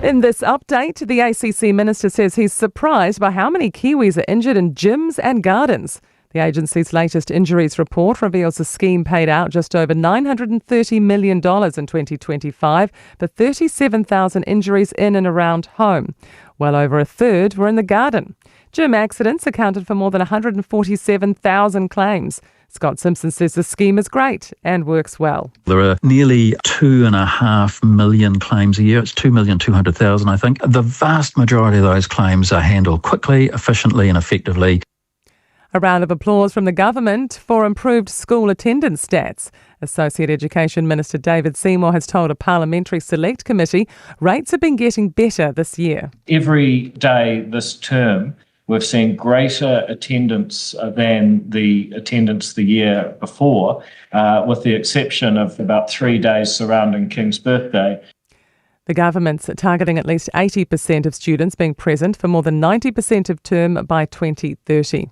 In this update, the ACC minister says he's surprised by how many Kiwis are injured in gyms and gardens. The agency's latest injuries report reveals the scheme paid out just over $930 million in 2025 for 37,000 injuries in and around home. Well over a third were in the garden. Gym accidents accounted for more than 147,000 claims. Scott Simpson says the scheme is great and works well. There are nearly 2.5 million claims a year. It's 2,200,000, I think. The vast majority of those claims are handled quickly, efficiently and effectively. A round of applause from the government for improved school attendance stats. Associate Education Minister David Seymour has told a parliamentary select committee rates have been getting better this year. Every day this term, we've seen greater attendance than the attendance the year before, with the exception of about 3 days surrounding King's birthday. The government's targeting at least 80% of students being present for more than 90% of term by 2030.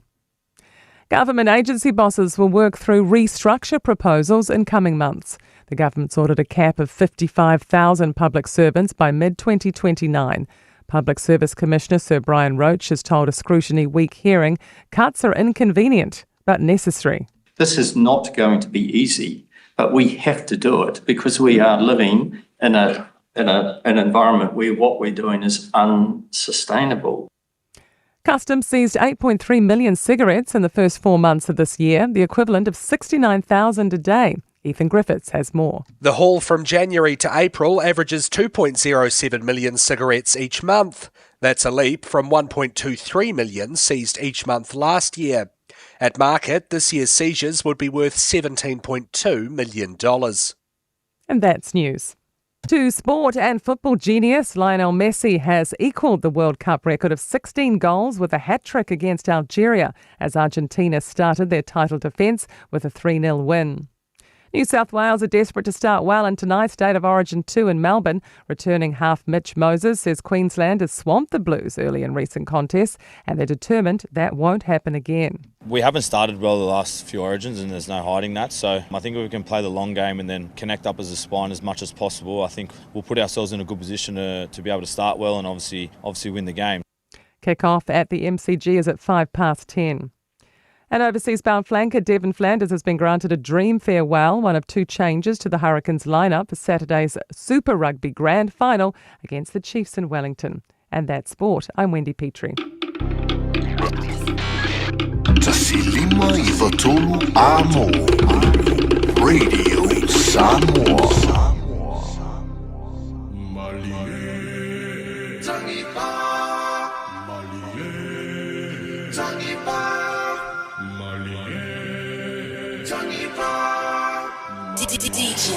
Government agency bosses will work through restructure proposals in coming months. The government's ordered a cap of 55,000 public servants by mid-2029. Public Service Commissioner Sir Brian Roach has told a Scrutiny Week hearing cuts are inconvenient but necessary. This is not going to be easy, but we have to do it because we are living in an environment where what we're doing is unsustainable. Customs seized 8.3 million cigarettes in the first 4 months of this year, the equivalent of 69,000 a day. Ethan Griffiths has more. The haul from January to April averages 2.07 million cigarettes each month. That's a leap from 1.23 million seized each month last year. At market, this year's seizures would be worth $17.2 million. And that's news. To sport, and football genius Lionel Messi has equalled the World Cup record of 16 goals with a hat-trick against Algeria as Argentina started their title defence with a 3-0 win. New South Wales are desperate to start well in tonight's State of Origin 2 in Melbourne. Returning half Mitch Moses says Queensland has swamped the Blues early in recent contests and they're determined that won't happen again. We haven't started well the last few Origins and there's no hiding that, so I think if we can play the long game and then connect up as a spine as much as possible, I think we'll put ourselves in a good position to be able to start well and obviously win the game. Kick-off at the MCG is at 10:05. And overseas-bound flanker Devon Flanders has been granted a dream farewell, one of 2 changes to the Hurricanes lineup for Saturday's Super Rugby Grand Final against the Chiefs in Wellington. And that's sport. I'm Wendy Petrie. Tasilima Ivatolu Amo Radio Samoa. DJ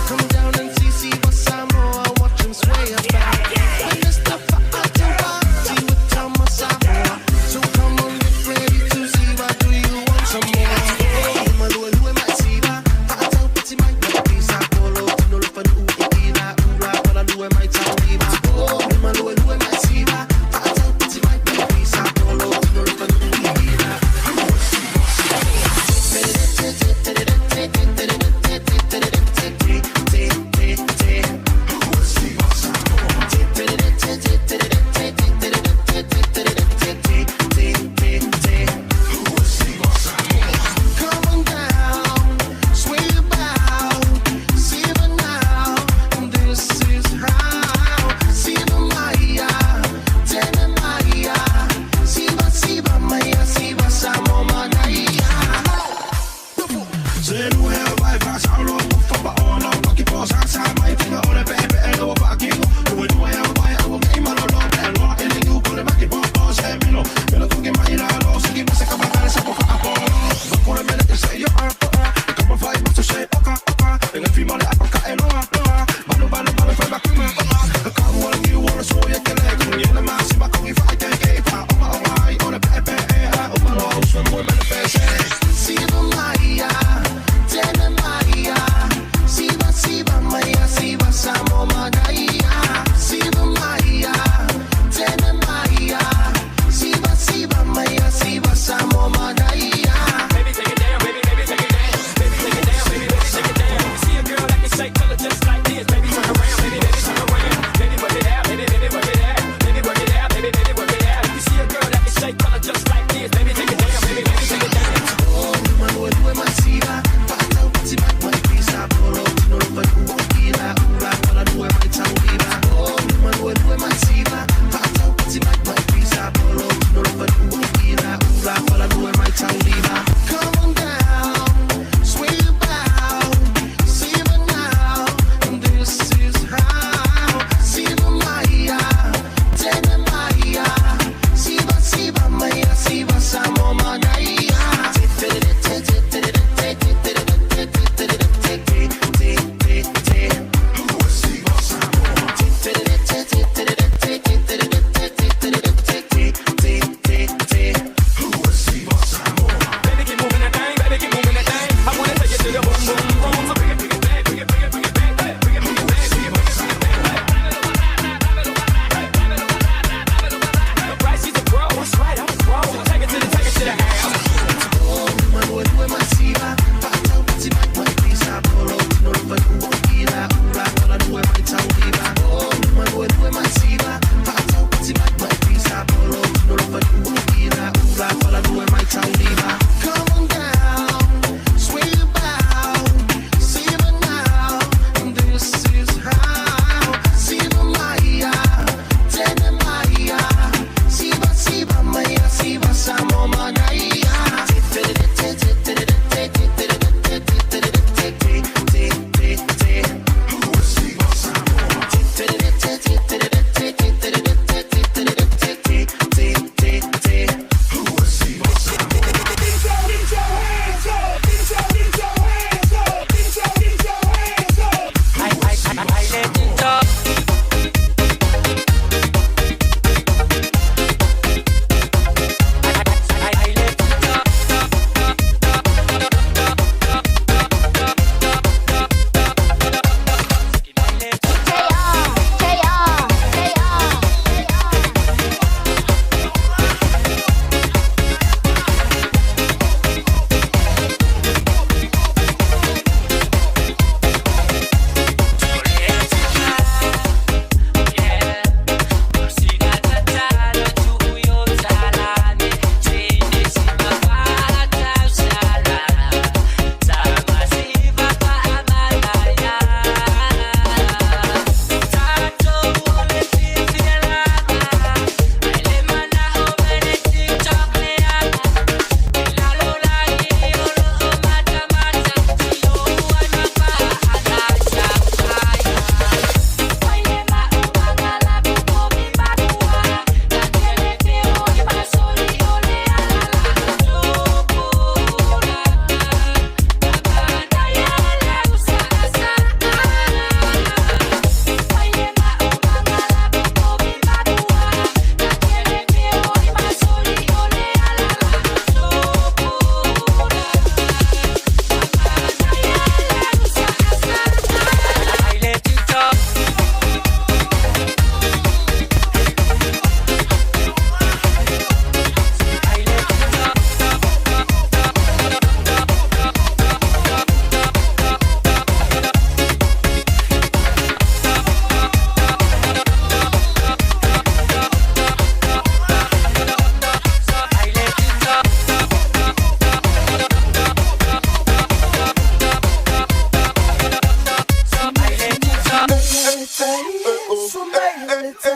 come down and see what Samoa watching sway about. When Mr. Party with Thomas Samoa. So come on, get ready to see what do you want some more. Who am I see that? I tell Pitsy my pizza polo no fun ukila ura para do my town diva. Oh, who am I see that? I tell Pitsy my pizza polo no fun ukila.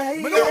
Sorry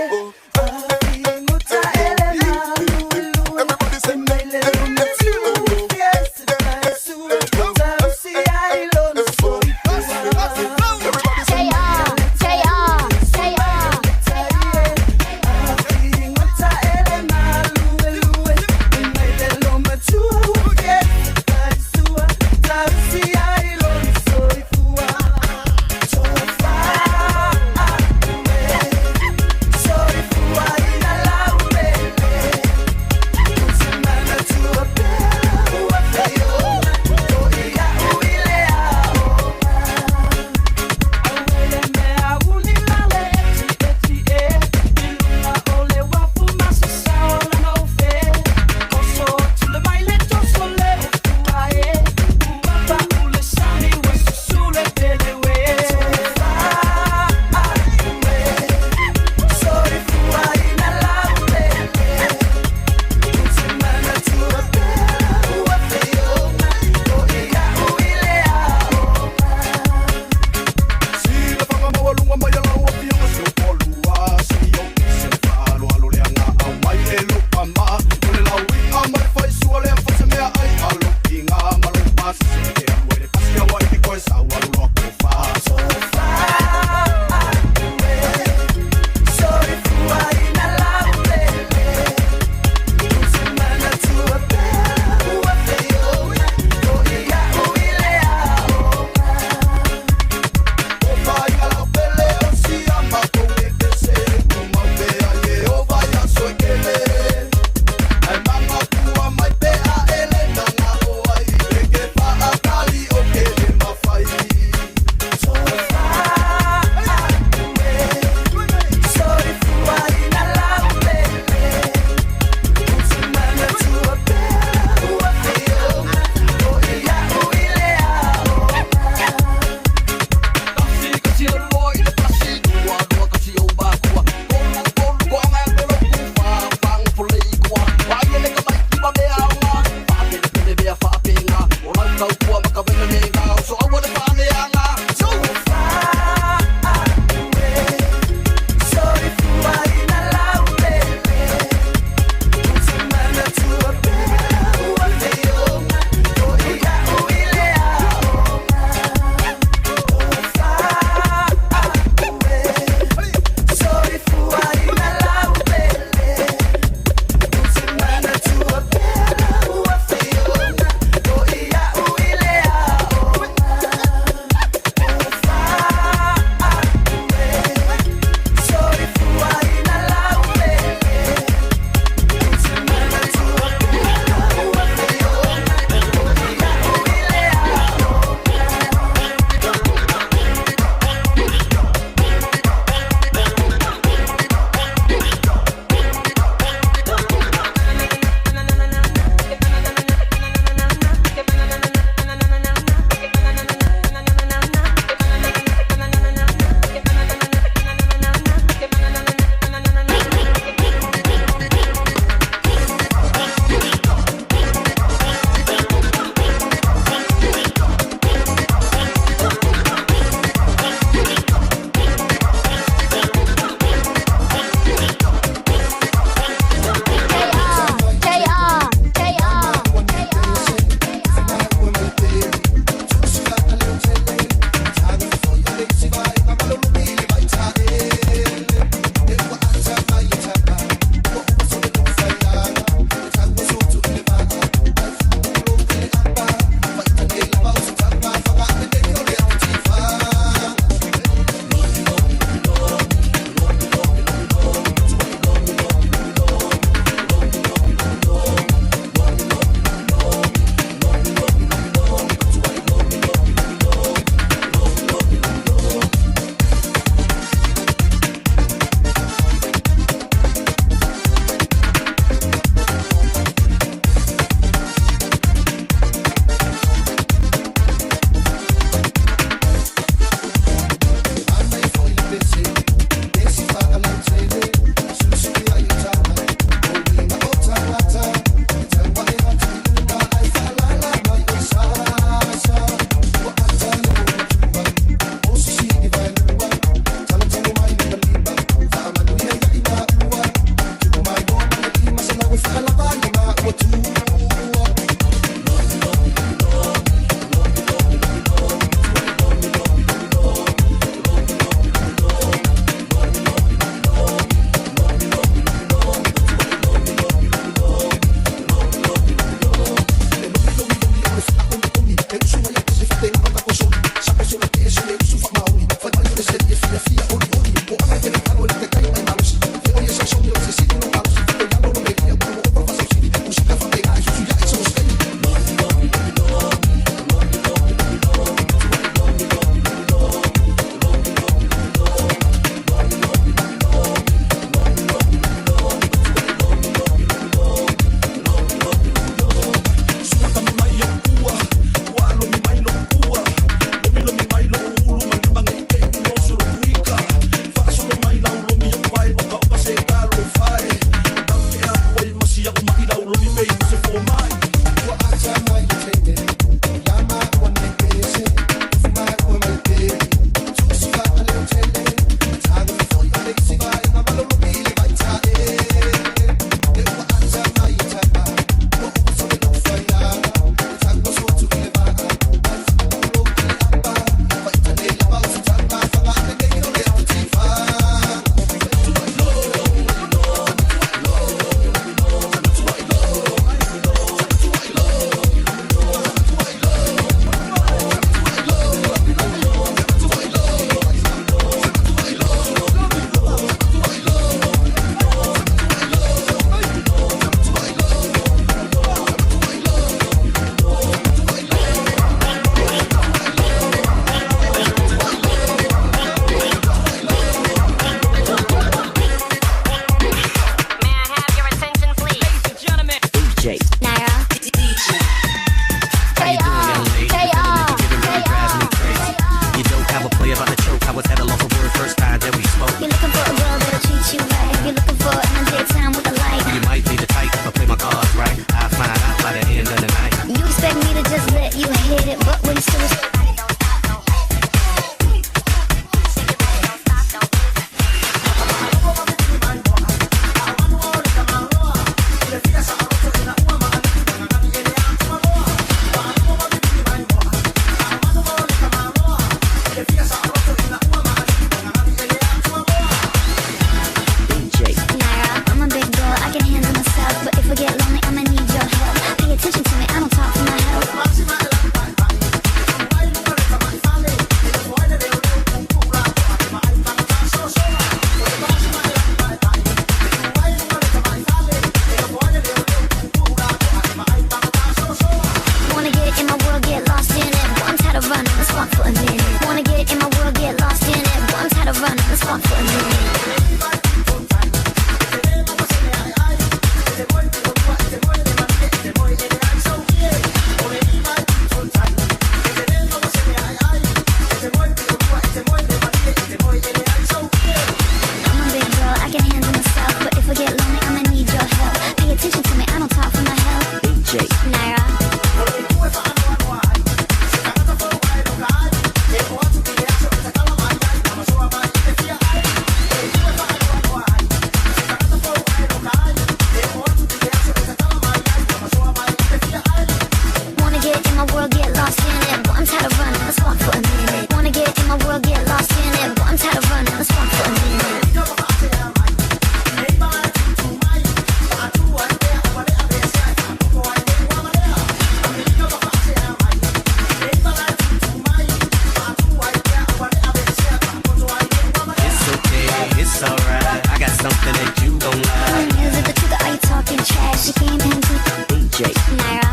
like you don't lie. Is it the truth or are you talking trash? You came in to DJ Naira.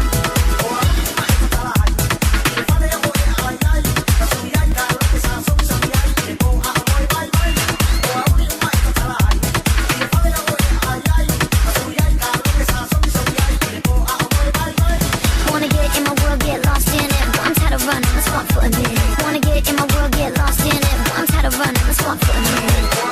Wanna get in my world, get lost in it. But I'm tired of running, let's walk for a minute. Wanna get in my world, get lost in it. But I'm tired of running, let's walk for a minute.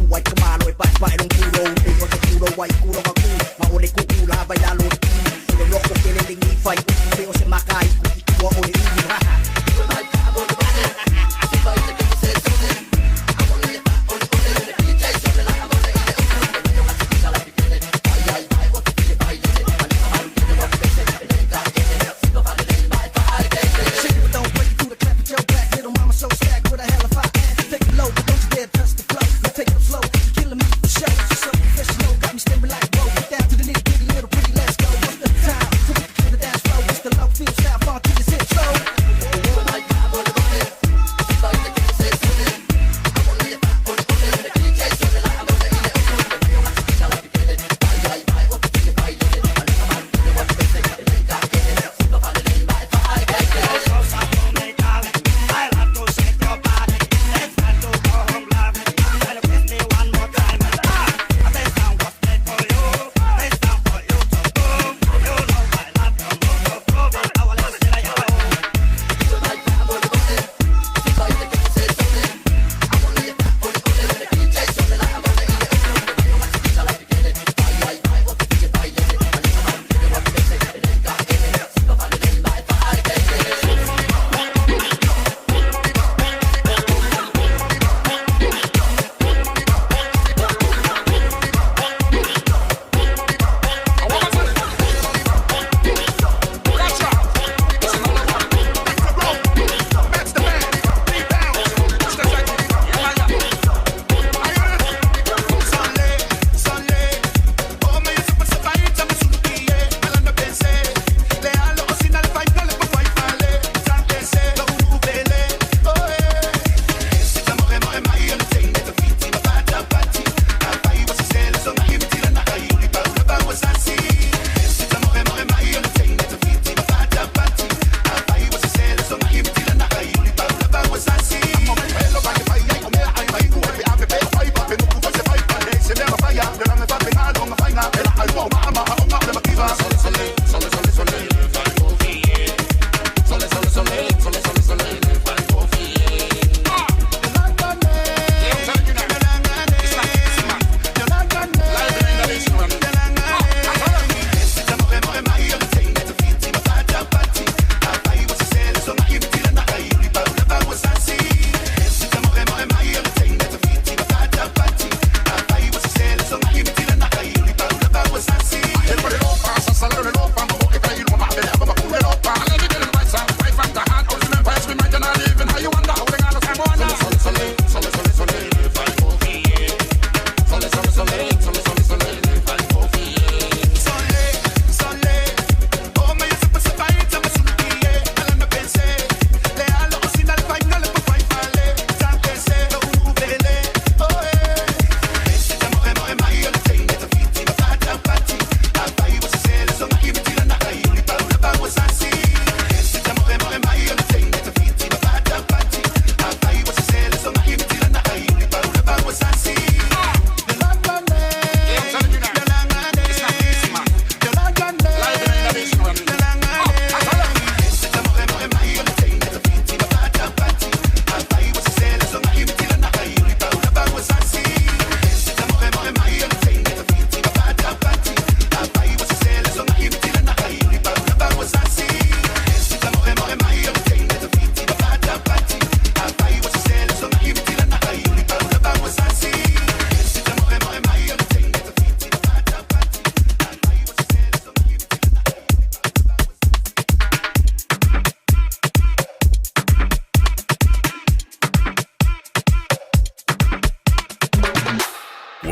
Kuwait kamalo e pai long kulo e ko te kulo wai kulo maku ma ole ku kula vai la lo o lo ko kele lingi fai ku o se makai ku o le i ha ha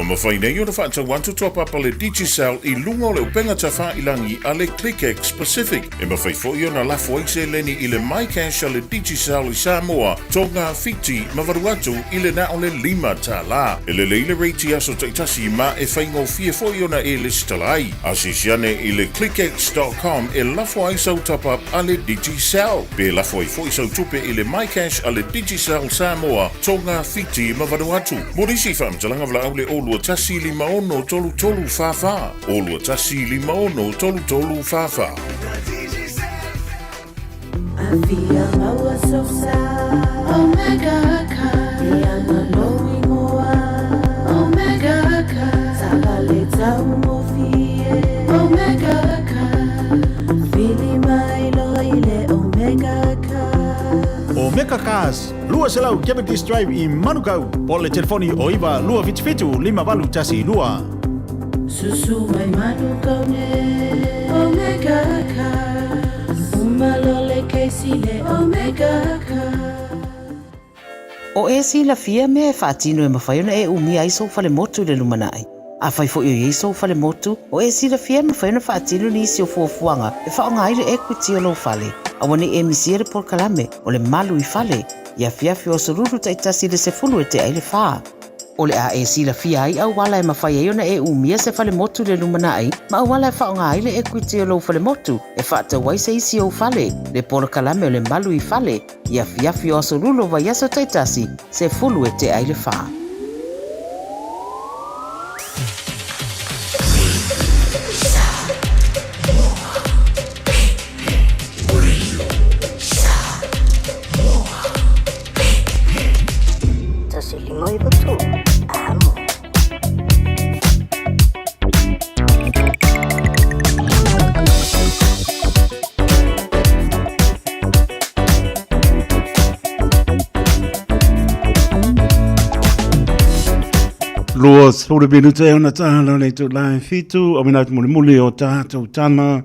Mawhai nei o na whaatau wantu topa pa le Digicel I lunga o le upenga ta whailangi a le ClickX Pacific. E mawhai fo I o na lafo se leni I le MyCash a le Digicel I Samoa, tonga fiti mawaruatu I le na o le lima ta la. E le leile reiti aso taitasi ma e whaingo fia fo I o na e listalai. Asisiane I le clickx.com e lafo ai sau tapa a le Digicel. Pe lafo ai fo I sau tupe I le MyCash a le Digicel Samoa, tonga fiti mawaruatu. Morisi whamtalanga vla au le olua tasi lima ono tolu tolu fafa. Olua tasi lima ono tolu tolu fafa. I feel I was so sad. Oh my God, the unknowing one. Oh Cars. Lua selau Kebetis Drive i Manukau. Pole telefoni o iwa lua fitu 5 tasi lua. Susu mai Manukau ne Omega Cars. Umalole keisile Omega Cars. O e si la fia me whaatino e mawhaiona e umia ai so fale motu le lumanai. A whai fo i so fale motu, o e si la fia mawhaiona whaatino ni isi o fuafuanga e whaonga aire equity o lo fale. A wane e misiere por kalame o le malu I fale, ia fiafi o sururu taitasi le se fulu e te aile whaa. O le a e si la fia ai au wala e mawhaiona e umia se fale motu le lumanai, ma au wala e whaonga aile equity o lo fale motu, e whaata waise isi o fale, le por kalame o le malu I fale, ia fiafi o sururu vai aso taitasi se fulu e te aile whaa. Lua sore minuta e ona tāna le tu lai fitu, o mina muli muli o tātou tana,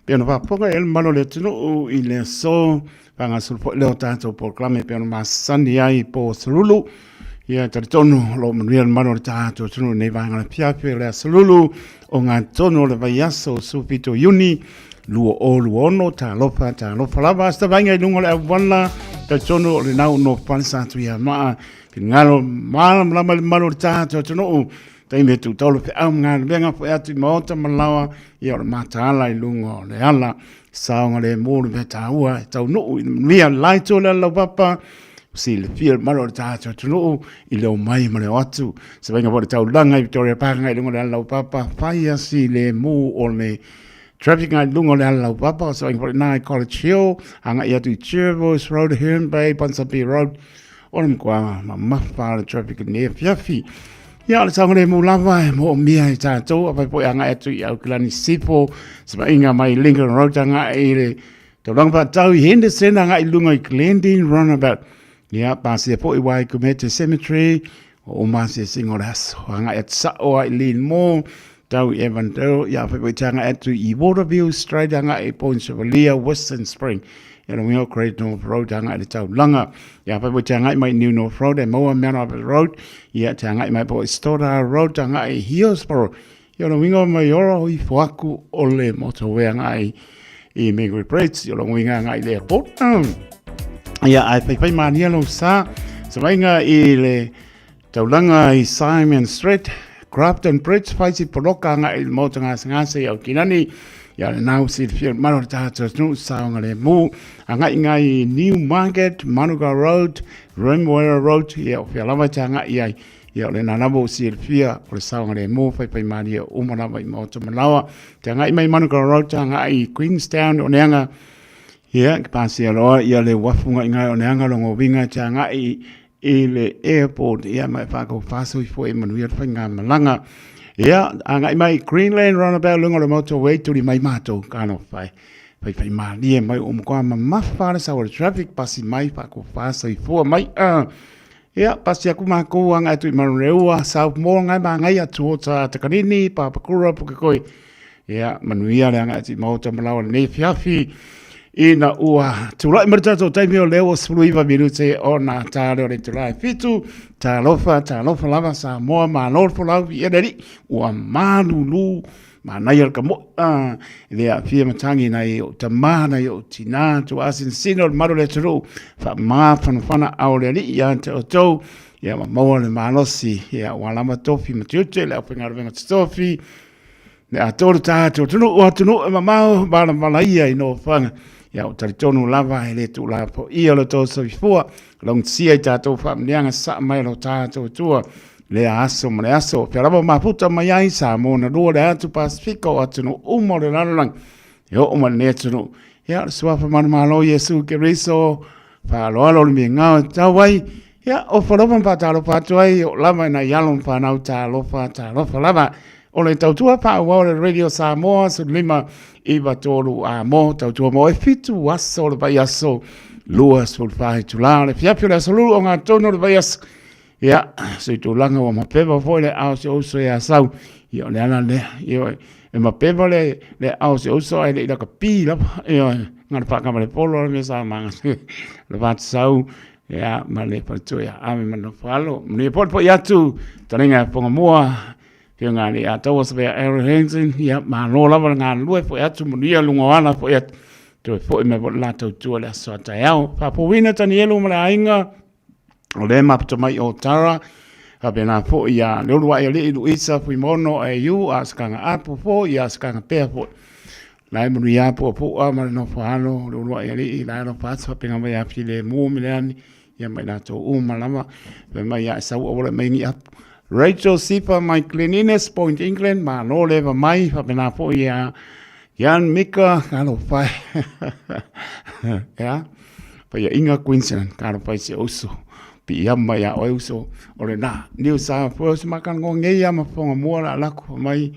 peona whaponga e malo le tino o I le so, panga sulpo leo tātou proklame peona masani ai po salulu, ia taritonu lo manuia malo le tātou tino nei vanga le piape le salulu, o ngā tono le vaiaso supito yuni, lua o lua ono, tā lopa lava, asta vainga I lungo le awana, taritonu o le nau no pansatu ia maa, ngalo malam lama malo tato tono tai me tu tolo pe am ngal venga po atu mota malawa ia o matala I lungo le ala saunga le mulu pe taua tau no mia laito le la papa si le fia malo tato tono I le mai male atu se venga po tau langa Victoria Park ngai lungo le la papa faia si le mu o le traffic ngai lungo le la papa so venga po nai College Hill anga ia tu Chervos Road Herne Bay Ponsonby Road Olam kwa mawha le traffic ne fiafi. Ia le tangone mo lava e mo mia I tātou, apai po anga etu I au kilani sipo, sama inga mai Lincoln Road anga I le taurangpa tau I Henderson anga I lunga I Glendine Runabout. Ia pasi e po I wai Kumete Cemetery, o masi e singo raso, anga et sao I Lynn Mall, tau I Evandale, ia apai po tanga etu I Waterview Street anga I Point Chevalier, Western Spring. Ia no Great North Road anga I tau langa. Ia pa po tanga I mai New North Road e Moa Manor Road. Ia tanga I mai po Stoddard Road tanga I Hillsborough. Ia no wingo mai ora I fuaku o le motorway anga I Mingri Bridge. Ia no winga anga I le airport. Ia ai pai mania lo sa. Sa winga I le tau langa I Simon Street. Grafton Bridge faisi poloka anga I motanga ngase au kinani. Ia le nau si fia maro tātou tunu saonga le mu. Anga ingai New Market, Manuka Road, Rimware Road. Ia o fia lava tanga iai. Ia le nanabo si fia o le saonga le mu. Pai maria umanawa I moto malawa. Tanga I mai Manuka Road tanga I Queenstown o neanga. Ia pasi aloa ia le wafunga ingai o neanga longo winga tanga I le airport. Ia mai whako faso I fo e manuia whainga malanga. Ia, anga I mai Greenland Runabout lungo le motorway turi mai mato kano fai. Pai malia mai umkoa mawhara sa o le traffic pasi mai whako whasa I fua mai. Ia, pasi aku mako anga atu I Manureua, South Mall ngai ma ngai atu o ta Takanini, Papakura, Pukakoi. Ia, manuia le anga atu I mauta malawa ne fiafi. Ina ua tulai maritato taimi o leo suluiva minute o na tare o le tulai fitu ta lofa lava Samoa ma lorfo lau I ederi ua malulu ma nai al kamo lea fia matangi nai o tamana I o tina tu asin sino o maro le turu fa ma whanawhana au le li ia te o tau ia ma maua le malosi ia walama tofi matiute le au pengaruvenga tofi le a tolu tātou tunu ua tunu e mamau bala ia I no whanga ia o taritonu lava le tu la po ia lo to so fua long sia I tātou whamneanga sa mai lo tātou tua le aso ma le aso pe lava maputa mai ai sa mo na lua le atu Pasifiko atu no umo le lalang ia o ma le tunu ia le suafa manu malo Yesu ke riso pa lo alo le ngao tawai ia o whalapa pa talo patuai o lava na yalon pa nau talofa lava o le tautua pa ua o le Radio Samoa so lima iwa tolu a mo tautua mo e fitu aso le pai aso lua sul fai tula le fiapi le salu o ngā tono le vaias ia se tūlanga o mapeva foi le au se uso ia sau ia o le ana le ia e mapeva le au se uso ai le ila ka pi la ia ngā whakama le polo le mesa manga le vātu sau ia ma le patu ia ame mana whalo mni po iatu taringa ponga mua kia ngā ni atawa sa vea Aaron Hansen ia ma lo lava ngā lue po iatu munia lunga wana po iatu tue po ime po lātou tua le asoa tai au whapowina tani elu ma le ainga o le mapata mai o Tara ka pena po ia le urua ia le ilu isa pui mono e iu a skanga apu po ia skanga pea po lai munu ia po a ma le no whahano le urua ia le i lai no pātua penga mai api le mua mi le ani ia mai lātou umalama pe mai ia sau o le mai ni apu Rachel Sipa my cleanliness point England ma no le va mai ka pena po ia Jan Mika kalo pai ya pa ia inga Queensland kalo pai se uso pi ia mai a uso o le na New South Wales makan ngo nge ia ma fonga mua la lako mai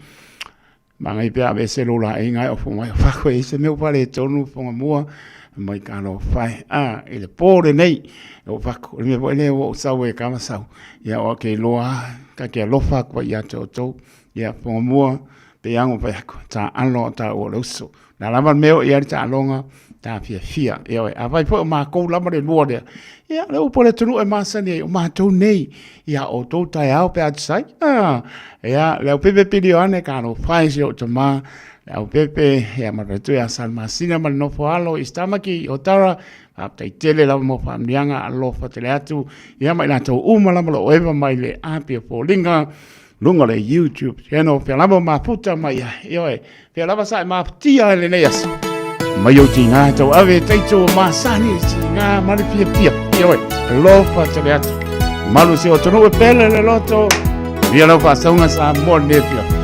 mangai pe ave se lola inga o fonga fa ko ise meu pale tonu fonga mua mai kalo fai ele pore nei o fa ko me vole o sawe kama sau ia o ke loa ka ke lofa ko ia to ia fonga mua pe yango pa ko ta anlo ta o loso na lava meo ia ta longa ta fia ia a vai po ma ko lava le luo de ia le upo le tunu e masani o ma to nei ia o to tai au pe atsai ia le pepe pidio ane ka no fai se o tama le pepe ia ma tu ia san masina ma no foalo istamaki o Tara apta tele la mo famlianga alo fa tele atu ia mai na to umala mo o eva mai le api po linga lunga le YouTube channel pe lava ma puta mai oi pe lava sai ma tia le neas mai o tinga to ave teito ma sani tinga ma le pia oi lo fa te atu malu se o tono e pele le loto via lo fa sa una sa mo ne pia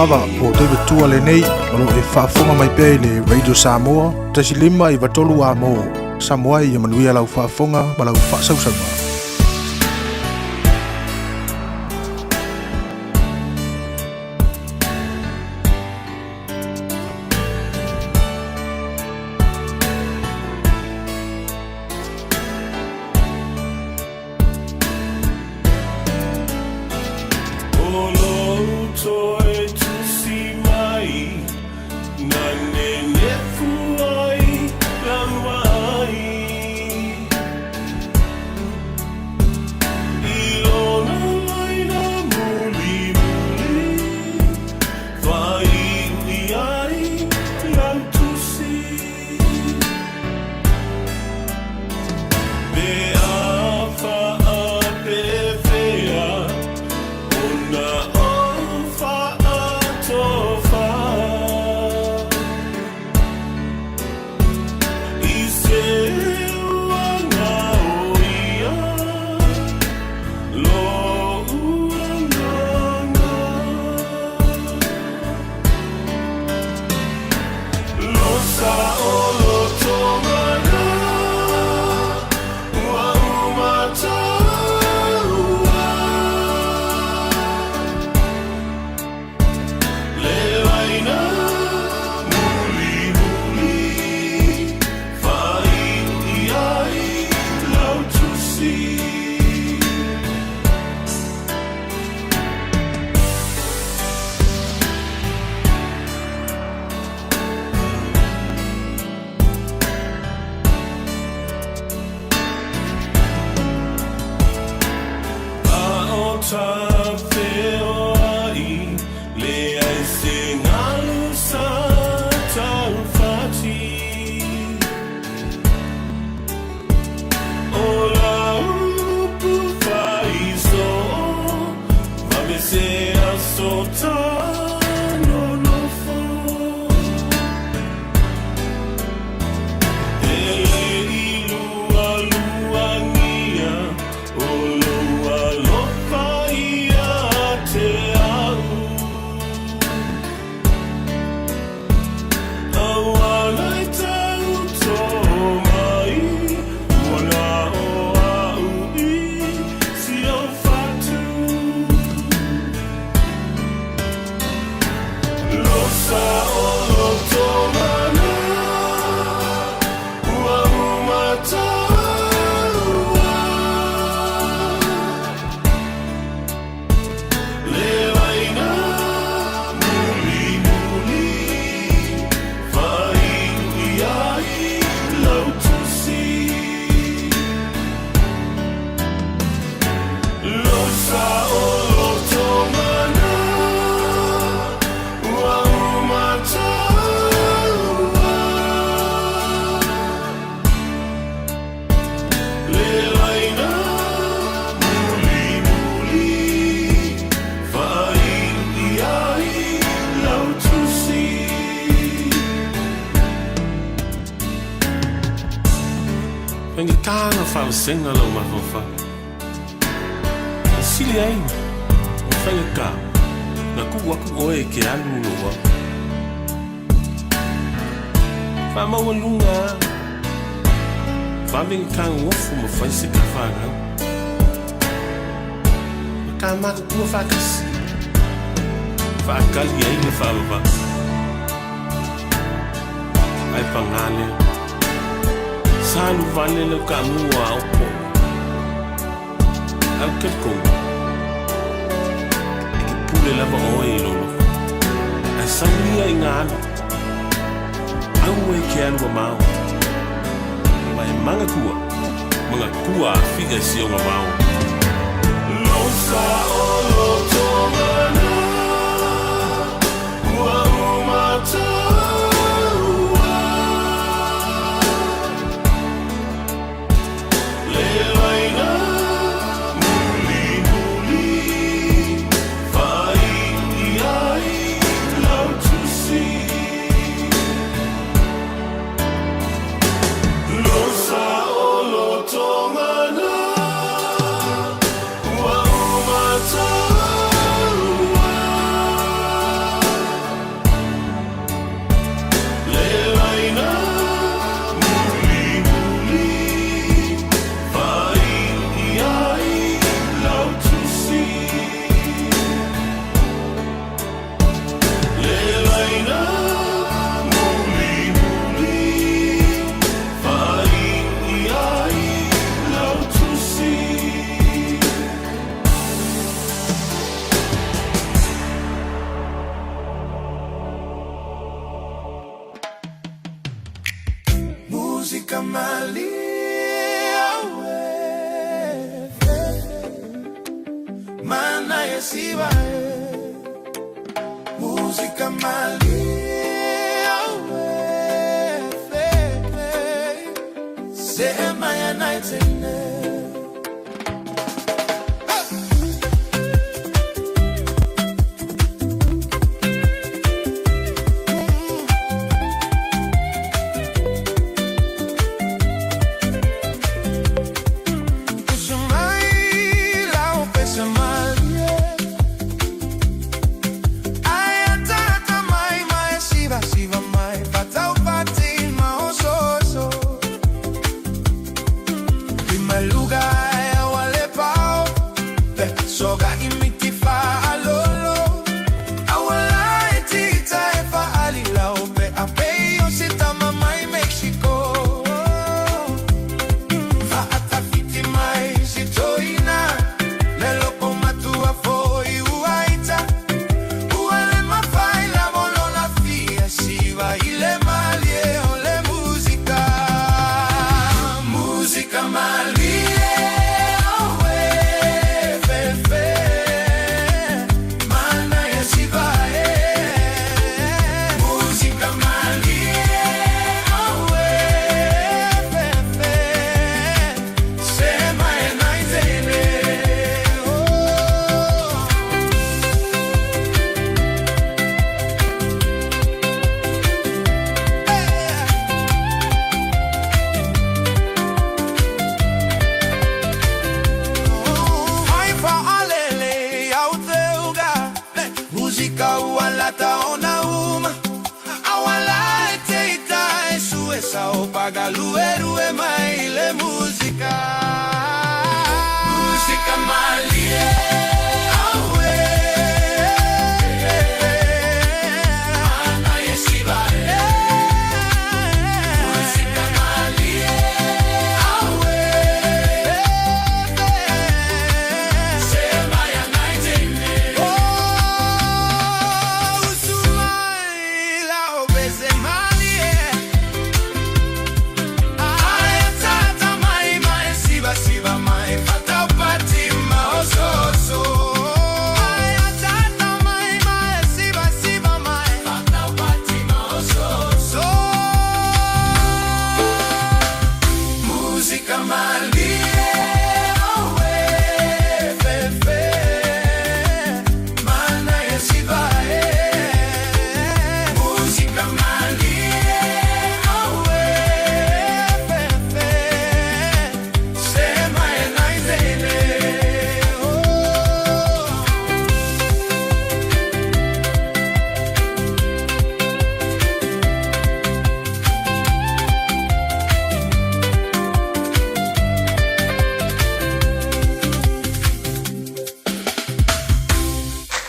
lava o David Tua le nei o lo e whaafonga mai pēi le Radio Samoa tasi lima i watolu a mo Samoa i manuia lau whaafonga ma lau whaasausaunga. Senga lo mafofa sili ai o whanga ka na ku waku oe ke anu loa whamaua lunga whaminga kanga wofu ma whaise ka whanga ma ka maka kua whakasi whakali ai le whawawa ai pangale Salu vale lo kamua opo Au keko Eki pule lava oe lolo Ai saulia i ngāno Au e ke anu mao Mai manga kua figa si o mao Losa o lo tomana Ua umata Música malia mana yesiba música malia sema ya night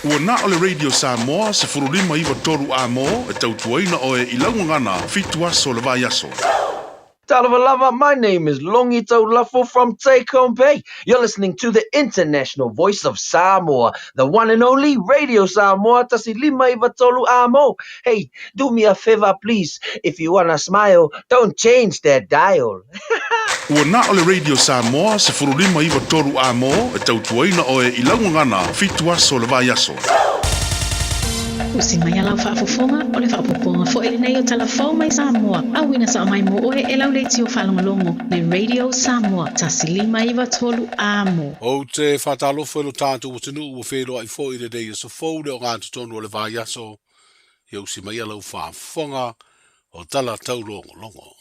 Ua na o le Radio Samoa se furulima iwa toru a mo e tautuaina o e ilaungangana fitu aso le vai aso. Talavalava, my name is Longito Lafo from Take Home Bay. You're listening to the international voice of Samoa, the one and only Radio Samoa, Tasilima Ivatolu Amo. Hey, do me a favor, please. If you wanna smile, don't change that dial. Ua na o le Radio Samoa se furulima iwa toru a mo e tautuaina o e ilaungangana fitu aso le vai aso. Usi mai alau whaafofonga o le whaapoponga fo ele nei o talafau mai Samoa. Awina sa mai mo oe e lau leiti o whalongolongo le Radio Samoa. Tasilima iwa tolu amo. O te whatalofo ilo tātou o tenu ua whelo ai fo i le dei so fau le o ngātu tonu o le vai aso. Ia usi mai alau whaafonga o tala taulongo longo.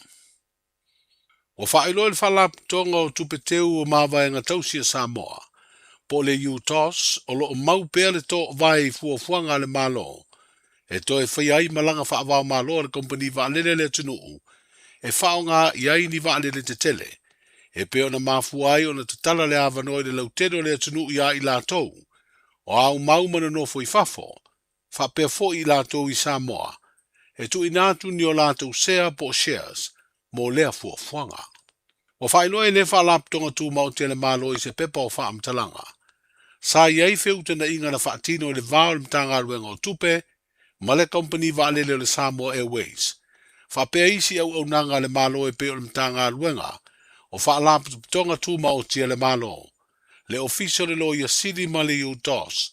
O whaelo le whalap tonga o tupeteu o mawaenga tausia Samoa. Po le UTOS o lo mau pea le to vai fuafuanga le malo. E to e whai ai malanga whaavao malo le kompani waalele le tunuu. E whaonga i ai ni waalele te tele. E peo na mafu ai o na tatala le avanoi le lautedo le tunuu i a i lātou. O au mau mana nofo i fafo. Whapea fo i lātou i Samoa. E tu inatu ni o lātou sea po shares. Mo lea fuafuanga. O whainoe le whalap tonga tū mau tele malo i se pepa o whaamtalanga. Sa iei whiuta na inga na whaatino le vāo le mtanga ruenga o tupe, ma le company waalele le Samoa Airways. Whapea isi au nanga le malo e pe o le mtanga luenga, o whaalapu tonga tūma o tia le malo. Le ofisio le lo ia siri ma le UDOS,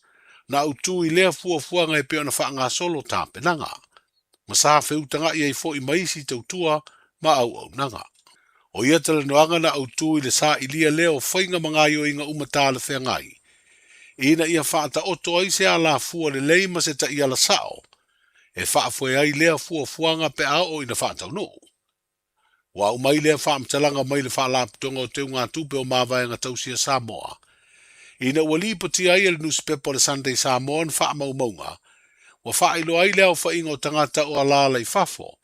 na utu I lea fuafuanga e pe o na whaanga solo tāpenanga. Ma sa whiutanga I fo I maisi tautua ma au nanga. O ia tala noanga na autu I le sa ilia leo whainga mga yo inga umata le whengai. Ina ia whaata oto ai se ala fua le leima se ta ia la sao. E whaafue ai lea fuafuanga pe ao ina whaatau no. Wa umai lea whaamtalanga mai le whaalaptonga o te unga tupe o mawaianga tausia Samoa. Ina wali pati ai le newspaper le Sunday Samoan whaamaumaunga. Wa whailo ai lea o whainga o tangata o alala I fafo.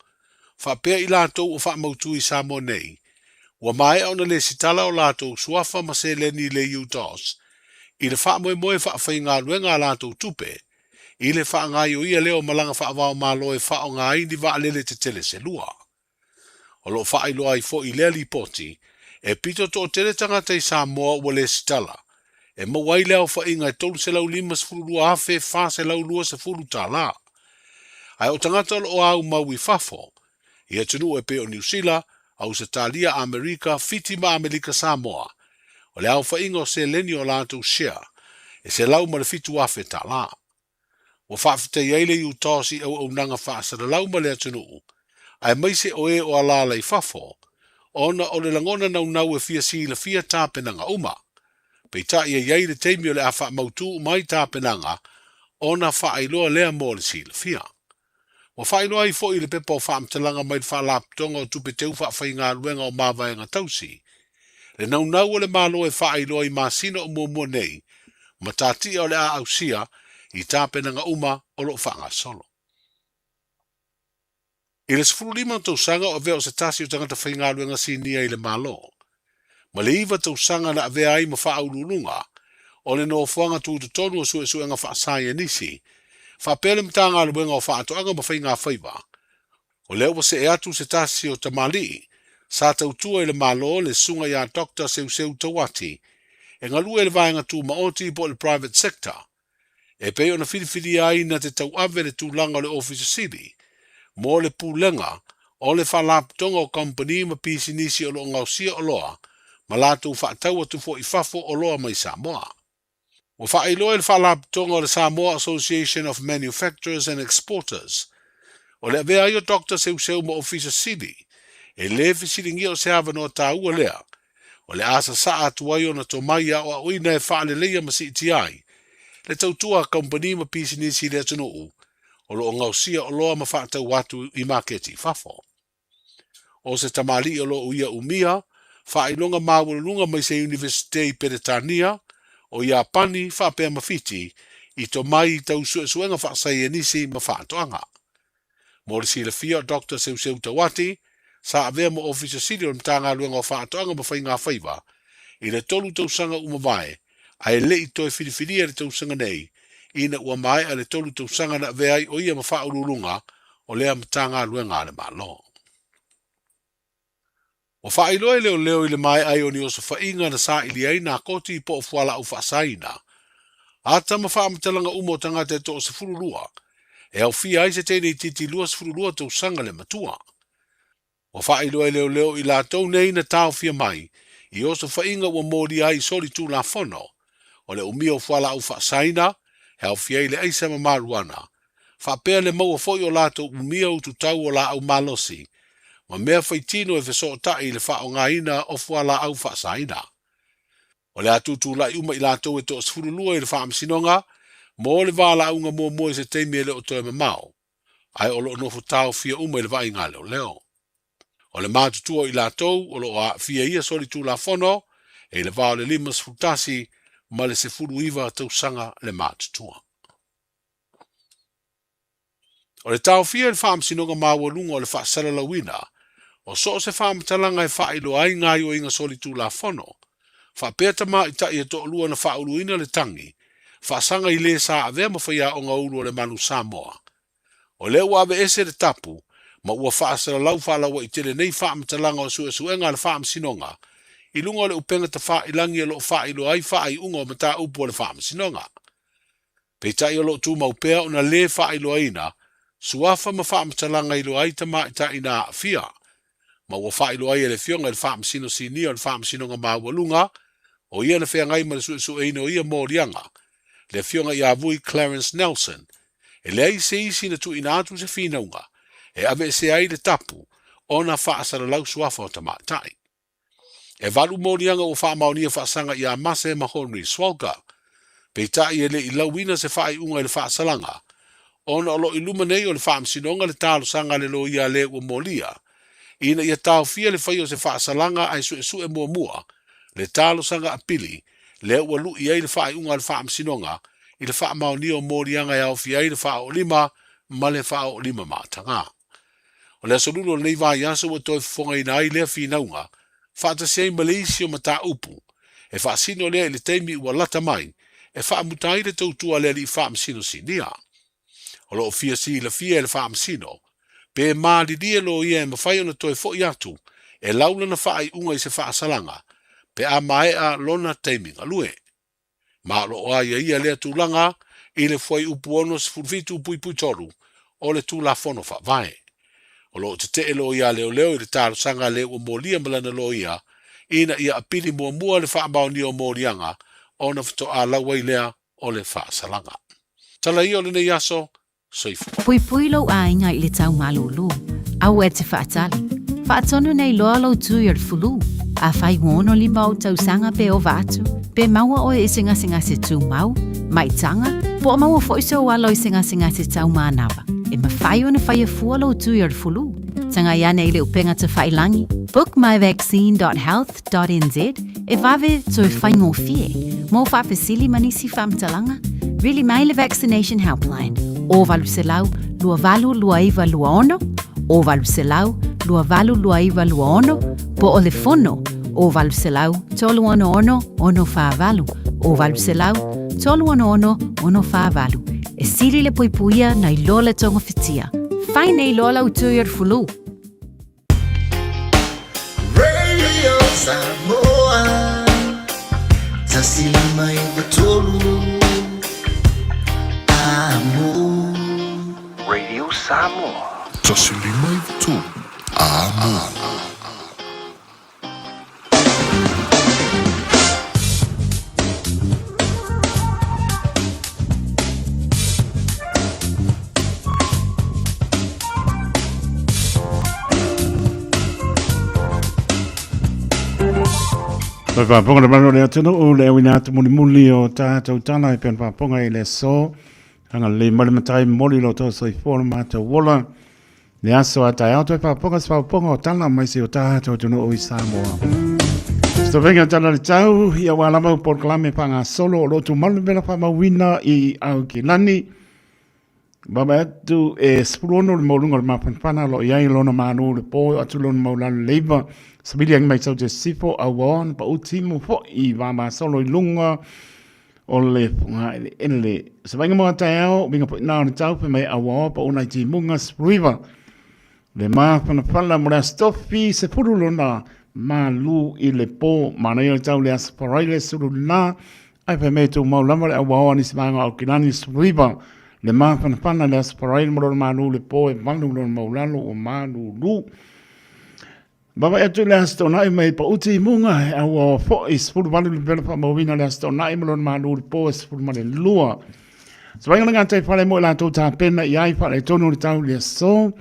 Whapea I lato o whaamautu I Samoa nei. Wa mai au na le sitala o lato suafa ma se le ni le UDOS. I le whaamoe moe whaawhainga luenga lato tupe. I le whaangai o ia leo malanga whaavao malo e whao ngai ni wa alele te tele se lua. O lo whailo ai fo I lea li poti. E pito to tele tangata I Samoa wa le sitala. E mawai leo whainga e tolu se lau lima se fulu lua hafe wha se lau lua se fulu ta la. Ai o tangata o au maui fafo. Ia tunu e pe o New Zealand, Australia, Amerika, fitima Amerika Samoa. O le au whainga o se leni o lato share. E se lau ma le fitu afe ta la. O whaafite iele I utasi au nanga whaasara lau ma le atunu. Ai maise o e o alala I fafo. Ona o le langona nau e fia si le fia tāpenanga uma. Peita ia iei le teimi o le awha mautu mai tāpenanga. Ona whaailoa lea mo le si le fia. Wa whaailoa I fo I le pepa o whaamtalanga mai le whaalaptonga o tupe teu whaafai luenga o mawaianga tausi. Le nau o le malo e whaailoa I masina o mua nei. Ma tātia o le a ausia I tāpenanga uma o lo whaanga solo. I le sifuru lima tausanga o veo se tasi o tangata whainga luenga sinia I le malo. Ma le iwa tausanga na avea ai ma whaaululunga. O le no fuanga tu tonu o suenga whaasaya nisi. Whapele mtanga luenga o whaatoanga ma whainga whaiva. O leo se e atu se tasi o tamali. Sa tautua I le malo le sunga ya Dr. Seu Tawati. E ngalua le vaenga tu maoti po le private sector. E peo na filifili ai na te tau ave le tūlanga le office city. Mo le pūlenga, o le whalaptonga o company ma pisinisi o lo ngausia o loa, ma lātou whaatau atu fo I fafo o loa mai Samoa. O whaailoa le whalaptonga o le Samoa Association of Manufacturers and Exporters. O le avea I o Dr. Seu ma office city. E le fisiringi o se ava no tāua lea. O le asa saa atu ai o na tomaia o a uina e whaale leia ma si iti ai. Le tautua company ma pisinisi le atunuu. O lo ngausia o loa ma whaatau watu I maketi fafo. O se tamali o lo uia umia, whailonga mawulunga mai se Universite Peretania, o ia pani whapea mawhiti, I to mai tau suenga whaasai nisi ma whaatoanga. Mo le sila fia Dr. Seu Tawati, sa avea mo officer city o mtanga luenga o whaatoanga ma whainga whaiva, I le tolu tausanga umavae, ai le I toi whiriwhiria le tausanga nei, ina ua mai a le tolu tausanga na veai o ia ma whaurulunga o lea mtanga luenga le malo. O whailoa leo I le mai ai o ni oso whainga na sa ili ai na koti po o whala u whaasaina. Ata ma whaamtalanga umo tangata e to o se furulua, e au fia ai se tene I titi lua se furulua tausanga le matua. O whailoa leo I la tau nei na tau fia mai, I oso whainga ua mori ai soli tu la fono, o le umio whala u whaasaina, he au fiei le aisa ma maruana. Whapea le maua foi o lato umia utu tau o la au malosi. Ma mea whaitino e wheso o tai le wha o ngaina o fua la au whaasaina. O le atutu la uma I lato e to sfurulua I le wha amsinonga, mo le wala unga mua mua se teimi le o toi mamao. Ai o lo nofo tau fia uma I le vai ngā leo. O le mātutua I lato o lo a fia ia soli tu la fono, e le vao le lima sfutasi, ma le se furu iwa tausanga le mātutua. O le tau fia le whaamsinonga mawalunga o le whaasara lawina, o so se whaamtalanga e whailo ai ngai o inga soli tu la fono. Whapea tama I tai e to lua na whauluina le tangi, whaasanga I le sa avea mawhaia o ngaulu o le manu Samoa. O le wawe ese le tapu, ma ua whaasara lau whaalawa I tele nei whaamtalanga o suenga le whaamsinonga, I lunga o le upenga ta whailangi e lo whailo ai whai unga o mata upo o le whaamsinonga. Peitai o lo tu maupea o na le whailo aina, Suafa ma whaamatalaga i loa ai tamaʻitaʻi na aʻafia. Ma ua whailo ai e le fionga i le whaamasino sinia o le whaamasinonga maualunga, o ia na whengai ma le suesueina o ia mōrianga. Le fionga i avui Clarence Nelson, e le ai se isi na tuina atu se whinaunga, e ave se ai le tapu, o na whaasara lau suafa o tamaʻitaʻi. E valu mōrianga o whaamaonia whaasanga i a mase ma Henry Swalga, peitai e le i lauina se whaai unga i le whaasalanga, ona o lo i luma nei o le whaamasinonga le talo sanga le lo ia le ua molia, ina ia tau fia le whai o se whaasalanga ai su e mua, le talo sanga apili, le ua lu i ai le whaai unga le whaamasinonga, i le whaamaonia o mōrianga e au fia ai le wha o lima, ma le wha o lima mātanga. O le asolulu o nei vai aso o toi whonga ina ai lea whinaunga, whaata sei Malaysia o mata upu, e whaasino lea i le teimi ua lata mai, e whaamutai le tautua lea li whaamasino sinia. O lo fia si la fia e le whaamasino, pe mālidia lo ia e mawhai ona toi fo i atu, e laula na whaai unga i se whaasalanga, pe a mae a lona teiminga lue. Ma lo a ia lea tūlanga, i le fwai upu ono se fulfitu pui toru, o le tūla fono wha vai. O lo te lo ia leo i le tāro sanga le ua mōlia malana lo ia, ina ia apili mua le whaambao ni o mōrianga, o na fito a lauai lea o le whaasalanga. Tala i o le nei aso, soifu. Pui lo a inga i le tau malulu, au e te whaatali. Whaatonu nei loa lo tu i ar fulu, a whai wono lima o tau sanga pe o vatu, pe maua o e singa se tu mau, mai tanga, po o maua fo iso walo i singa se tau manawa. E ma whai o na whai a fua lo tu i ar fulu. Tanga ia nei le upenga te whailangi, bookmyvaccine.health.nz, e vave to e whai ngō fie, mō whapesili manisi whamtalanga, really mai le vaccination helpline. O valu se lau, lua valu lua iwa lua ono, o valu se lau, lua valu lua iwa lua ono, po o le fono, o valu se lau, tolu ono ono wha valu, o valu se lau, tolu ono wha valu. E siri le poipuia na i lola tonga fitia. Whai nei lola utui ar fulu. Radio Samoa, tasilima iwa tolu, amo. Radio Samoa. Tasilima iwa tolu, amo. Whaponga na mano lea tino o lea wina atu muli o tātou tana i pēn whaponga i le so. Hanga le matai moli lo tō soi fōna mātou wola. Le aso a tai auto e whaponga sa whaponga o tana mai se o tātou tino o i Samoa. Sto venga tana le tau, ia wālama u porklame panga solo o lotu malu mena whamawina i au ki lani. Baba atu e spurono le maulunga le mapanpana lo iai lona manu le po atu lona maulana leiva. Sabili ang mai te sifo awan pa utimu fo i vama solo i lunga o le funga i le enele. Sabainga mga taeo, binga po ina o tau pe mai awa pa una i ti munga spriva. Le maa panapala mora stofi se furulo na ma lu i le po mana i o tau le asparaile suru na ai pe mai tu maulama le awa ni simanga o kinani spriva. Le maa panapala le asparaile mora ma lu le po e malu lo maulalo o ma lu. Baba e tu le astona i mai pa uti munga e awa fo i spuru malu le pena pa mawina le astona i malon malu le po e spuru malu lua. So wanga nga te whale mo la tō tā pena i ai whale tonu le tau le so,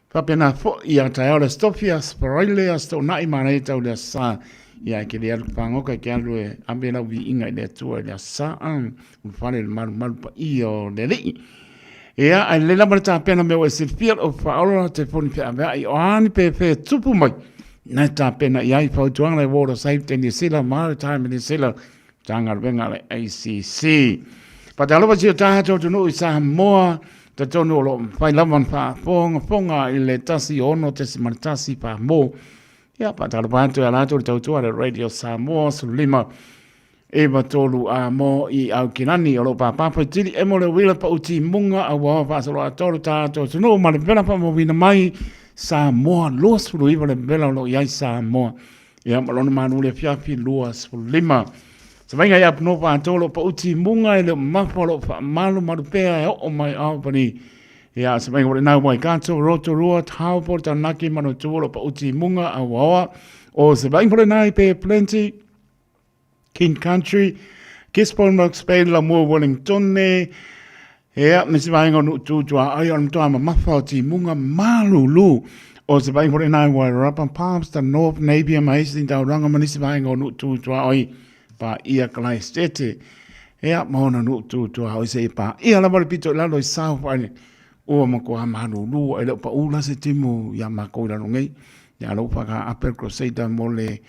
pa pena fo i a tai au le stofi a sparaile astona i mana i tau le sa, i ai ke le alu pangoka ke alu e ambena ui inga i le atua i le sa, un whale le malu pa i o le rei. Ea, ai le lama le tā pena meo e silfia o whaola te poni pe avea i o ani pe tupu mai. Nai tā pena i ai whautuanga le water safety ni sila, maritime ni sila, tanga venga le ACC. Pa te aloha si o tātou tunu i Samoa, te tonu o lo whai laman wha fonga i le tasi ono te si maritasi wha mo. Ia, pa te aloha atu e alato le tautua le Radio Samoa, sulima e matolu a mo i au kinani o lo papa tiri e mo le wila pa uti munga a wawa pa salo a tolu tātou tunu ma le pena pa mo wina mai Samoa los fulu iwa le bela lo iai Samoa. Ia malona manu le fiafi luas fulu lima. Sa venga ia panopa atolo pa uti munga e le mafalo fa malu marupea e o mai au pani Ia, se mai ngore nau mai kanto roto rua tau por ta naki mano tuolo pa uti munga a wawa. O se mai ngore nai pe plenty, King Country, Gisborne Rock Spain la mua Wellington ne. Ia, me se mai ngonu tutua ai on toa ma mafa o ti munga malulu. O se mai ngore nai wa Rapa Palms, ta North Napier ma isi tau ranga mani se mai ngonu tutua oi pa ia kalai stete. Ia, maona nu tutua oi se pa. Ia la mara pito lalo i sao pa ni. O ma ko amanu lu ai lo pa ula se timu ya ma ko la ngai ya lo pa ka Upper Crusade mole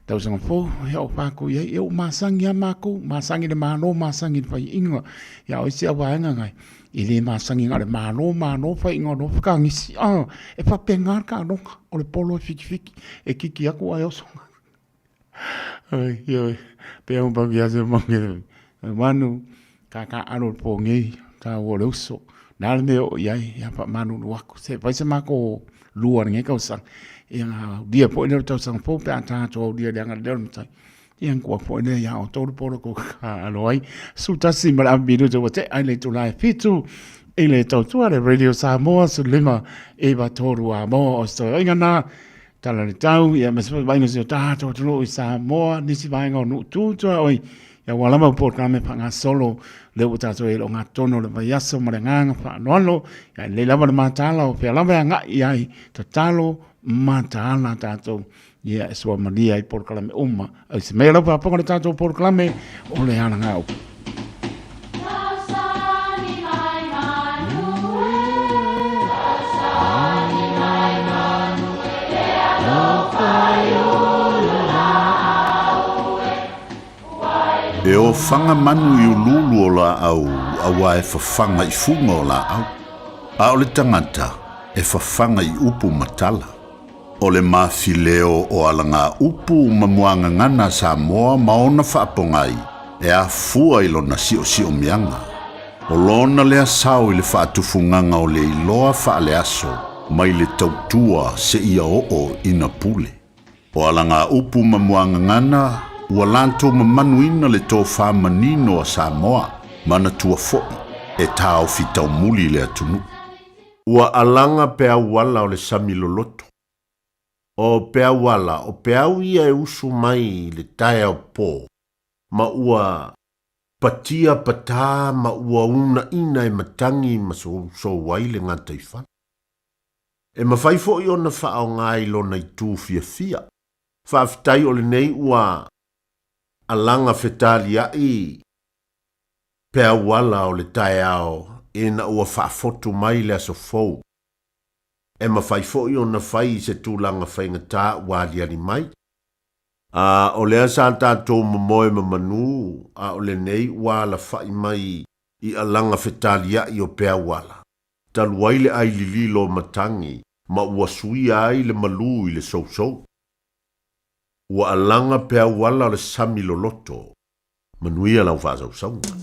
tau sanga fo ya o pa ko ye o ma sang ya ma ko ma sang de ma no ma sang fa inga ya o sia wa nga ngai ile ma sang inga de ma no fa inga no ka ngi si e fa pengar ka no o le polo fiki e kiki aku ai o so ai yo pe un pa ya se mo nge manu ka alo po ngi ta wo lo so nā me o iai, ia pa manu nuaku. Se paisa mako lua nge kau sang. Ia ngā dia po ina tau sang po pe a tātou dia leanga leo mtai. Ia ngua po ina ia o tōru poro ko ka alo ai. Sutasi mara ambiru te wate ai le tu lai fitu. I le tau tua le Radio Samoa su lima e ba toru a moa o sto. Inga nā tala le tau, ia mesipa vainga si o tātou tunu i Samoa, nisi vainga o nu tūtua oi. Ia walama po kame pa ngā solo le o tātou e lo ngā tono le vai aso ma le nganga pa anualo. Ia le lama le mātala o pia lama ngā iai ta talo mātala tātou. Ia e sua malia i por kalame uma. Ai se mea lau pa ponga le tātou por kalame o le ana ngā upu. E o whanga manu i ululu o la au, awa e whawhanga i funga o la au. A o le tangata, e whawhanga i upu matala. O le mawhileo o alanga upu mamuanga ngana Samoa maona whaapongai, e a fua i lona si o mianga. O lona lea sao i le whaatufunganga o le iloa whaale aso, mai le tautua se ia o ina pule. O alanga upu mamuanga ngana, ua lanto mamanuina le tō whamanino a Samoa, mana tua fo'i, e tāo fitau muli le atunu. Ua alanga pea wala o le samiloloto. O pea wala, o pea ia e usu mai le tae o pō, ma ua patia patā, ma ua una ina e matangi ma so wai le ngā taifan. E mawhai fo'i ona whaao ngai lona i tū fia. Whaafitai o le nei ua alanga fetali ai pea wala o le tae ao e na ua whaafotu mai le aso fau. E mawhai fo'i o na whai se tūlanga whaingatā wāliari mai. O lea sa tātou mamoe mamanu, a o le nei wala whai mai i alanga fetali ai o pea wala. Taluai le ai lililo matangi, ma ua sui ai le malu i le sou. Ua alanga pea wala o le sami loloto, manuia lau whāsau saunga.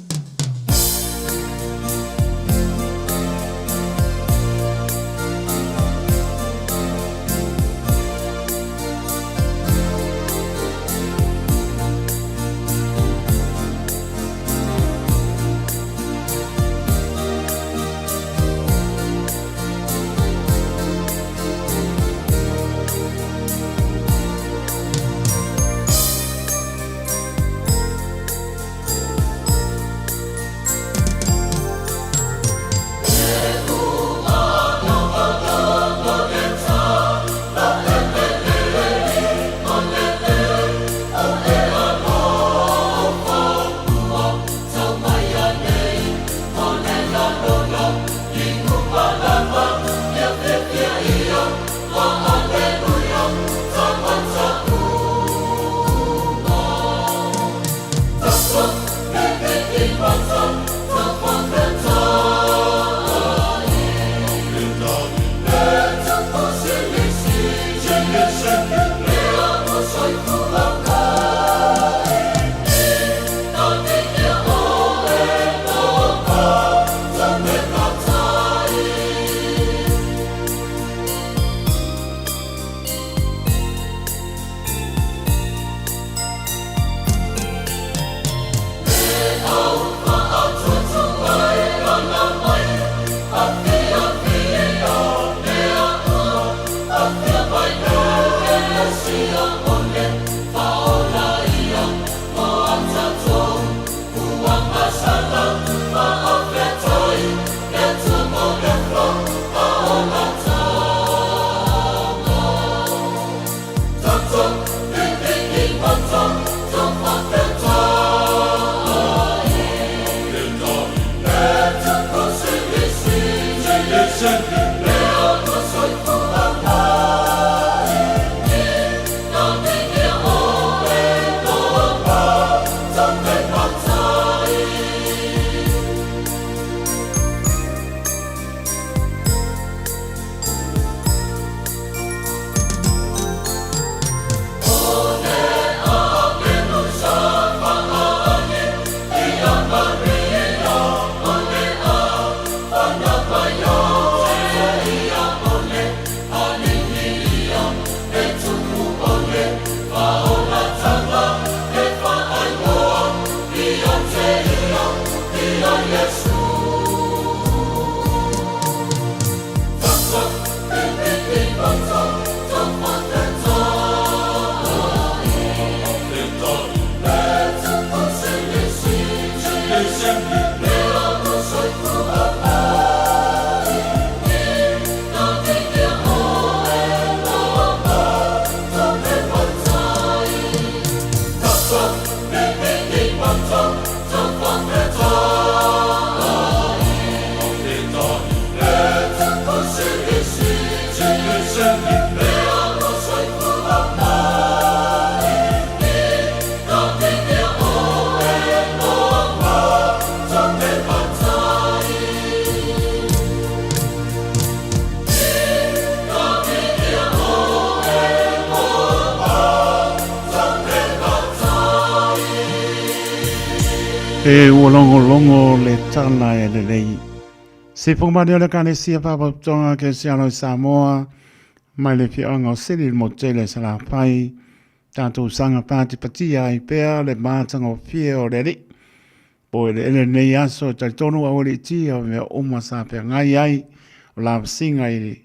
E ua longo le tala e le lei. Se whakamaria le kane sia whapatonga ke siano i Samoa, mai le whianga o siri mo tele sa la pai, tātou sanga pāti patia i pēr le mātanga o fie o le ri. Po ele ele nei aso tai tonu a ori tia o mea oma sa pēr ngai ai, o la singa i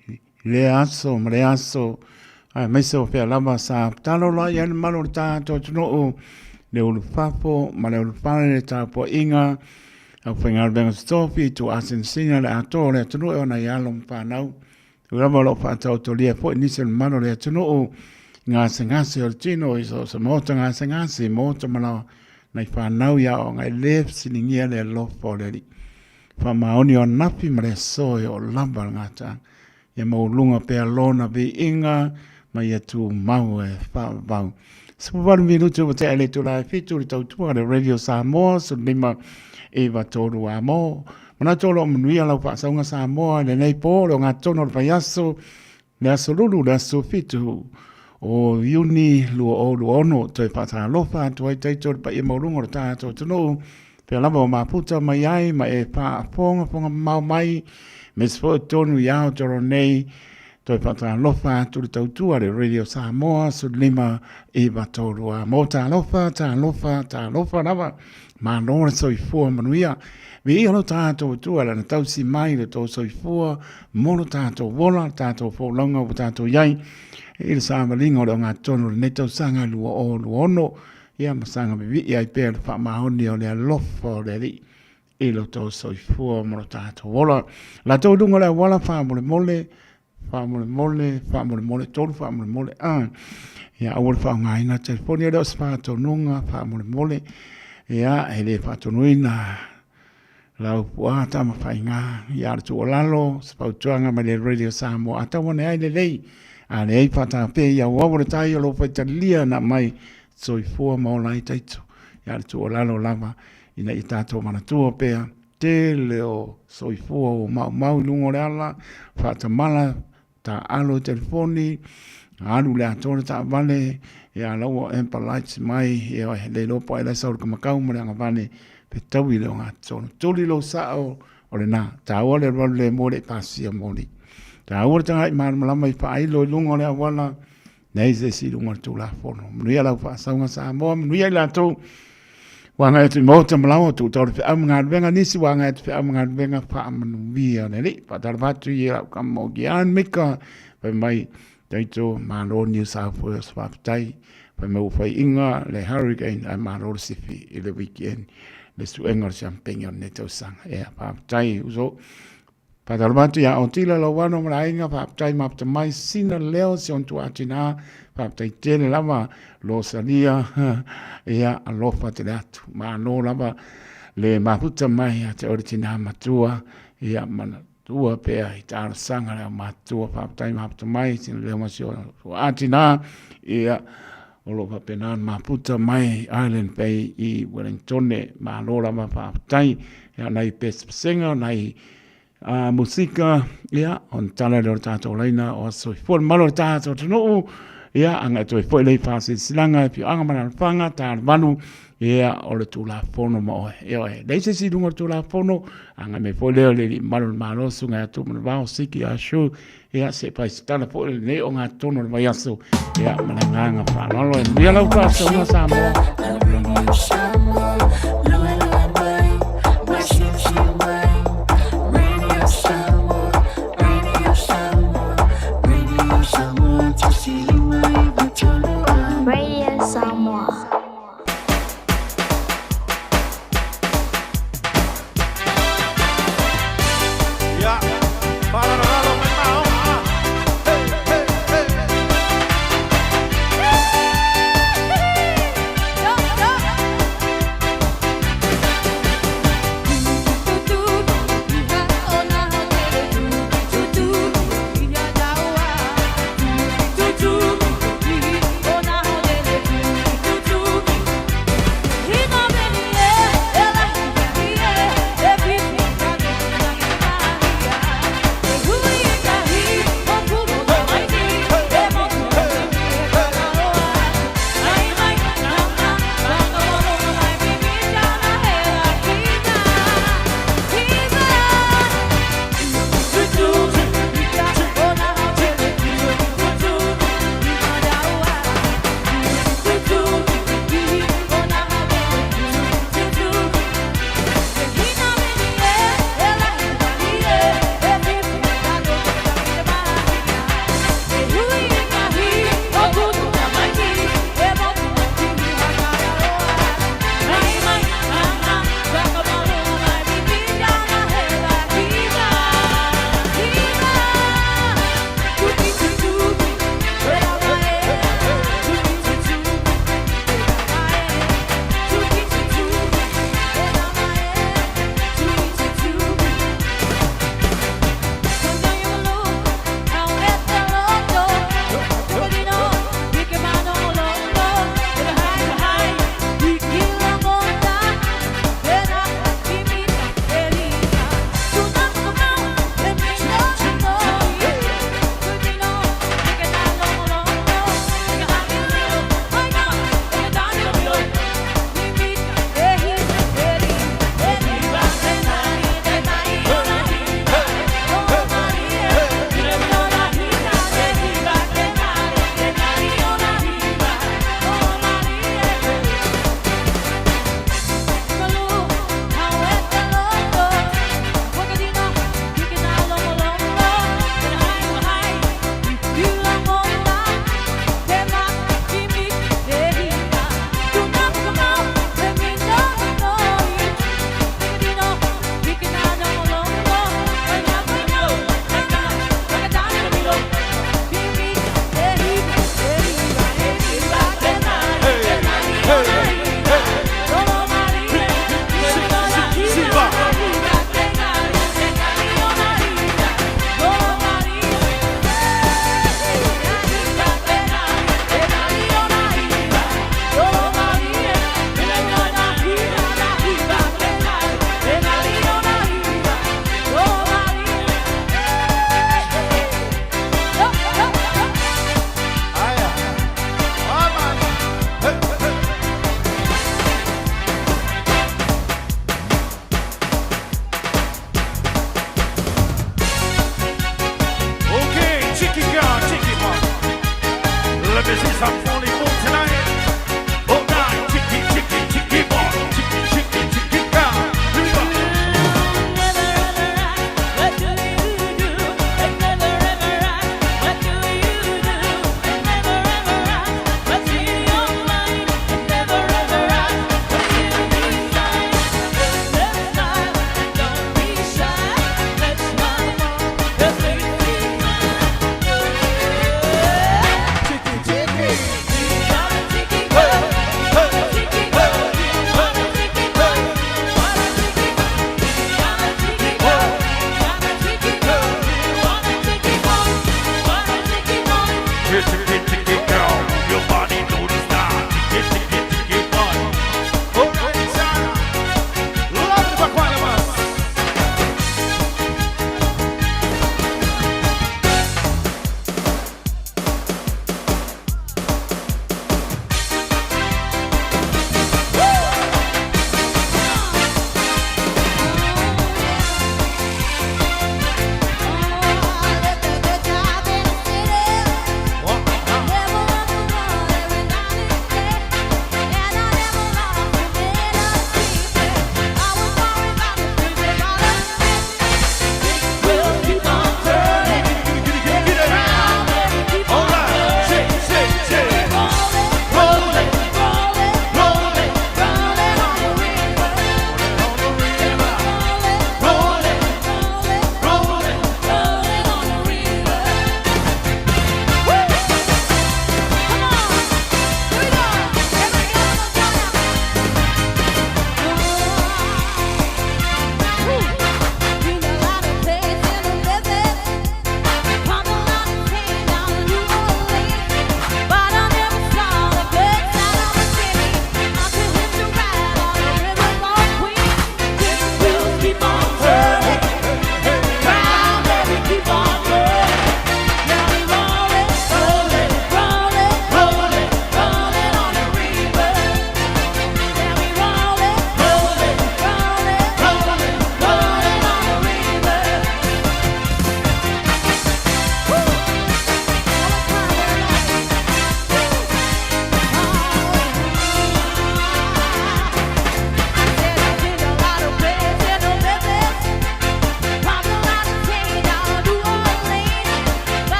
le aso, ma le aso, ai meise o pēr lava sa talo la i ane malo le tātou tuno o le ulu fapo, ma le ulu pare le tāpo inga, au whaingar benga stofi, tu asin singa le ato le tunu e ona i alom whanau. Urama lo whatau to lia po inise le mano le tunu o ngā sengasi o tino i so sa mota ngā sengasi, mota mana nei whanau ia o ngai lef siningia le lofo le li. Whamaoni o napi ma le soe o lamba ngata. Ia maulunga pea lona vi inga, ma ia tu mau e whawau. Sipuwaru minutu wa te ele tu lai fitu li tau tua le Radio Samoa, so lima e wa tōru a mō. Mana tōru o manuia lau whaasaunga Samoa, le nei pō, leo ngā tono le whaiaso, le aso lulu, le aso fitu, o iuni lua o lua ono, toi pata lofa, toi teito le pa ia maurungo le tātou tunu, pia lava o maputa mai ai, ma e pā aponga, ponga mau mai, me sifo tonu iao toro nei, toi pata lofa tu le tautua le Radio Samoa su lima e batorua mo ta lofa lava ma lore soifua manuia vi ilo tato tu ala na tausi mai le to soifua mono tato vola tato folonga o tato yai il samalingo le nga tono le neto sanga luo o luono ia masanga vi ia pe fa mahoni o le lofa le li ilo to soifua mono tato vola la to dungo le vola fa mole whamole, tolu whamole, ia awal whaungaina, telefoni e reo spato nunga, whamole, ia ele pato nuina, lau puata ma whainga, ia artu o lalo, spautuanga ma le Radio Samoa, atawane ai le lei, a le ei pata pe, ia wawore tai alo whaitalia na mai, soifua maolai taito, ia artu o lalo lava, ina i tato manatua pea, te leo soifua o mau lungo le ala, whaatamala, ta alo telefoni, alu le atore ta vale, e alo empa lights mai, e le lopo e le sauru kamakau mo le anga vale, pe tau i leo ngā tono. Tuli lo sao, o le nā, ta ua le rolu le mole pasia moli. Ta ua le tanga i malama i whailo i lungo le awala, nei se si lungo le tū la fono. Mnuia lau whaasaunga sa moa, mnuia i la tō, wanga e tu mota malawa tu tau pe am ngar venga nisi wanga e pe am ngar venga pa manu via ne li pa dar vatu ia kam mo gian mika pe mai Taito malo New South Wales whaptai pa mau whai inga le hurricane ai malo sifi i le weekend le suenga champagne ne tau sang e whaptai uso Patalmati ya otila lo wano mrainga whaptai mapta mai sina leo si on tu atina whaptai tele lama lo salia ia alofa te atu ma no lama le maputa mai a te oritina matua ia mana tua pea i tāra sanga leo matua whaptai mapta mai sina leo masi o atina ia olo papenan maputa mai Island Bay i Wellingtone ma no lama whaptai ia nai pespenga nai musika ia on tala le tato laina o so for malo tato no ia anga to foi le fase silanga pi anga mana fanga ta manu ia o le tula fono mo ia dei se si dungo tula fono anga me foi le malo malo sunga tu mo va o siki a shu ia se pa sta na foi le o nga tono ma ia so ia mana nga fa no lo ia lo ka so na samo Radio Samoa.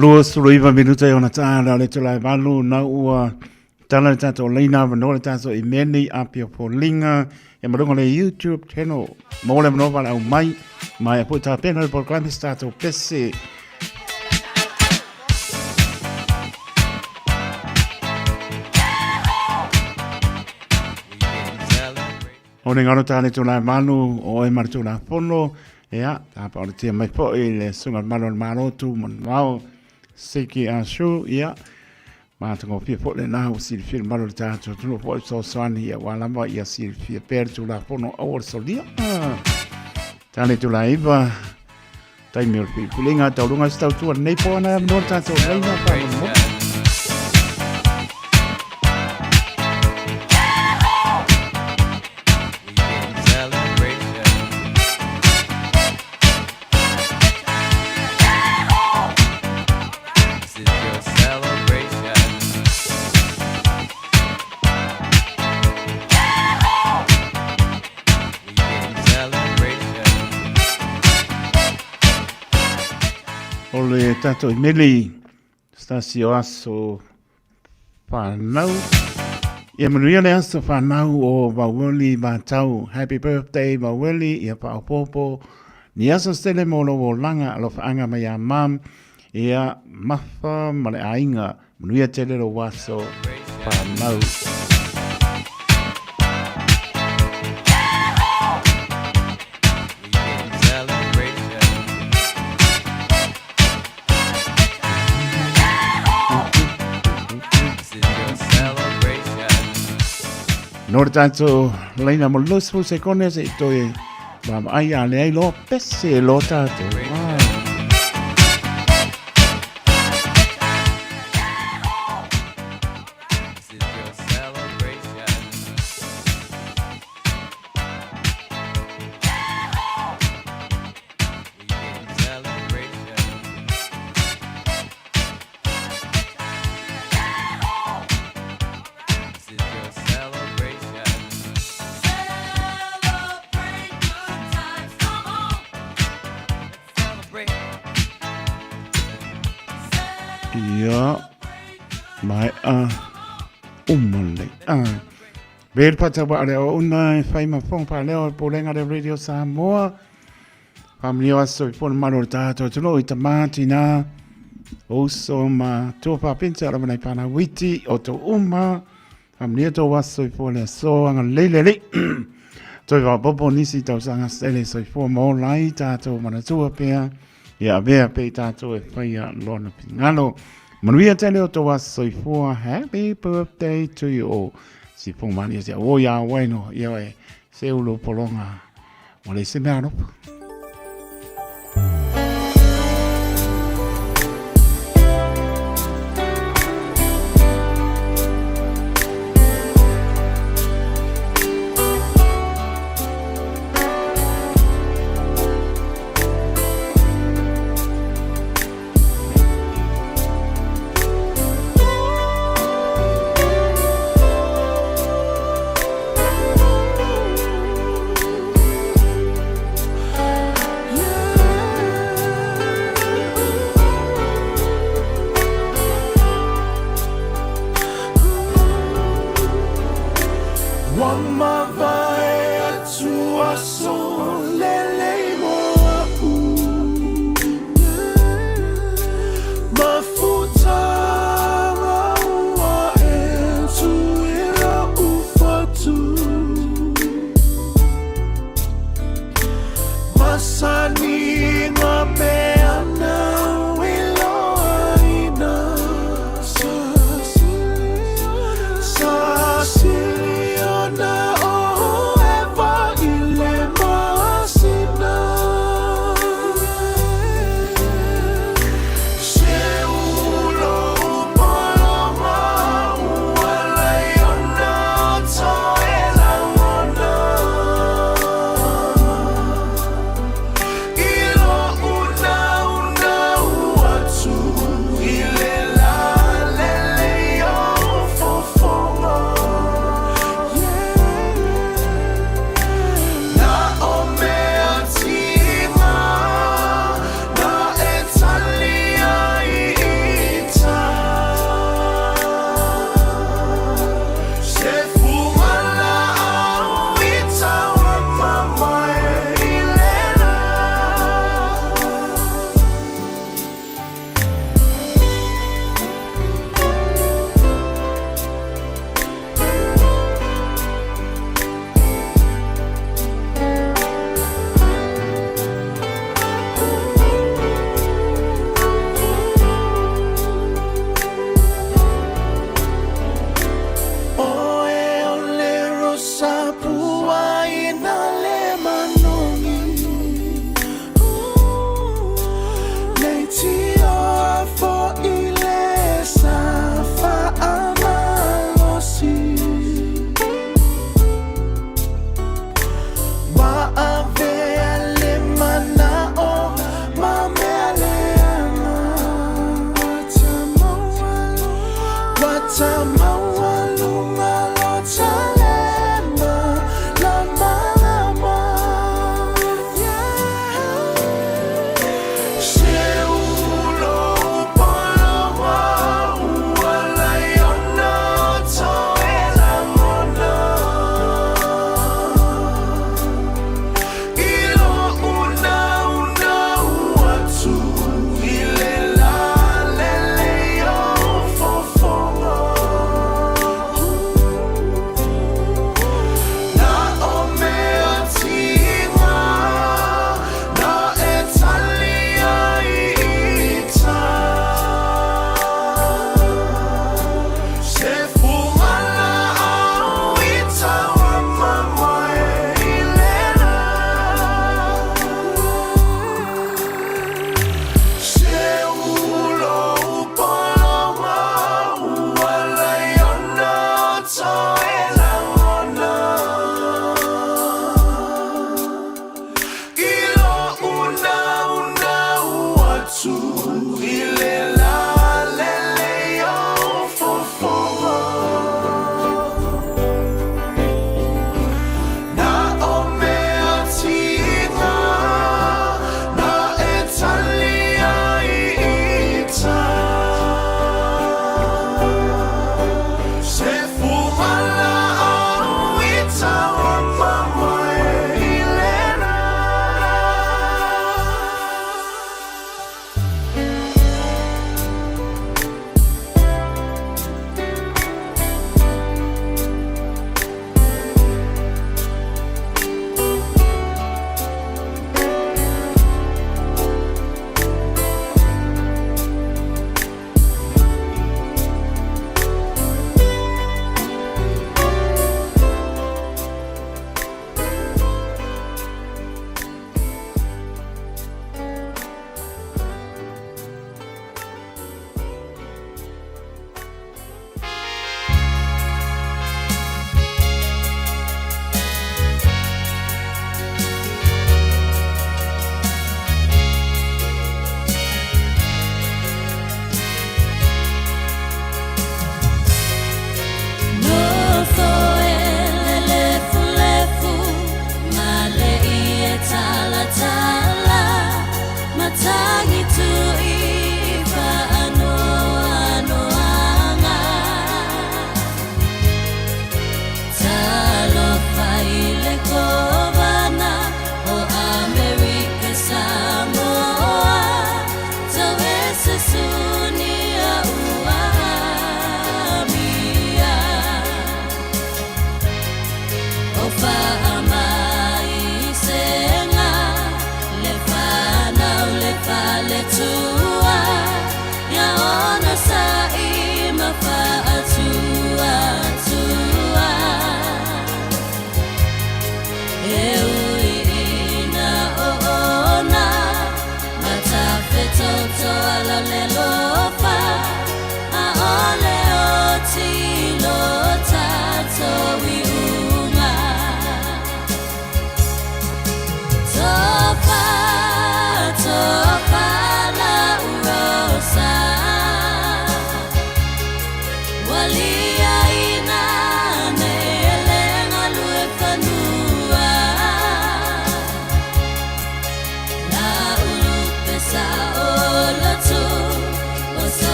Lua suruiva minuta e ona tāra le tulai walu na ua tala le tato leina vano le tato i meni apia po linga e marunga le YouTube channel mo le mano wala au mai mai a puta pena le programa stato pese o ne ngaro tāne tulai walu o e maritula pono e a tapa o le tia mai po i le sunga malo le marotu man wao Siki Ashu, ia. Mātango pia po le nā o siri whiri maro le tātou tunu po i so soani ia walamba ia siri whiri pēr tu la pono au or solia. Tāne tu la iwa, taimi o le pilinga, taurunga stau tua nei po ana no tātou reina pāi mo. Le tato i meli stasio aso whanau. Ia manuia le aso whanau o Waweli Mātau. Happy birthday Waweli, ia Paopopo. Ni aso stele molo o langa alo whaanga mai a mam. Ia mawha male ainga. Manuia tele lo waso whanau. Nor tanto leina mo lusfu se kone se toi mam ai ale ai lo pese lo tato. Mai umole Ver pata wa ale una fai ma fong pa leo polenga de Radio Samoa family aso i pon mano tato tulo i tamati na oso ma to pa pinta ra mai pana witi o to uma family to waso i pon so anga lelele to va bobo nisi to sanga stele so i pon mo lai tato mana tua pe ya ve pe tato e fai lona pingalo Manuia tele o to waso i pon happy birthday to you all. Si pong mani se o ya bueno ya e se ulo polonga o le semano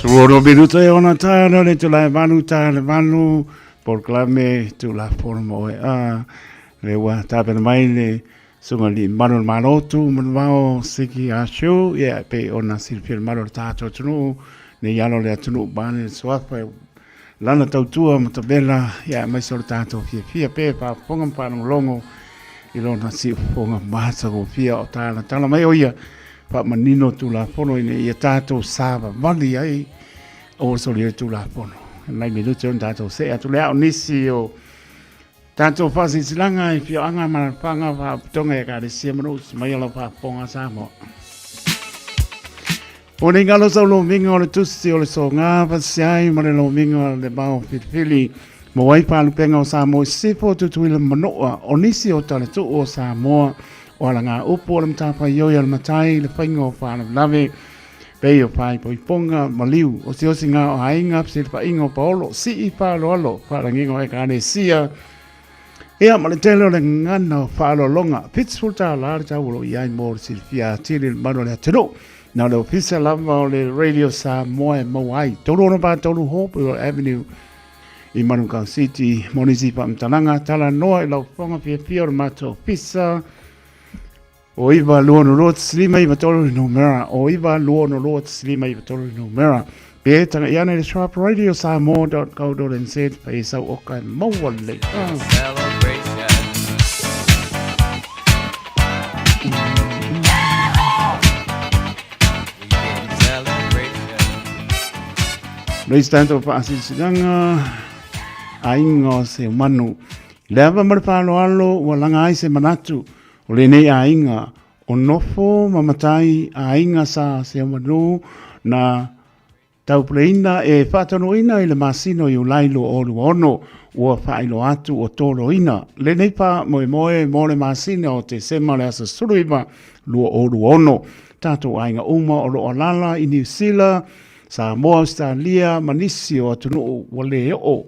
Ruoro minuto e ona tāna le tula manu tāna manu por clame tula formo le wa tāpena mai le sunga li manu malotu manu siki ashu ya pe ona silfir manu tāto tunu ne yalo le tunu bane swafa lana tautua matabela ya mai sol tāto fia pe pa ponga pa longo ilona si ponga masa go fia o tāna mai oia pa manino tula fono ine ia tātou sava mali ai o soli tula fono nai me luto tātou se atu lea o nisi o tātou fasi silanga i fio anga marapanga pa tonga e kare sia manu mai ala pa ponga Samoa o ne ngalo sa lo mingo le tusi o le so ngā pasiai ma le lo mingo le bao fitfili mo wai pa lupenga o Samoa sifo tutuila manoa o nisi o tale tu o Samoa o ala ngā upo o le mtapa ioi ala matai le whaingo o whaana lave pei o pai po i ponga maliu o si osi ngā o hainga psi le whaingo paolo si i pālo alo whaara ngingo e kāne sia ea ma le tele o le ngana o whaalo longa pitsful tā lāre tā ulo i ai mōre si le fia tiri le mano le atino na le ofisa lava o le radio Samoa e mau ai tolu ono pā tolu hopu o Avenue i Manukau City Monisipa Mtananga tala noa i lau whonga fia o le mato ofisa o iwa luono loa tslima iwa tolu i numera. O iwa luono loa tslima iwa tolu i numera. Pe tanga iana i sharp radio samoa.co.nz pa i sau oka e maua le. Reis tanto pa asisiganga a ingo se manu. Leva maripalo alo walanga ai se manatu. O le nei a inga o nofo mamatai a inga sa se manu na taupleina e whatanoina i le masino i ulailo o luono ua whailo atu o toloina. Le nei pa moe mo le masino o te sema le asa suruiva lua o luono. Tato a inga uma o lo alala i New Zealand, Samoa, Australia, manisi o atunu o le o.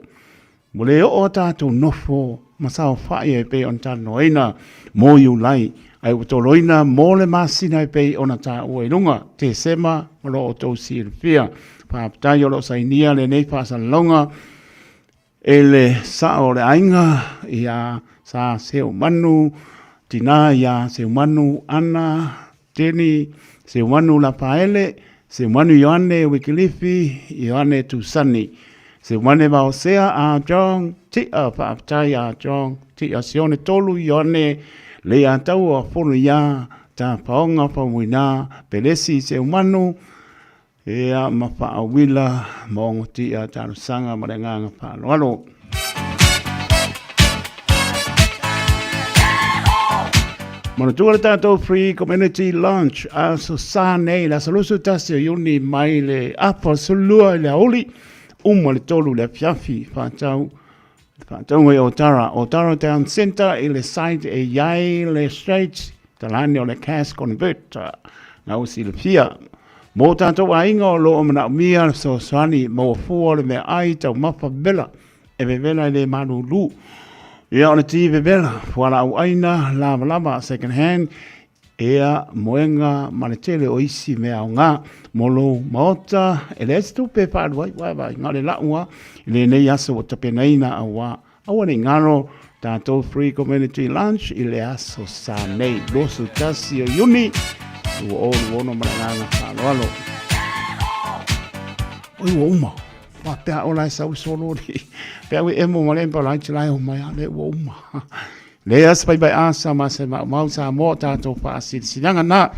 Mo le o tato nofo masao whae e pe on tanoina mo iu lai. Ai o toloina mo le masina e pe ona ta ua ilunga. Te sema o lo o tau sirfia. Pāptai o lo sainia le nei whaasalonga. E le sa o le ainga i a sa seo manu. Tina i a seo manu ana. Teni seo manu la paele. Seo manu Ioane Wikilifi. Ioane Tusani. Se wane wa sea a jong ti a pāptai a jong ti a sione tolu Ioane le a tau a whono ia ta paonga pamuina pelesi se umanu e a mawha a wila maongo ti a tarusanga marenganga whaaloalo. Mana tua le tātou free community lunch a so sa nei la salusu tasi o yuni mai le apa sulua le auli le tolu le fiafi whātau ngai Otara Town Centre i le site e iai le Straits talani o le cash converter ngau si le fia mō tātou a inga o lo o mana umia so soani mō fua le mea ai tau mawha bela e vela i le manu lu ia o le tive bela fuala au aina lava second hand ea moenga manetele o isi mea o ngā molo maota e le stupe pādu wai ngare laua le nei aso o tapenaina awa ni ngaro tātou free community lunch i le aso sa nei losu tasi o yuni ua ono maranganga whaaloalo oi ua uma wa pēa o lai sau solori pēa ui emo malempa lai tilai o mai ale ua uma le as pai asa ma se mau sa mo tātou whaasil sinanga na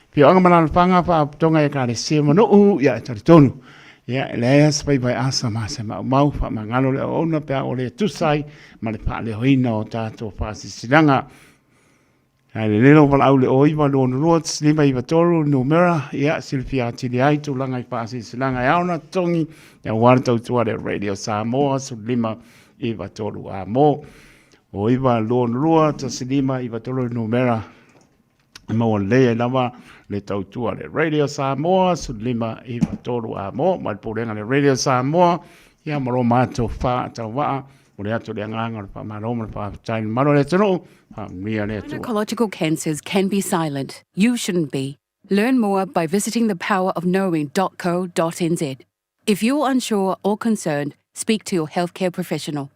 pio anga mana whanga wha tonga e kare se manu ia e taritonu ia le as pai asa ma se mau wha mangalo le ona pia o le tusai ma le paa le hoina o tātou whaasil sinanga ai le lelo wala au le oiwa lo nuruat lima iwa toru numera ia silfia tili ai tu langa i whaasil sinanga ia ona tongi ia wartau tua le radio Samoa su lima iwa toru a mo o iwa lon rua ta silima iwa tolo numera mo le lava le tautua le radio Samoa su lima iwa tolo a mo mal purenga le radio Samoa ia maro mato fa ta wa o le ato le nganga pa maroma pa tain maro le tino pa mia le tu. Gynecological cancers can be silent. You shouldn't be. Learn more by visiting thepowofknowing.co.nz. If you're unsure or concerned, speak to your healthcare professional.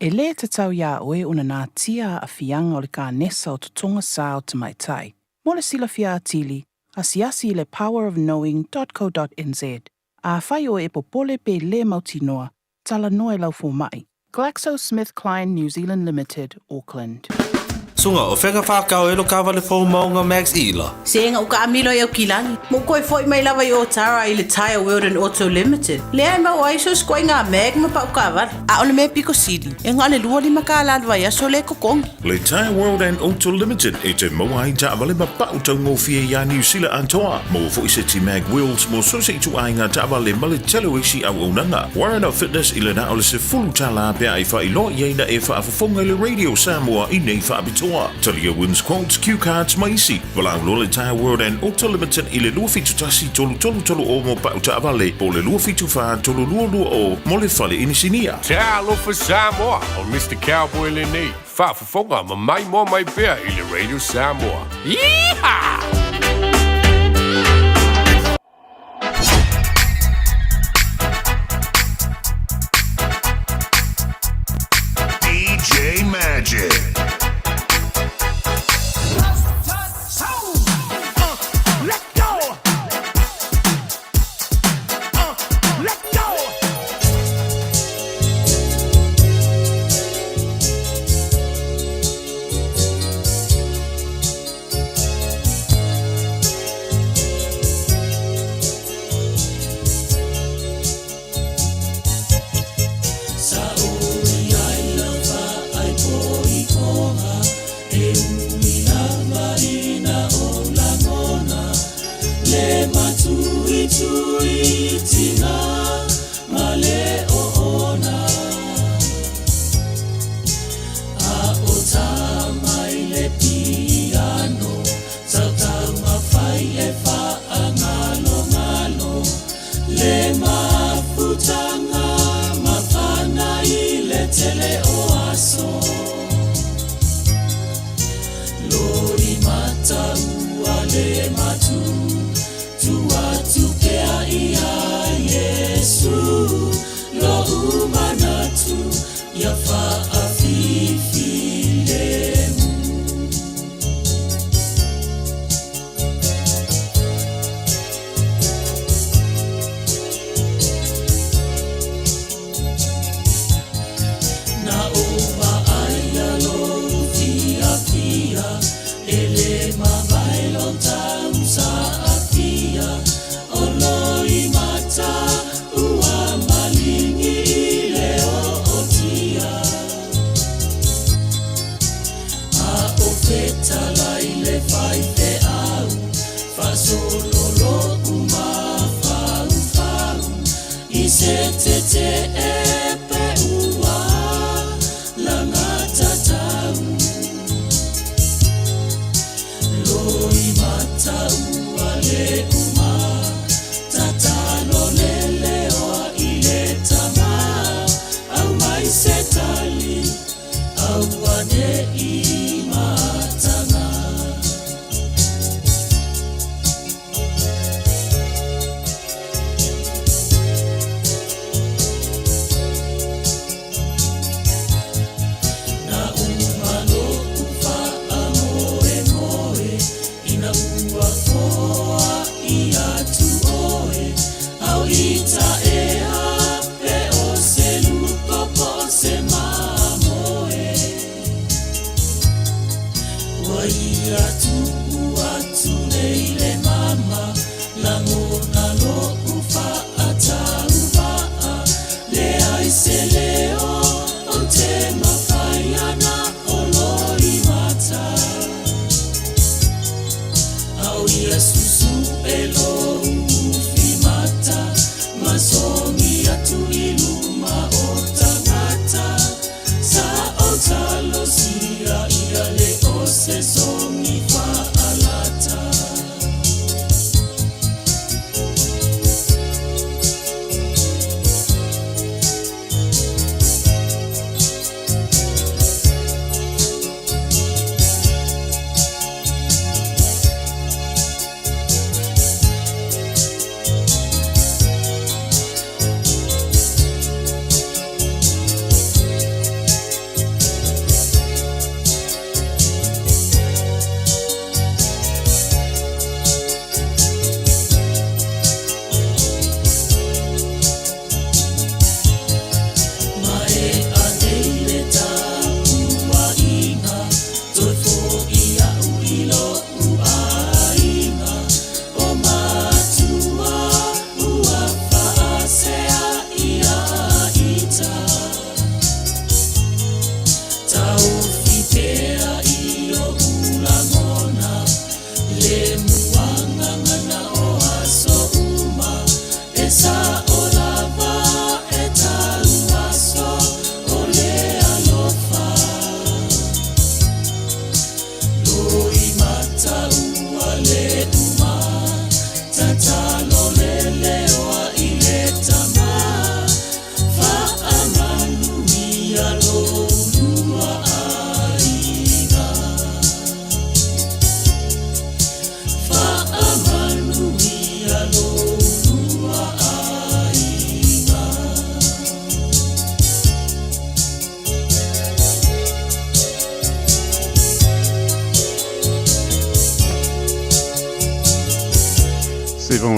E le te tau ia oe una nā tia a fianga o le ka nesa o tutonga sā o te maitai. Mo le sila fia atili, asiasi le powerofknowing.co.nz. A whai o e popole pe le mautinoa, tala noe lau fo mai. GlaxoSmithKline New Zealand Limited, Auckland. Sunga o whenga whakao e lo ka wale fo maunga Max Ila. Senga o ka amilo e o kilani. Mo koe foi mai lava i o Tara i le Tire World and Auto Limited. Le ai mau ai so skoi ngā meg ma pa uka wale. A ole me piko sidi. E ngā le lua lima ka aladwa ia so le kokongi. Le Tire World and Auto Limited e te moai ta wale ma pa utau ngō fia ia New Zealand antoa. Mo fo i se ti mag wheels mo so se tu ai ngā ta wale ma le telo isi au unanga. Warren Fitness i le na ole se fulu ta la pia i wha i lo i eina e wha afafonga le Radio Samoa i nei wha abitua. Talia wins quotes, cue cards, maisi. Walau lo le Tire World and Auto Limited i le lua fitu tasi tolu o mo pa uta avale. Po le lua fitu wha tolu lua o mo le fale inisinia. Te alofa Samoa o Mr. Cowboy le nei. Whaafafonga ma mai mo mai pea i le Radio Samoa. Yeehaw! DJ Magic.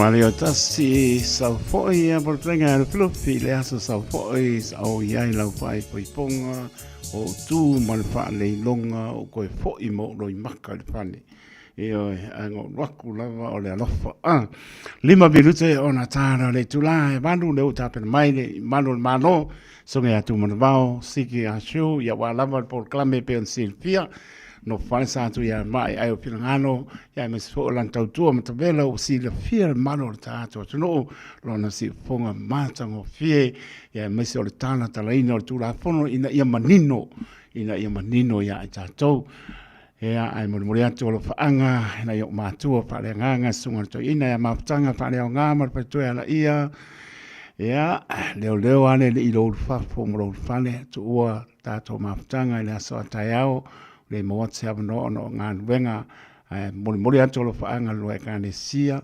Mario tasi sau foi a por plenga al fluffy le aso sau foi au iai lau fai poiponga o tu mal fa le longa o koe foi mo roi maka le fane. E oi, ango waku lava o le alofa. Lima birute o na tāra le tula e manu le utapen mai le manu le mano songe atu manavao siki a shu ya wa lava por klame pe on silfia. No fai sa tu ya mai ai o pinangano ya me so lan tau tu ma tabela o si le fia mano ta to no lo na si fonga mata ngo fie ya me so le tana tala ina tu la fono ina ia manino ya ta to ya ai mo mo ya to lo faanga na yo ma tu pa le nganga sunga to ina ya mafutanga pa le ngama pa to ya la ia ya leo ane le ilo fa fo mo fa le tu wa ta to mafutanga ina so tayao le mo se no ngan wenga mori atu lo faanga lo e kane sia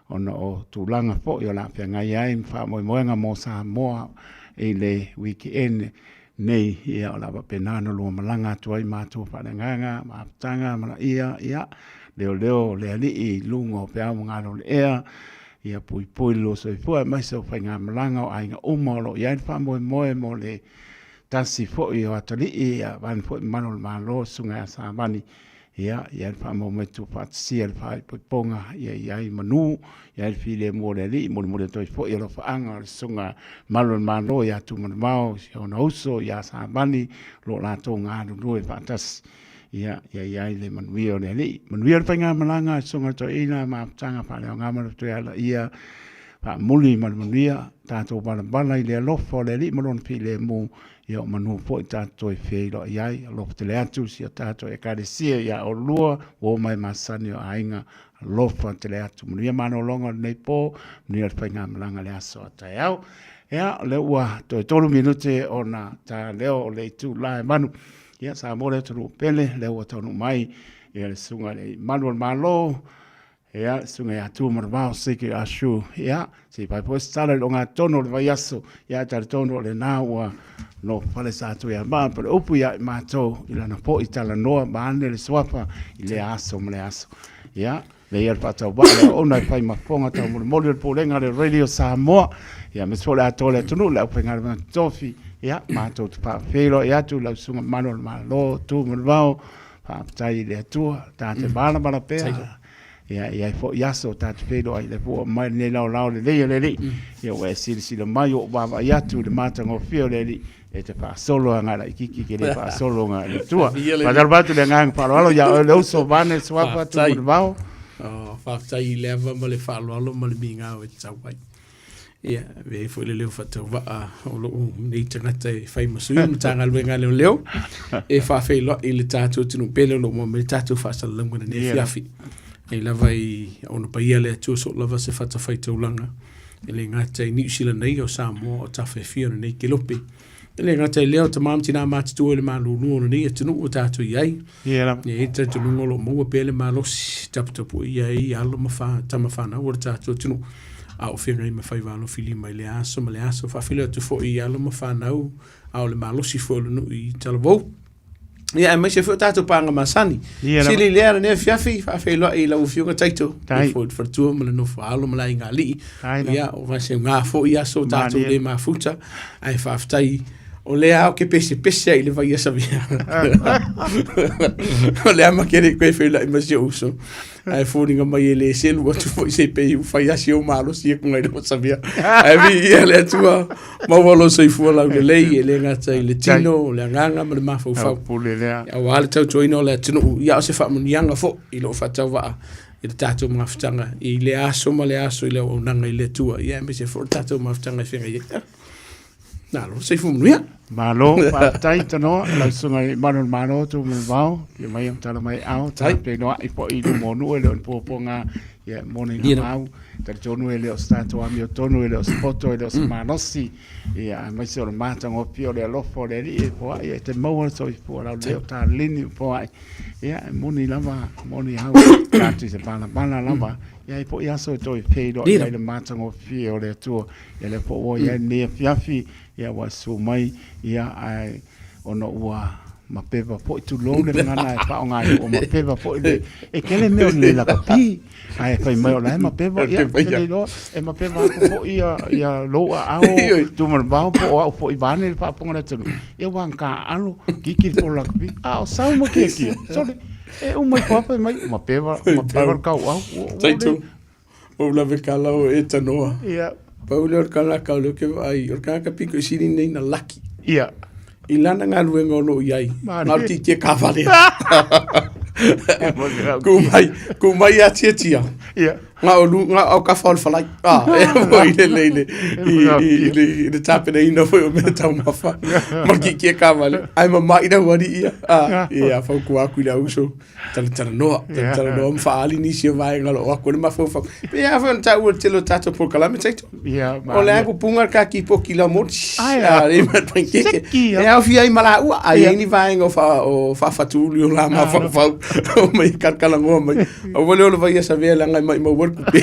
ona o tulanga fo yo la pe ngai ai fa mo nga mo Samoa e le weekend nei ia o la penano lo malanga tu ai ma tu fa nganga ma tanga ma ia leo le ali i lungo pe a nga lo ia ia pui lo so fo mai so fa nga malanga ai nga o mo lo ia fa mo le tasi fo i atali i van fo manol malo sunga sa bani ia fa mo metu pat siel fa ponga ia manu ia file mo le li mo to fo i lo fa anga sunga malol malo ia tu mau o no so ia sa bani lo la to nga do e patas ia le manuio le li manuio fa nga malanga sunga to ina ma tanga fa le nga ma to ia pa muli manuia tato bala i le lofo le li mo non file mo ia manu fo tato e feilo iai lo te le atu sia tato e karesia ia o lua o mai masani o ainga lofa te le atu manu ia mano longa nei po manu ia whainga malanga le aso atai au ia le ua to e tolu minute o na ta leo o le tu lae manu ia sa mo le tonu pele le ua tonu mai ia le sunga le manu al malo ia sunga ia tu marvao siki ashu ia si pai po stala longa tono le vaiaso ia tar tono le na ua no fale sa tu ia ma pero upu ia mato ila na po itala noa maane le swapa ile aso mle aso ia le ia pata ba le ona fai mafonga ta mo mo le polenga le radio Samoa ia me sola tole tunu la penga le tofi ia mato pa felo ia tu la sunga mano malo tu marvao pa tai le tu ta te bala pe ia fo yaso tat fedo ai le fo mai ne lao le ia we sila mai o baba ia tu le mata ngo fio le e te fa solo nga la kiki ke le fa solo nga le tua pa dar batu le ngang pa lo ya le uso vane swapa tu vao fa tai leva mo le fa lo mo le binga o tsa pai ia ve fo le fa to va o lo ni tanga te fai masu tanga le nga le e fa fe lo il tatu tu pelo lo mo me tatu fa sa lango ne fiafi e lava i ona paia le atu so lava se fata fai taulanga e le ngata i New Zealand nei o Samoa o tafe fia nei ke lope e le ngata i leo ta mamtina matitu e le malunu ona nei e tunu o tatu iai e te tunu lo mua pe le malosi taputapu iai alo tamawhana o le tatu tunu a o whianga i mawhai walo fili mai le aso fa fili atu fo i alo mawhanau a o le malosi fo lunu i talavou ia mai se fu tatu panga masani sili lea ne fiafi fa fe lo i la u fiunga taito fo for tu mo no fa alo mala inga li ia o va se nga fo ia so tatu le ma futa ai fa ftai o le ao ke pese i le vai esa via o le ama kere ko fe la ma se uso ai fo ninga mai le sel o tu fo se pe u fa ia se o malo si ko ngai do sabia ai vi le tu ma volo se fu la le ngata le tino le nganga ma ma fo fa ya wale tau toino le tino ya se fa mun yanga fo i lo fa tau va i le tatu mafutanga i le aso i le o nanga i le tua ia me se fo tatu mafutanga finga ia na lo se fu mun ia malo pa tai tano la sunga mano tu mo vao i mai am tala mai au tai pe no i po i mo no le po nga ia moni mau ter tonu ele o stato a mio tonu ele o spoto ele o manosi ia mai se o mata ngo pio le lofo le i po ia te mo so i po la le ta lini po ia moni lava moni au tanti se bana lava ia i po ia so to i pedo ia le mata ngo pio le tu ele po ia ne fiafi ia wa su mai ia ai ono ua ma pepa po tu lo le ngana e pa o ngai o ma pepa po le e kele me o le la kapi ai fai mai o la ma pepa ia le lo e ma pepa po ia lo a o tu ma ba po i bane pa po ngana tenu e wan ka alo ki po la kapi a o sa mo ki so le e o mai papa mai ma pepa ka o taito o la vekala o e tanoa ia pa ule o kala ka lo ke ai o ka piko sini nei na laki ia I lana ngā ruenga ono iai. Ngā ti tia ka whare. Ko mai a tia tia. Ngā o ka whare whalai. I le I le tāpena ina whai o mea tau mawha. Ma ki kia ka wale. Ai ma mai na wari ia. Ia whauku aku i la uso. Tala noa. Tala noa mwhaali nisi o vai ngalo. O aku ne mawhau whau. Ia whau na tau o telo tato po kalame taito. O le aku pungar ka ki po ki la moti. Ia ma pankeke. Ia au fia I mala ua. Ai ni vai ngo o whawhatuli o la ma whau. O mai karkalangoa mai. O wale o le vai asa vea langa mai ma worku pe.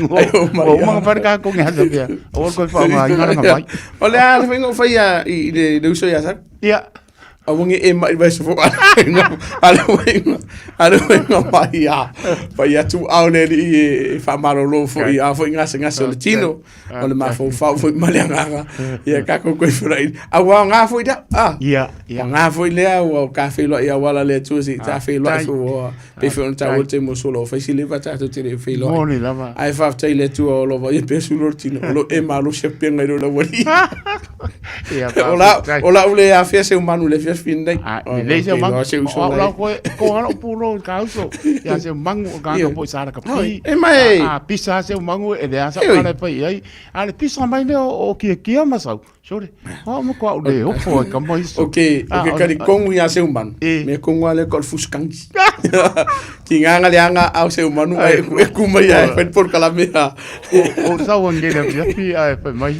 O mga parka ko nga sa vea. O ko fa ma ngara nga vai. O le a le vengo fai I le uso ya sa. Ia. A wangi e mai vai so ale wenga mai a pa ia tu au le I fa marolo fo I a fo ngasa le tino o le mafo fa fo maleanga ia ka ko ko frai a wa nga fo da ia nga fo le o ka fe lo ia wala le tu si ta fe lo fo pe fo ta o te mo solo fa si le vata to te fe lo ai fa ta le tu o lo vai pe su lo tino lo e malo se penga lo wali ola ule a fe se umanu le fin dai le se mangu ola ko ala puro kauso ya se mangu ka po sara ka pi e mai pisa se mangu e le asa para pa ai ale pisa mai ne o ki ma sau sore o mo ko le o po ka mai so okay ka di kongu ya se umanu me kongu ale kol fuskangi ki nganga le anga au se umanu e ku mai ai pe por kala mea o sa wangele pi ai pa mai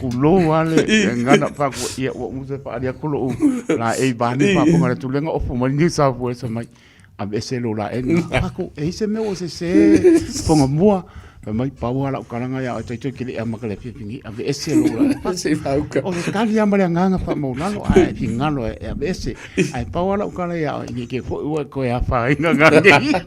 kulo wale ngana pa ko ia o muse pa dia kulo la e bani pa ko ngara tulenga o fo mani sa fo esa mai a bese lo la en ako e se me o se ponga mua mai pa wala o kalanga ya o taito ki le amakale pingi a bese lo la se fa uka o ka li amale nganga pa mo lalo a ngalo e a bese ai pa wala o kala ya ni ke fo ko ya fa nganga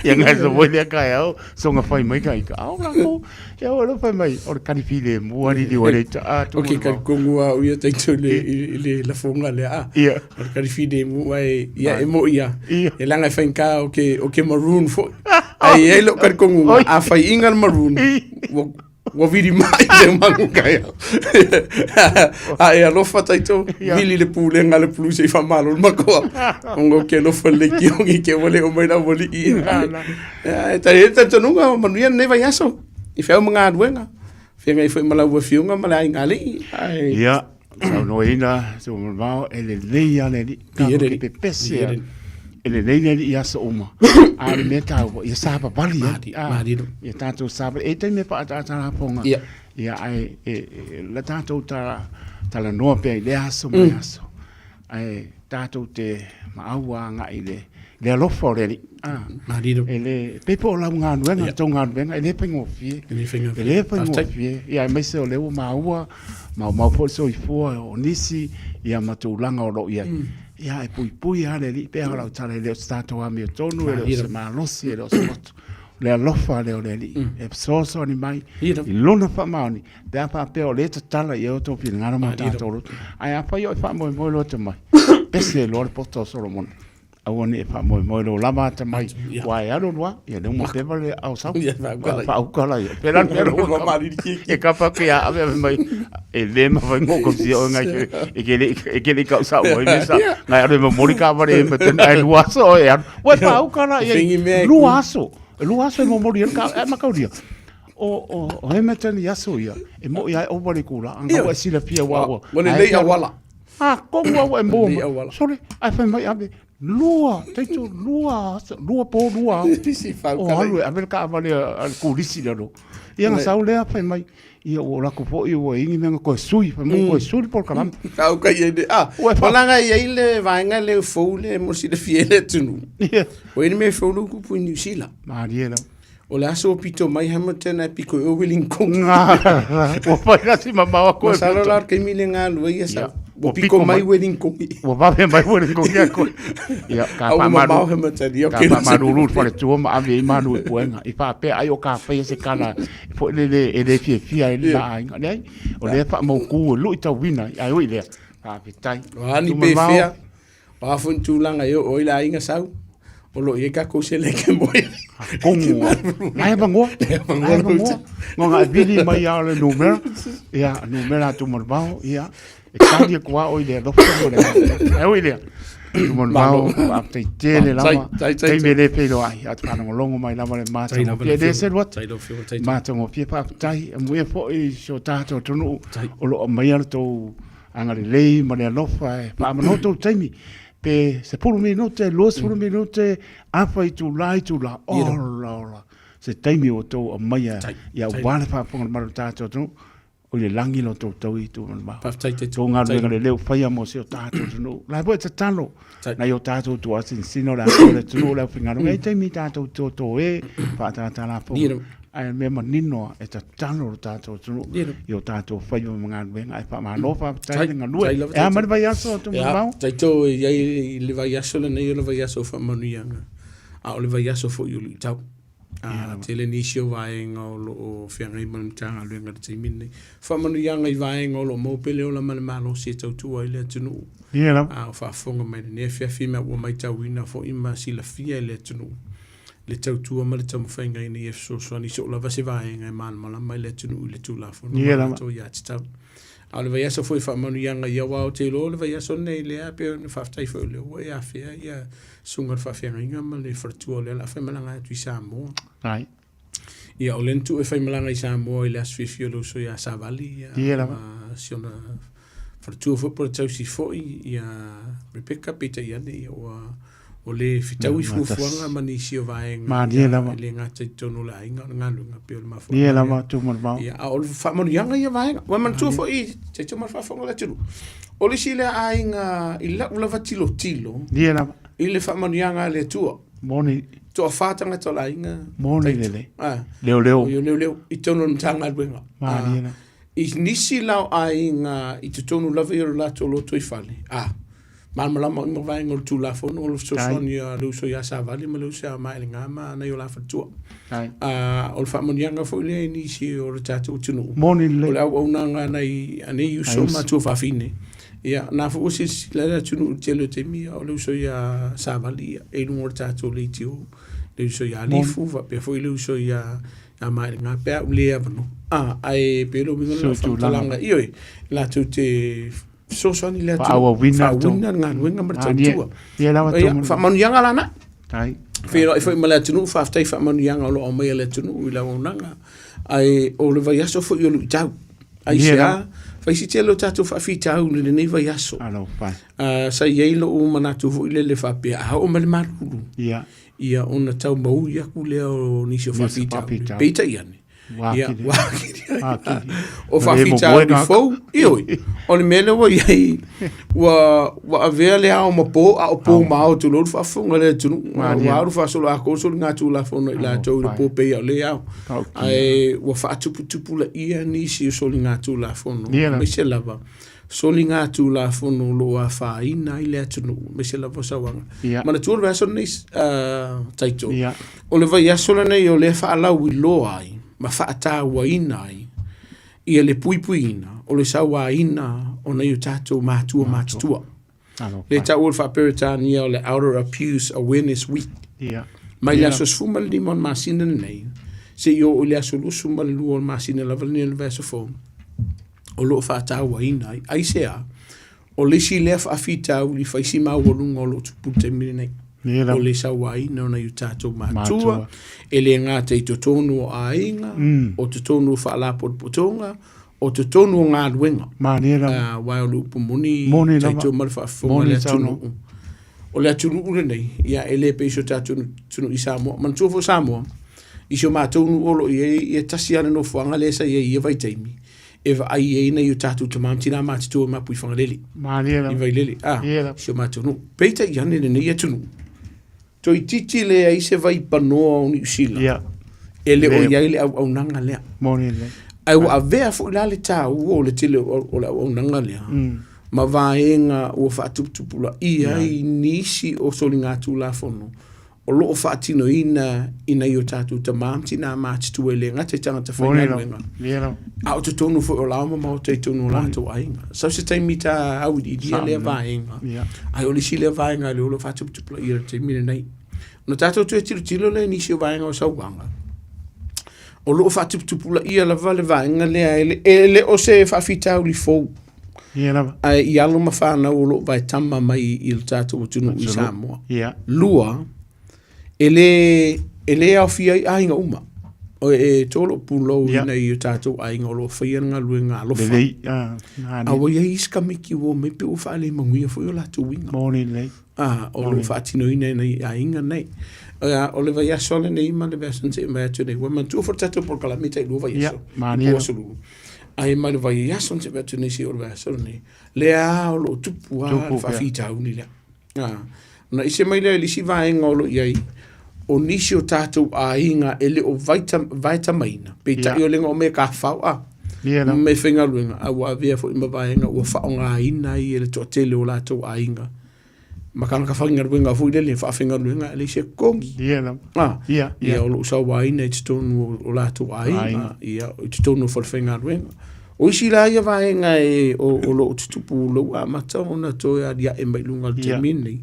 yang ngai voi le kai au so nga fai mai kai au la ko ya o fai mai o ka ni file mo ani di wale ta to ki ka kongua u ia te le la fonga le a o ka ni file mo ai ia e mo ia e langa fai ka o ke maroon fo ai e lo ka kongua a fai ingal maroon wo vidi mai le mangu kai ai alo fataito vili le pule ngale plus e fa malo mako ngo ke lo fole ki ngi ke vole o mai na voli I ta nunga manuia ne vai aso I fe mga duenga fe ngai foi mala wo fiunga mala ngali ai ia so no ina so mo ele leia le ke pesia ele leia ia so uma a me ta ia saba bali ia tato saba e te me pa ta ponga ia ai la tato ta la no pe le aso me aso ai tato te maaua nga le alofo le ele pepo la nga nuenga tonga venga ele pengo fie ele pengo fie ia me se o le maaua ma fo so ifo o nisi ia matulanga o lo ia ia e pui ale li pe ala tale le stato a mio tonu e se ma no si e lo spot le alofa le o le li e so ni mai I lona fa mauni da fa pe o le tala e o to pin ngara ma tato ai apa yo fa mo lo te mai pese lo porto solomon awoni fa mo lo lama te mai wa ya lo wa ya de mo te vale au sa fa au kala ya pero no mari ki e capa que a mai e le ma va ngo ko si o ngai e ke le ka sa mo me sa ngai ro mo mori ka vale me ten ai lo so ya wa fa au kala e lo aso mo mori ka e ma ka dia o he me ten ya so ya e mo ya o vale kula anga wa si la pia wa le le wala ko wa e mo sorry ai fa mai ave lua teito lua po lua si fa o alu a ver ka vale al kulisi lo ia nga sau le fa mai ia o la ko fo i o ingi menga ko sui fa mo ko sui por kalam au ka ia wala nga ia ile vanga le fo le mo si de fiele tunu o ini me fo lu ku pu New Zealand mariela o la so pito mai Hamilton a piko o Wellington o fa na si mama ko sa lo la ke mi le nga lu ia sa Wa piko mai wedding kongi. Wa va mai wedding kongi ko. Ia ka pa ma mau he matari. Ka pa ma ru fa le tu ma ave ma nu puenga. I fa pe ai o ka fa se kala. Fo le e fia la inga nei. O le fa mo ku lu ta wina ai o ile. Ka pe tai. Ani pe fia. Pa fun tu langa yo o ila inga sau. O lo ye ka ko se le ke mo. Kongo. Ai ba ngo. Ngo ga bili mai ya le numero. Ia numero tu mo ba ia. E kani kwa o ile do fo le. Ai o ile. Mon bao a te tele lama. Te me le pe lo ai. At pa no longo mai lama le mata. Pe de se what? Mata mo pe pa tai. Mo e fo i so tato tonu. O lo mai to anga le ma le lofa. Pa mo to taimi. Pe se pulu minute, los pulu minute, afa tu la. Ola. Se taimi o to o mai ia wale pa ponga maru tato tonu. O le langi lo to i tu ma. To nga le leo fai mo se o tato tonu. La bo te talo. Na yo tato tu asin sino la le tonu la finga no e taimi tato to e pa tata la po. Ai me manino e ta talo tato tonu. Yo tato fai mo nga ben ai pa ma no fa tai nga lu. E a mar vai aso tu ma. Tai to ye le vai aso le nei le vai aso fa manuianga. A o le vai aso fo yo lu tau. Tele nisio vaenga o lo fianga i manutanga luenga te mine. Whamanu i vaenga o lo mopele o la malemalo se tau tua i lea tunu. O whaafonga mai ne fia fima ua mai tau ina fo ima si la fia i lea tunu. Le tau tua ma le tau mawhainga ina i so swani so la vase vaenga i manamala mai lea tunu i le tu la fo. Mato i ati tau. A le vai aso foi whamanu i awa o te lo le vai aso nei lea pe ne whaftai fo le ua i a fia i a sungar whawhianga inga ma le wharatua le la whaimalanga atu i Samoa. Ai. Ia o lentu e whaimalanga i Samoa i le aswifio lo so i a Savali. Ia siona wharatua fo por tau si foi i a Rebecca Peter iane o le fitau i fuafuanga mani si o vaenga. Ma dia lama. Le ngata i tonu la inga o ngalunga pio le mafua. Dia lama tu mon mau. Ia o le whamanu ianga i a vaenga. Wa man tu fo i te tu mar whafonga la tulu. O le si le a inga i la ula vatilo tilo. Dia lama. I le whamanu ianga le tua. Moni. Toa whātanga tola inga. Moni lele. Leo. Leo. I tonu mtanga alwenga. Ma dia. I nisi lau a inga i te tonu lava i la tolo toi fale. Malmalama i mawhaenga o tu la fono o lo sosoni a leuso i a Savali ma leuso a maele ngā ma na i o la whatua. O le whamanianga fo ile i nisi o le tatu o tunu. Moni le. O le au nanga nei ane i uso ma tua whawhine. Ia, nā fo ose lera tunu o telo te mia o leuso i a Savali e lungo le tatu o le tio. Leuso i a lifu, pe fo i leuso i a maele ngā pēr u lea vano. Ai pēro minga la whamtalanga ioi. La tu te so ni le tu wina nga wenga martua fa manu yanga lana ai fe foi mala tunu fa ftai fa manu yanga lo mai le tunu ila onanga ai o le vai aso fo yo lu tau ai sia fa si telo tatu fa fi tau le nei vai aso alo pa sa ye lo o manatu fo ile le fa pe a o mal marulu ia ona tau mau ia ku le o ni so fa fi tau peita iani ia o fa fita di fo ioi o le mele wa ia wa avea le ao mapo a o po mau tu lo fa funga le tu wa ru fa solo a ko solo nga tu la fo no la to le po pe le ao ai wa fa tupu la ia ni si solo nga tu la fo no me se lava solo nga tu la fo no lo a fa ina ile tu no me se lava sa wanga ma tu va so ni taito o le va ia solo nei o le fa la wi lo ai ma whaata ua ina ai, ia le puipuina, o le sawa ina o na iu tātou mātua. Le tau o le whaperetania o le Outer Abuse Awareness Week. Mai le aso sfuma le limon masina nei, se i o le aso lusu ma le lua o masina lava le verso fo, o lo whaata ua ina ai, ai se a, o le si le whaafita u li whaisi maua lunga o lo tupute mire nei. O le sawai na ona i tātou mātua, e le ngā te tonu o ainga, o te tonu o whaala potonga, o te tonu o ngā luenga. Wai o lupu moni, teitou marwhaafonga le atunu. O le atunu ure nei, ia e le peiso tātou tunu i Samoa. Man tuofo Samoa, i sio mātonu olo i e tasi ana no whanga le sa i e vai teimi. E va ai e ina i tātou te mamtina mātitua mapui whangaleli. I vai leli. Sio mātonu. Peita i ane nei atunu. So i titi le ai se vai panoa o ni usila. E le o iai le au nanga lea. Moni le. Ai wa avea fo la le tau o le tele o le au nanga lea. ma vaenga ua whaatuputupula ia i nisi o soli ngā tū fono. O loo whaatino ina i o tātou ta māmti nā mātitu e le ngate tangata whainganuenga. A o te tonu fo o lauma ma o te tonu o lātou ainga. Sau se taimi tā au i dia lea vaenga. Ai o lisi lea vaenga le olo whaatuputupula ia te mire nei. No tātou tu e tilo le nisi o vaenga o sauwanga. O loo whaatuputupula ia la vale vaenga lea ele o se whaafitau li fou. I alo ma whanau o loo vai tama mai i le tātou o tunu i Samoa. Lua, ele au fia i ainga uma. O e tolo pulo ina i o tātou ainga o loo whaianga lue ngā lofa. Awa ia iska miki wo me pe o whaale manguia fo i o lātou winga. O loo whaatino ina i ainga nei. O le vai asole nei ma le vesan te mai atu nei. Wa man tua for tātou por kalamita i lua vai aso. Ai mai le vai aso te atu nei si o le vai asole nei. Lea o loo tupu a whawhita au ni lea. Na ise mai lea lisi vaenga o loo iai. O nisi o tātou a inga ele o vaita maina. Pei o lenga o me ka whau a. Me whenga luenga. A wa vea fo ima vaenga ua whao ngā ina i ele toa tele o lātou a inga. Makana ka whainga luenga fo i lele wha whenga luenga ele se kongi. Ia o lo usau wa ina i te tonu o lātou a inga. Ia o te tonu o whenga luenga. O isi la ia vaenga e o lo tutupu lo a mata o na toa dia e mai lunga te minei.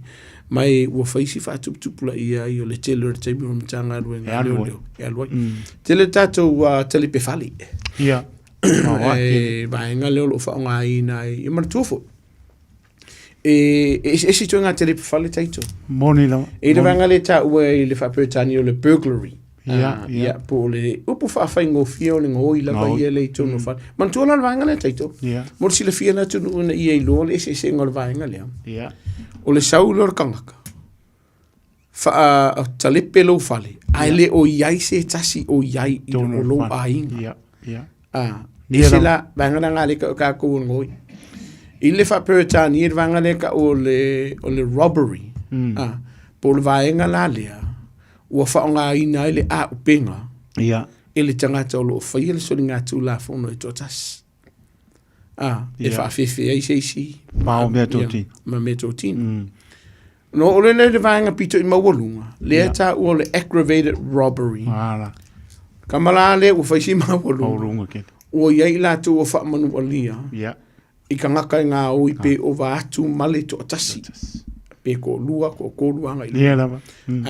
Mai ua whaisi whaatuputupula ia i o le tele o le taimi o mtanga luenga leo. Tele tātou tele pe whali. Vaenga leo lo whaonga ina i mana tuofo. E si toa ngā tele pe whali taito. Moni lau. E le vanga le tā ua i le whaperetani o le burglary. Po le upu whaafai fia o le ngoi lava ia le tono whali. Man tuola le vanga le taito. Mor si le fia na tunu una ia i loa le se ngol vaenga lea. O le saulo o kangaka. Wha talepe lo whale. Ai le o iai se tasi o iai i o lo a inga. Ese la vanga ngā le ka kou ngoi. I le whaperetani i le vanga le ka o le robbery. Po le vaenga la lea. Ua whaonga ina i le a upenga. E le tangata o lo whai le sori ngā tū la whono e totas. E whaafefe ai se isi. Mao mea tōtin. Ma mea tōtin. No, o le vaenga pito i mawalunga. Lea tā ua le aggravated robbery. Kamala le ua whaisi mawalunga. Ua iai la tū o whaamanu alia. I ka ngaka i ngā oi pe o wa atu male to atasi. Pe ko lua, ko kōruanga i lua.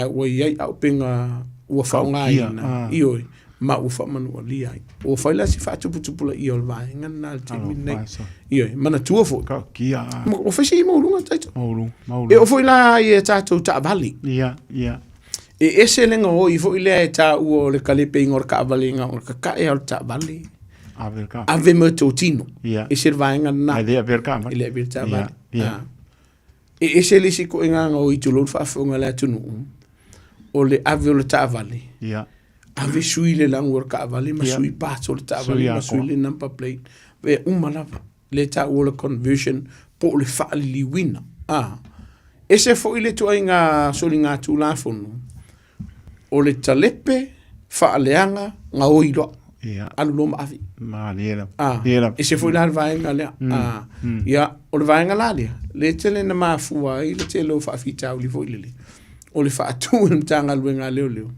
Ua iai au penga ua whaonga ina. Ioi. Ma ua whaamanu alia. O whaila si whaatuputupula i o le vaenga nā te minei. Ioi. Mana tua fo. O whaisi i maurunga taito. E o whaila i e tātou ta avali. E ese lenga o i whaila e tā ua o le kalepe i ngor ka avali ngā o ka kae al ta avali. Ave me tō tino. Ese le vaenga nā. Ai lea verka avali. Lea verka avali. E ese le si ko inga o i tulor whaafonga le atunu. O le ave o le ta avali. Ave sui le langor ka avali, ma sui pato le ta avali, ma sui le number plate. Ve umalava. Le ta ua le conversion po le whaali li wina. Ese fo i le tua inga soli ngā tūlafonu. O le talepe, whaaleanga, ngā oiloa. Alu loma avi. Ese fo i la vaenga lea. O le vaenga la lea. Le tele na mafua i le tele o whaafitau li fo i lele. O le whaatu na mtanga luenga leo leo.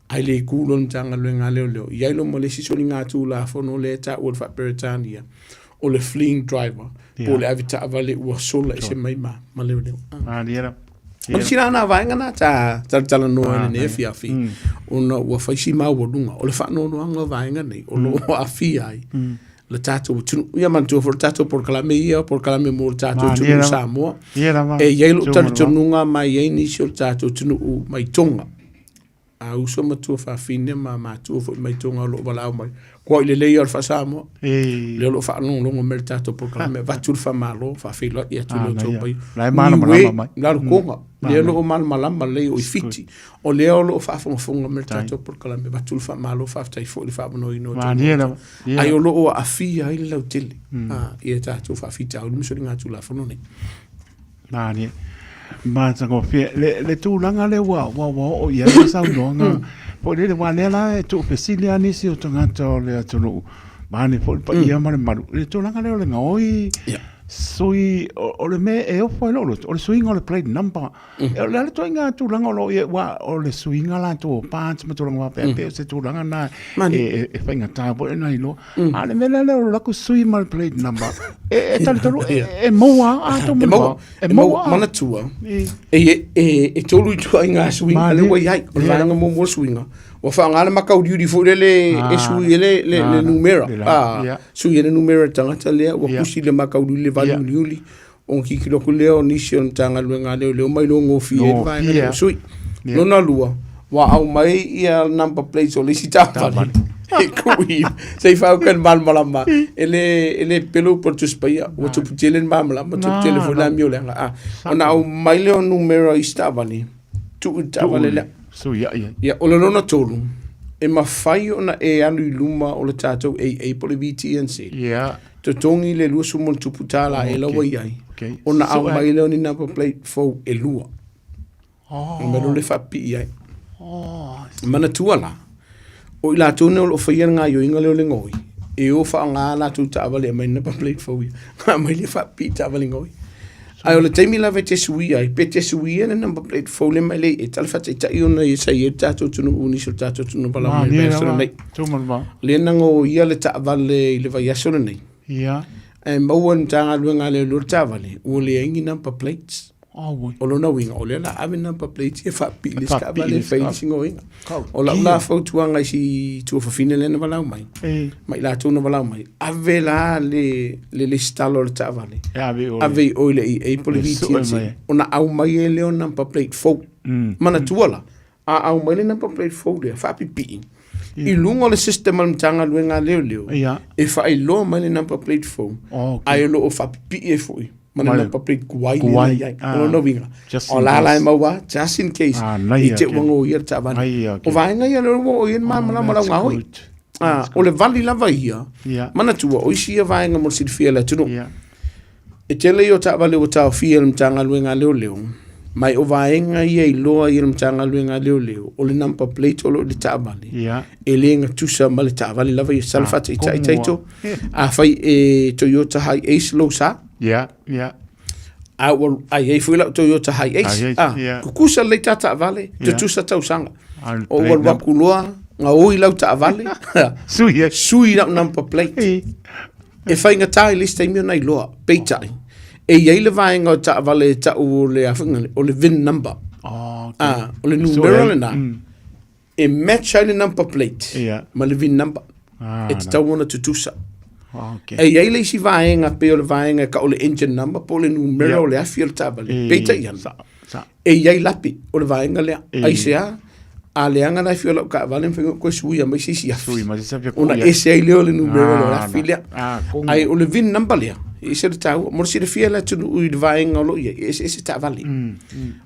Ai le kulo mtanga luenga leo leo. Iai lo mo le si soli ngā tūlafonu le ta ua le whaperetania. O le fleeing driver. Po le avita avale ua sola ese mai ma leo leo. O sina na vaenga na tala noa ne fiafi. O na ua whaisi mawalunga. O le whaanono anga vaenga nei. O lo afi ai. Le tato tunu. Ia mantua for tato por kalame ia. Por kalame mo le tato tunu Samoa. E ielo tali tununga mai ei nisi o le tato tunu mai tonga. A uso matua whawhine ma matua fo mai tonga o lo walau mai. Kua i le lei ar whasamoa. Le lo whaanongo mere tato por kalame. Vatur whamalo. Whawhila i atu leo tau pai. Lai mana malama mai. Laru konga. Leo lo mana malama leo i fiti. O leo lo whaafonga mere tato por kalame. Vatur whamalo. Whaftai fo li whaamano ino. Ai o lo o awhia i le lau tele. I e tato whawhita. O ni misori ngā tūla whanone. Nāni. Mata ko fie le tūlanga le wa o ia le saunonga. Po le wale la e tu pesilia ni si o tangata o le atunu. Mane po pa ia mare maru. Le tūlanga le o le ngoi. sui o le me e o foi lo o le swing o le plate number e o le to inga tu langa lo e wa o le swing ala to pa ma tu langa pe pe se tu langa na e fa inga ta po na ilo a le me le lo ku sui mal plate number e tal to e moa a to mo e moa mana tua e tolu tu inga swing ale wa yai o langa mo swinga o fa ngala makau di fu le e sui le numero sui le numero tanga le o kusi le makau le vali liuli on ki kilo ku leo nation tanga luenga le mai lo ngofi e vai sui no na lua wa au mai ia number plate o le sita vali e kui sei fa kan mal malama ele pelo por tu spaia o tu putelen mamla mo tu telefona mi olenga ona au mai le numero ista vali tu vale le so ya o lona tolu e mafai ona e anu luma o le tatou e po le VTNC to tongi le lua sumo tuputala e lawa iai ona au mai le ni number plate fo e lua me lo le fapi iai mana tuala o ila tone o fai nga yo inga le ngoi e o fa nga la tu ta vale mai number plate fo ia mai le fapi ta vale ngoi ai o le taimi lava te sui ai pe te sui na number plate fo le mai le e tal fata ta iona e sai e tato tunu uni so tato tunu bala mai besona nei le nango ia le ta vale le vai asona nei e mauan tanga luenga le lo ta vale o le ingi number plates o lona winga o le la ave number plates e fa pili ska vale fai singo inga o la fo tuanga si tu fa fine le na bala mai mai la tu na bala mai ave la le stalo le ta vale ave o le e poliviti ona au mai le on number plate fo mana tuala au mai le number plate fo le fa pipi i lungo le sistema mtanga luenga leo e fa i lo mai le number plate fo ai lo o fa pipi e fo mana number plate kuai le o no vinga o la maua just in case i te wango ia ta vana o vai nga ia lo o ia mama nga hoi o le vali lava ia mana tua o isia vai nga mo si fia la tuno e tele yo ta vale o ta fia mtanga luenga leo mai o vai nga ia i loa ia mtanga luenga leo o le number plate o lo le ta vale e le nga tusa ma le ta vale lava ia salfa te taito a fai e Toyota High Ace lo sa ai fui la Toyota High Ace kukusa le tata vale te tusa tau sanga o wal wakuloa nga oi lau ta vale sui na number plate e fai nga tai lista mi na loa peitai e ia le vai nga ta vale ta o le afinga o le VIN number o le numero le na e match le number plate ma le VIN number e tau ona tutusa e ia le si vaenga pe o le vaenga ka o le engine number po le numero le afiel tabale peita ia e ia lapi o le vaenga le ai sea a le anga la fiel ka vale ko sui mai si ona ese ai le numero le afiel ai o le VIN number le e se tau mo si le fiel tu u le vaenga lo ia ese ta vale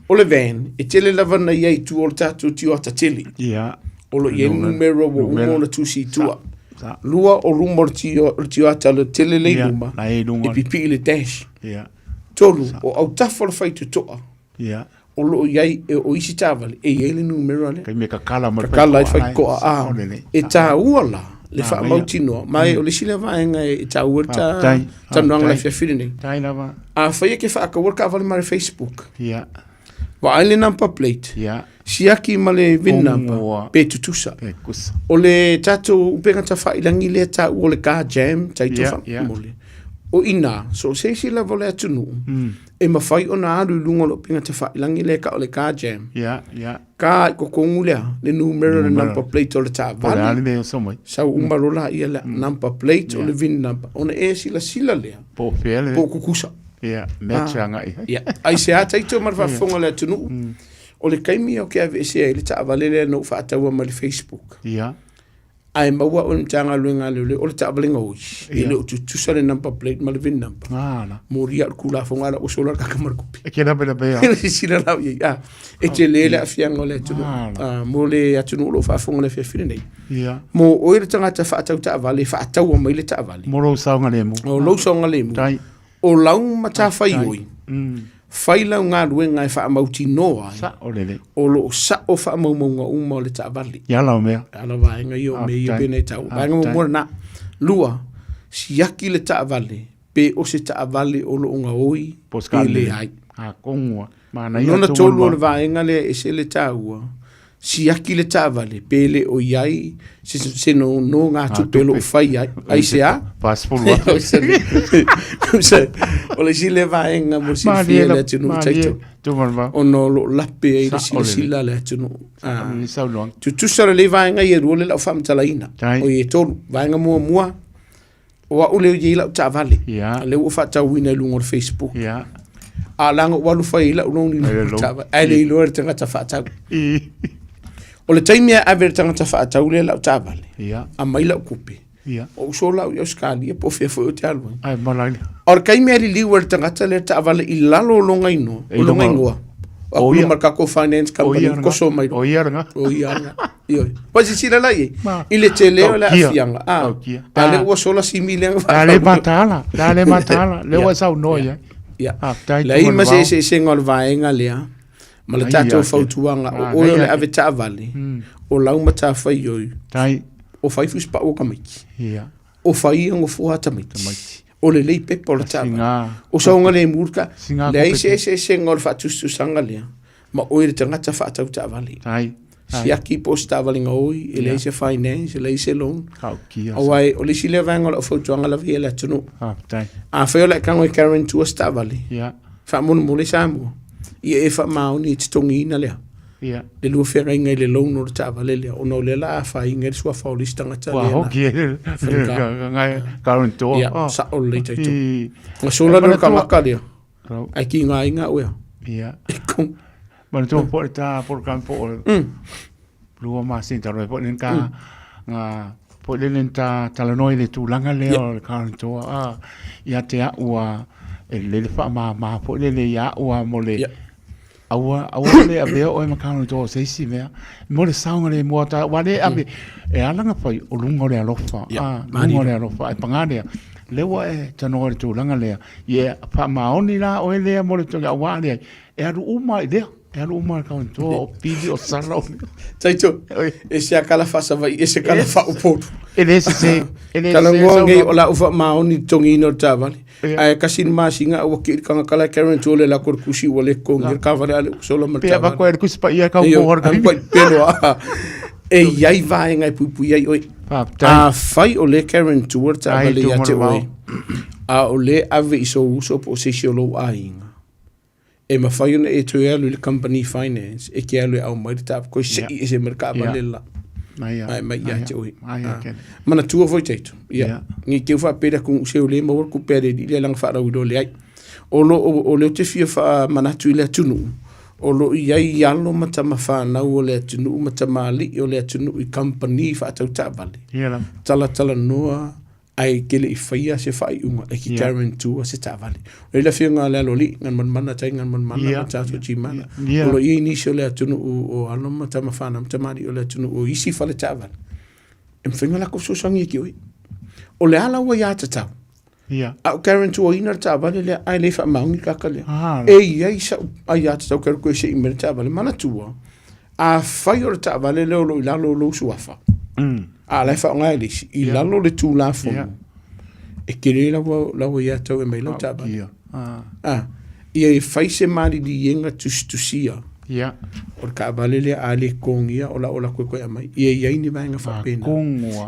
o le van e tele lava na ia tu o tatu ti o tatili o lo ia numero o mo tu si tua lua o rumor tio ata le tele le luma e pipi le dash tolu o au tafo le fai tu toa o lo iai e o isi tavale e iai le numero ale me kakala i fai koa a e ta uala le fa mautino mai o le sile vaenga e ta ua ta nuanga la fiafiri nei a fai ke fa ka worka vale mare Facebook wa ai le number plate siaki ma le VIN number pe tutusa o le tato upenga ta fa ilangi le ta o le car jam tai to fa mole o ina so se si la vole atunu e ma fai ona alu lungo lo penga ta fa ilangi le ka o le car jam ka ko kongulea le numero le number plate o le ta vale sa umarola ia le number plate o le VIN number ona e sila le po fele po kukusa metanga ai se ata ito marfa fonga le atunu o le kaimi o ke ave se le ta vale le no fa ta wa ma le Facebook ai maua o tanga luenga le o le ta vale ngoi e le tu sale number plate ma le VIN number moria kula fonga la o sola ka kamar kupi e ke na bela be e sila la ia e te le le afianga le tu mo le atunu lo fa fonga le fe nei mo o le tanga ta fa ta vale fa ta wa ma le ta vale mo lo saunga le mo o lo saunga le mo o lau mata fai oi fai lau ngā ruenga e wha mauti noa o lo sa o wha maunga uma o le ta vali ia lau mea ala vaenga i o me i o bene tau vaenga mo mora na lua siaki le ta vali pe o se taavale o lo unga oi ele ai kongo mana nona tolu o le vaenga le e se le taua si aki le taavale pe le o iai se no ngā tupelo fai ai se a paspolo o le si le vaenga mo si fia le tunu taito o no lo lape ai le sila le tunu tu sara le vaenga i rua le lau whamtalaina o i e tolu vaenga mua o a ule i lau taavale le ua whatauina i lungo le Facebook a langa walu fai ila unong ni taavale ai le ilo e tangata whatau o le taimia aver tangata whaatau le lau taavale a mai lau kupe o so lau i auskali e po fia foi o te alwa ai malai o le kaimia li liwa le tangata le taavale i lalo o longa ino o longa ingoa a kulu markako finance company koso mai o iaranga ioi pasi sila lai i le te leo le afianga a le ua sola si milianga dale matala le ua sau noia le ima se ngol vaenga lea ma le tatou fautuanga o le ave taavale o lau mata fai oi o fai fuspa o kamiki o fai ngo fuha tamiki o le lei pepa o le taavale o saunga le murka le ai se ngol fatustu sanga lea ma oi le tangata fatau taavale si aki post taavale ngoi e le se finance le se loan awai o le sile vanga o fautuanga la via le tunu a fai o le kango i Karen tu taavale fa mon mo le Samoa ia e fa mauni te tongina lea le lua whenga inga i le loan o le taavale lea o no le la fa inga le sua faulistanga ta lea hoki ngai Karen to sa o le taitu nga sola no kamaka lea ai ki ngā inga ua mana tō po ta por campo lua masinta roi po nen ka nga po len ta talanoi le tūlanga lea o le Karen to ia te ua e le fa ma po le ia ua mo le aua le ave o e makano to se si mea mo le saunga le mo ta wale ave e alanga pai o lungo le alofa lungo le alofa e pangarea le wa e tano le tūlanga lea ia fa maoni la o le mo le toga wa le e aru uma idea e aru uma ka to o pidi o sala taito e se akala fa sa vai e se kala fa o poto ele se kala ngonge o la ufa maoni tongino tavale ai kasin masinga o ki kanga kala Karen tole la kor kusi wale ko ngir ka vale ale solo ma pe ba ko er kus pa ia ka ko hor pelo e yai vai ngai pupu yai oi a fai o le Karen tour tavale ya te oi a o le ave iso uso po se lo ainga e ma fai ona e toi alu le company finance e ki alu au mai tap ko se i se merkaba le la mai ia te oi mana tua foi teito ia ni ke fa pera ku se o le mo ku pere di le lang fa ra udo le ai o le te fia fa mana tu le tunu o lo ia ia lo mata ma fa na o le tunu mata mali o le tunu i company fa tau ta vale tala noa ai kele i faia se fai unga e ki Karen tu se ta vale o le fia nga le loli ngan man mana tai ngan man mana ta so chi mana o lo i ni se le tunu o alo mata ma fa na mata mali o le tunu o isi fa le ta vale em finga la ko so sangi ki o le ala wa ya ta ta a Karen tu o ina ta vale le ai le fa maungi ka ka le e ia sa ai ya ta ka ko se i mer ta vale mana tu a fai o ta vale le lo la lo suafa a le fa ngai le i lalo le tu la fo e kere la wo ya tau e mai lo taba ia e fai se mari di yenga tusia o ka vale le ale kongia o la koe mai ia ni vanga fa pena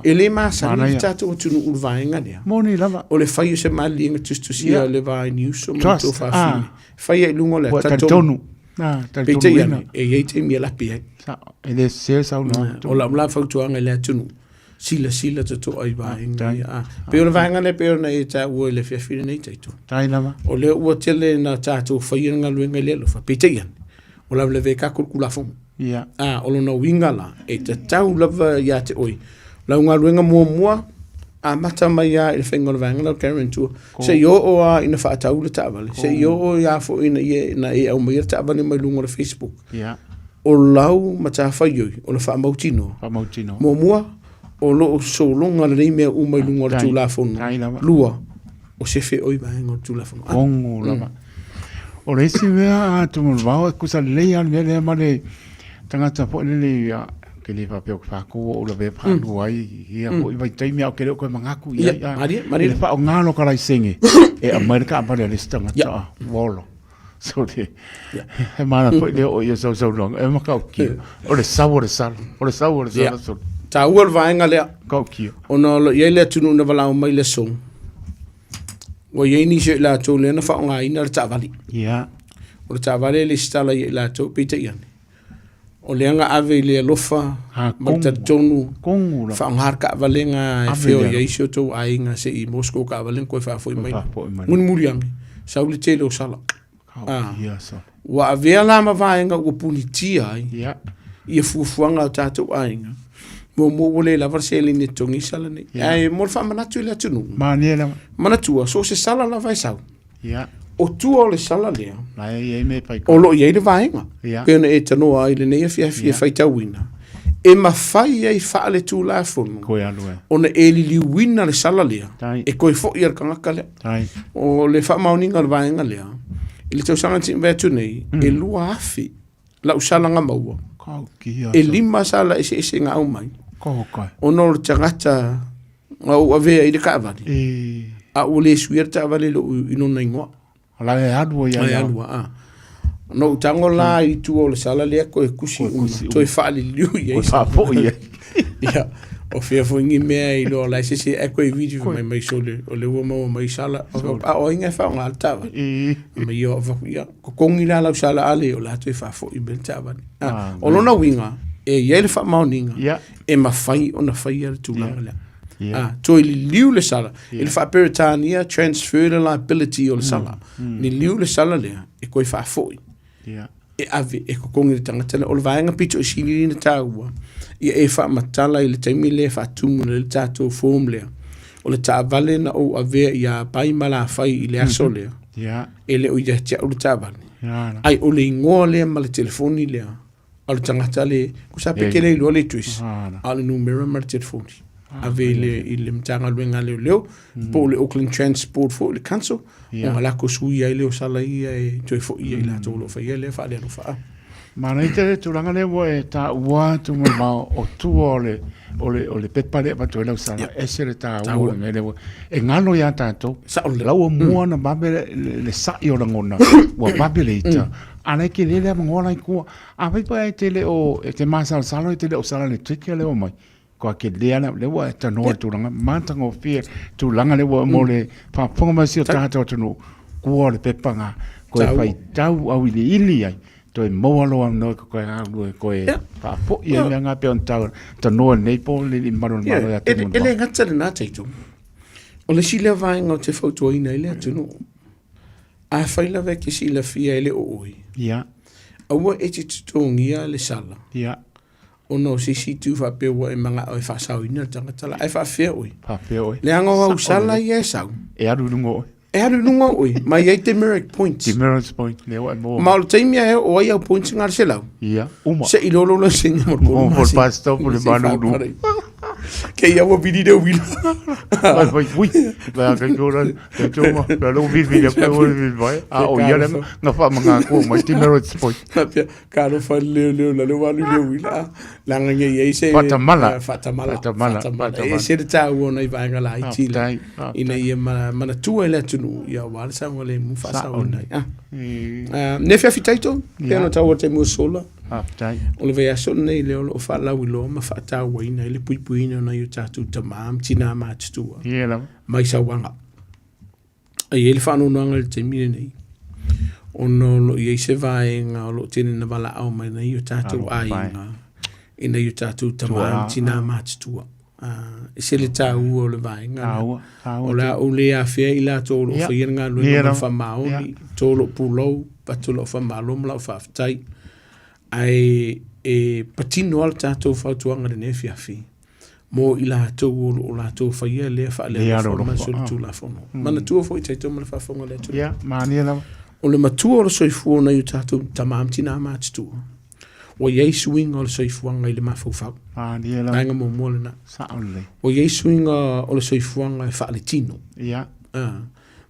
e le masa ni tatu o tunu u vanga le moni lava o le fai se mari yenga tusia le vai ni so mo to fa fi fai e lungo le tonu pete ia e ye te mi la pia ele se sa no o la fa tu anga le tunu sila to ai vai pe o vanga le pe na e ta o le fe fi nei taito tai lava o le o tele na tatu fai nga luenga le fa pete ia o la le ka kula fo o lo no winga la e te tau lava ya te oi la nga luenga mo a mata mai ya e fengo le vanga le Karen tu se yo o ina fa tau le tavale se yo ya fo ina ye na e au mai tavale mai lungo le Facebook o lau mata fa yo o le fa mautino mo o lo so longa le me o mai lungo le tu la fo lua o se fe oi vai ngo tu la fo kongo lava o le si vea tu mo va ku sa le ya le male tangata po le ke le fa pe fa ko o le ve fa lu ai ia ko i vai tai mi au ke le ko mangaku ia le fa o ngalo ka lai senge e America pa le stanga ta volo so de e mana ko le o ia so long e ma ka ki o le sabor sal so ta ua vai nga le ka ki ona lo ye le tunu na vala mai le song o ye ni se la to le na fa nga ina ta vali ia o ta vali le stala ye la to pita ia o le anga ave le lofa ma ta tonu kongu fa ngar ka valenga e feo ye iso to ainga se i Moscow ka valen ko fa foi mai mun muriang sa uli te lo sala ia so wa ave la ma va nga o punitia ia ia fuanga ta to ainga mo le la varsele ni tongi sala ni ai mo fa manatu le tunu maniela manatu so se sala la vai sau ia o tu o le sala le la e me pai o lo ye le vainga ia pe na e tano ai le nei fia fai tawina e ma fai ai fa le tu la fon ko ya lo ona e li wina le sala le e ko fo ir kanga kale o le fa mauninga le vainga le ile tau sanga tin vetu nei e lua afi la usala nga maua e lima sala ese nga au mai ono le tangata au ave i le kavani a o le suerta vale lo ino na ingoa ala e adu ya ya no tango la i tu o le sala le ko e kusi to e fali liu ye fa fo ye ya o fia fo ngi me i lo la se e ko e video mai so le o le wo mai sala o inga fa nga alta ma yo fa ya ko kongi la sala ale o la to e fa fo i ben tavani o lo na winga e ye le fa mauninga e ma fai ona fai al tu la to ili liu le sala il fa peritania transfer the liability o le sala ni liu le sala le e ko fa foi e ave e ko kongi tanga o le vaenga pito sini ni taua e fa matala ile taimi le fa tumu le tato form le o le ta vale na o ave ya pai mala fai ile asole ele o ya tia o ta vale ai o le ngole mal telefoni le al tanga le ku sa pekele lo le twis al numero mal telefoni ave le mtanga luenga leo po le Auckland Transport fo le council o la ko sui ai le sala ia e toi fo ia la tolo fa ia le fa le fa mana ite tu langa le wo e ta wa tu ma o tu ole pepare pa tu le sala ese le ta wo ngele wo e ngalo ya ta to la wo mo na ba le sa yo la ngona wo ba le ita ana ke le ngona ku a vai pa te le o te masa sala te le o sala le tike le o mai ko ke leana le wa ta no tu langa mantanga o fie tu langa le wa mo le pa fonga ma si ta ta no ko le pepanga ko fai tau au ile ili ai to e mo lo no ko nga ko e pa po ye nga pe on ta no nei po le maro maro ya te mo ele ngata le na te tu o le sile vai ngo te foto ina ile tu no a fai la ve ke sile fia ele o oi ya a wo e te tongia le sala ya ono si tu fa pe wa manga o fa sa ina tanga tala e fa fe oi le anga wa usala ye sa e adu lungo e adu lungo oi mai e demerit point le wa mo mal time e o ia point ngar se la ia uma se ilolo lo singa mo ko por pasto por manu du que ia wo vidi de wil vai ui va que ora que toma pero vi ko vai o ia na fa manga ko mai demerit point caro fa le la le wa le wil la nga ye se fatamala e se ta wo na va nga la iti ina ia mana tu ele tu ia wa sa ngole mu fa sa ona ne fa fitaito pena ta wo te mu sola o le vea so nei leo lo fa la wilo ma fa ta wa ina ile pui ina na yu tatu tamam tina ma tu mai sa wanga ai ele fa no ngal te mine nei ono lo ye se vai nga lo tini na bala au mai na yu tatu ai ina yu tatu tamam tina ma tu se le ta u o le vai nga o la o le a fe ila to lo fa nga lo fa ma o to lo pulo pa to lo fa ma lo la fa tai ai e patino al tato fa tuanga de nefia fi mo ila to o la to fa ye le fa le ma so tu la fono mana tu fo ite to ma fa fonga le tu ya mani la o le matu o so fu na yu tato tamam tina ma tu o ye swing o so fu nga ile ma fo fa mani la nga mo mo na sa ole o ye swing o so fu nga fa le tino ya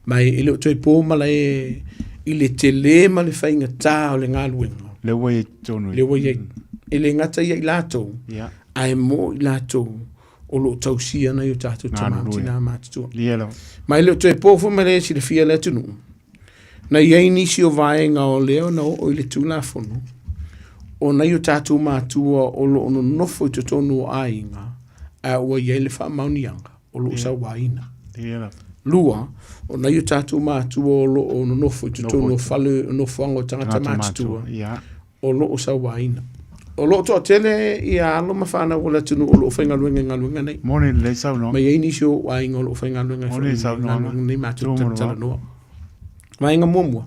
mai ile to po ma le ile tele ma le fa nga ta o le nga luenga le way tonu le way e le ngata ia i lātou, ai mo i lātou, o lo tausia na i o tātou tamati nā mātutua. Mai leo toi pōfu me le si le fia le tunu. Na iei nisi o vaenga o leo na o i le tūla fono. O na i o tātou mātua o lo ono nofo i tonu o ainga, a ua iei le wha maunianga, o lo sa waina. Lua, o na i o tātou mātua o lo ono nofo i tonu o whale o nofo ango tangata mātua, o lo sa waina. O lo to tele i alo mafana o le tunu o lo whainga luenga nei. Mone le sau no. Ma iei nisi o ainga o lo whainga luenga nei mātua tala noa. Ma inga momua.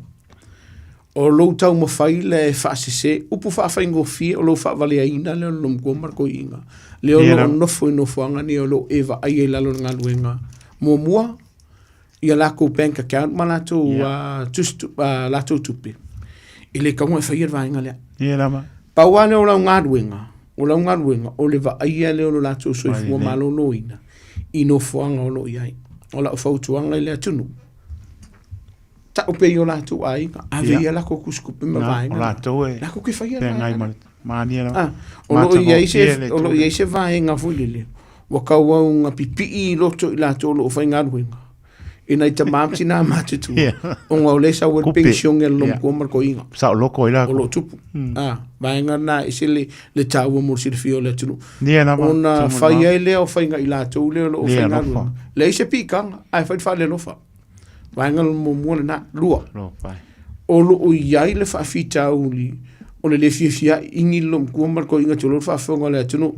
O lo tau mawhai le whaasese, upu whaafai fie o lo whaavale aina le o lo mkua marko inga. Le o lo nofo i nofoanga ni o lo eva ai e lalo ngā luenga. Momua, ia lako bank account ma lato tupe. I le kaunga e whaia rwainga lea. Ia lama. Pauane o lau ngā luenga, o le va aia le o lo lato soifua malo loina. I nofoanga o lo iai. O la whautuanga i lea tunu. Ta o pe yo la tu ai ave ia la ko kuskupe me vai la to e la ko ke fai ngai ma ni la o lo ia se vai nga fulile wa ka wa un pipi lo to la to lo fai nga ruinga ina ita mamti na mate tu o nga le sa wel pension el lo ko mar ko inga sa lo ko ila o lo tu vai nga na ise le ta wo mo si fio le tu na ona fai ele o fai nga ila to le lo fai nga le ise pikang ai fai le lo fa Wainga mo mona na lua. O lo o iai le whaafita uli. O le fia ingi lo mkua marko inga tulo whaafonga le tunu.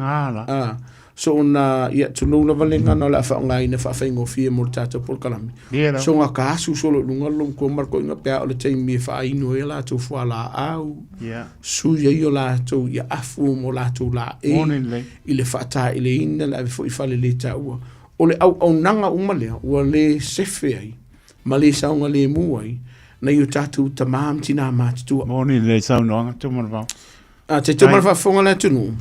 So ona ia tunu la valenga na la whaonga ina whaafingo fia mo tata por kalami. So nga kasu solo lunga lo mkua marko inga pia o le taimi e whaaino e la tu fua la au. Su ia i o la tu ia afu mo la tu la e. I le whaata i le ina la fo i whale le taua. O le au nanga umalea ua le sefe ai. Ma le saunga le muai, na iu tātou tamam tina mātua. Moni le saunga, tumarwha. Te tumarwha whonga le tunu.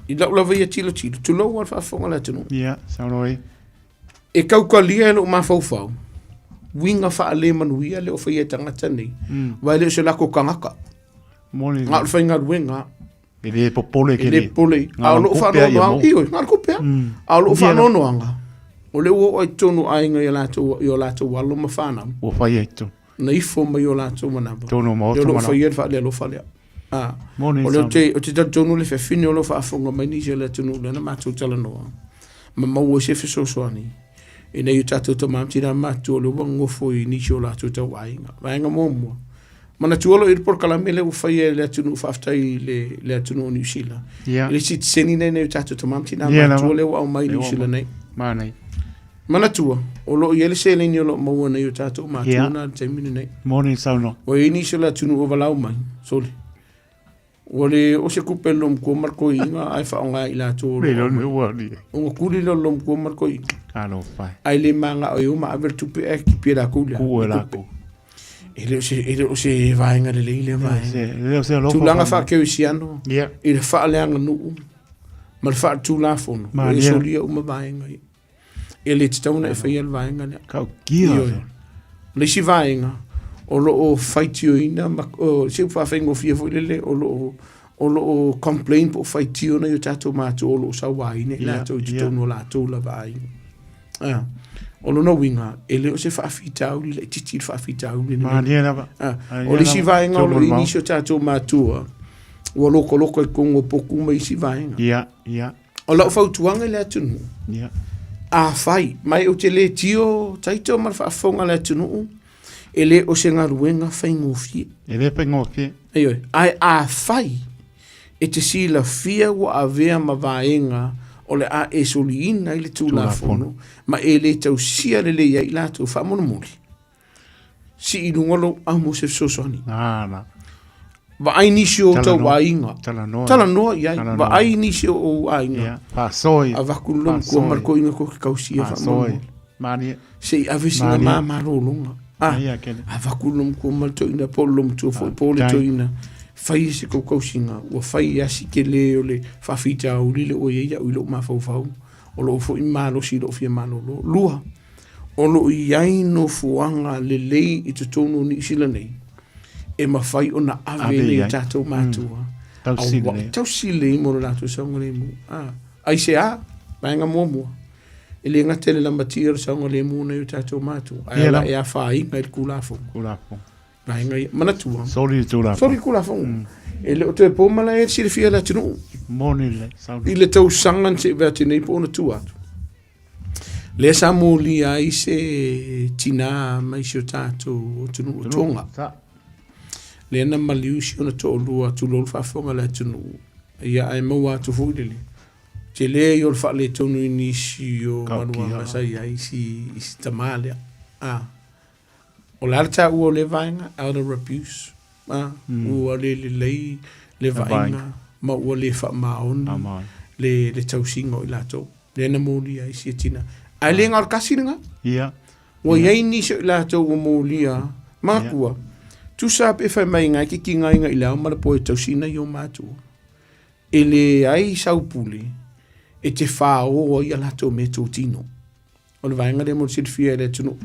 I lau lawa ia tilo, tu lau wha whonga le tunu. Ia, saunoi. E kauka lia e lo ma fau. Winga wha le manuia le o whaia tangata nei. Wai le o se lako kangaka. Moni. Ngā le whainga ruenga. E le popole ke le. E le pole. A lo wha nonoanga. Ioi, ngā kupea. A lo wha nonoanga. O le ua oi tonu ainga i o lato walo ma whanau. O whai eitu. Na ifo ma i o lato manaba. Tonu ma o tamana. O lo whai edu wha le lo whalea. O le o te tonu le whewhine o lo whaafonga mai nisi o le tonu le na mātou tala noa. Ma mau o se whesosoani. E nei o tātou ta mātira mātou o le wangofo i nisi o lato tau ainga. Vaenga mōmua. Mana tuolo i por kalame le whai e le atunu whaftai le atunu o New Zealand. Le si seni nei o tātou ta mātira mātou o le wau mai New Zealand nei. Mānei. Mana tua, o lo iele se le ni o lo maua nei o tātou mātua na te mini nei. Moni sauno. O e nisi la tunu o walau mai, soli. O le o se kupe lom kua marko inga, ai whaonga i la tō. Lelo me wali. O ngā kuri lo lom kua marko inga. Alo pai. Ai le manga o iu ma aver tupe e ki pira kulia. Kua lako. Ele o se vaenga le leile vaenga. Ele o se alofa. Tūlanga wha keu isi ano. Yeah. I le wha leanga nuu. Ma le wha tūla fono. O e solia uma vaenga i. E le titauna e whaia le vaenga lea. Kau kia. Le si vaenga, o lo o whaitio ina, se upa whaingo fia fo lele, o lo o complain po whaitio na i o tātou mātou o lo o sawaine, i lātou i titono o lātou la vaenga. O lo no winga, e le o se whaafitau li, le titi whaafitau li. O le si vaenga, o lo inisi o tātou mātua, o loko e kongo poku mai si vaenga. O la o whautuanga le atunu. A fai, mai o te le tio, taito mar whaafonga le tunu, e le o se ngaruenga whaingofie. E le whaingofie. Eioi, ai a fai, e te sila fia wa a vea ma vaenga, o le a e soliina i le tūla fono, ma e le tau sia le le iai lato whaamona muli. Si i lungolo a mo se sosoni. Wa ai nisi o tau wainga. Tala noa iai. Wa ai nisi o wainga. Pasoi. A wakulum kua marko inga ko ki kausia wha mani. Se i awesi nga maa rolonga. A wakulum kua marto ina polum tua fo pole to ina. Fai se ko kausinga. Wa fai asi ke le o le whawhita au lile o ia ui lo ma fau. O lo fo i malo si lo fia malo lo. Lua. O lo iai no fuanga le lei i te tonu ni sila nei. E mawhai o na ave nei tātou mātua. Tau sile mo la tu sa ngole mu. Ai se vaenga mo. Ele nga tele la matir sa ngole mu na yu tatou matu. Ai la e a fai ngai kulafo. Vaenga mana tu. Sorry kulafo. Ele o te po mala e sile fia la tunu. Monile. Ile tau sangan se vete nei po na tu atu. Le sa mo li ai se tina mai se tatou tunu tonga. Le na maliu si ona to lua tu lo fa fonga la tunu. Ia ai mo atu fuidele. Te le yo fa le tonu inisio manua masai ai si tamale. O larta u le vainga out of abuse. U le vainga ma u le fa maon. Le tausingo i lato. Le na mo li ai si tina. Ai le ngar kasinga. Ia. Wa yai ni se lato o mo lia makua. Tu sa pe fa mai ngai ki ngai ngai la ma po tausina yo matu. Ele ai saupuli. E te fa o ia lato me tino. O le vainga de mo se fia le tunu.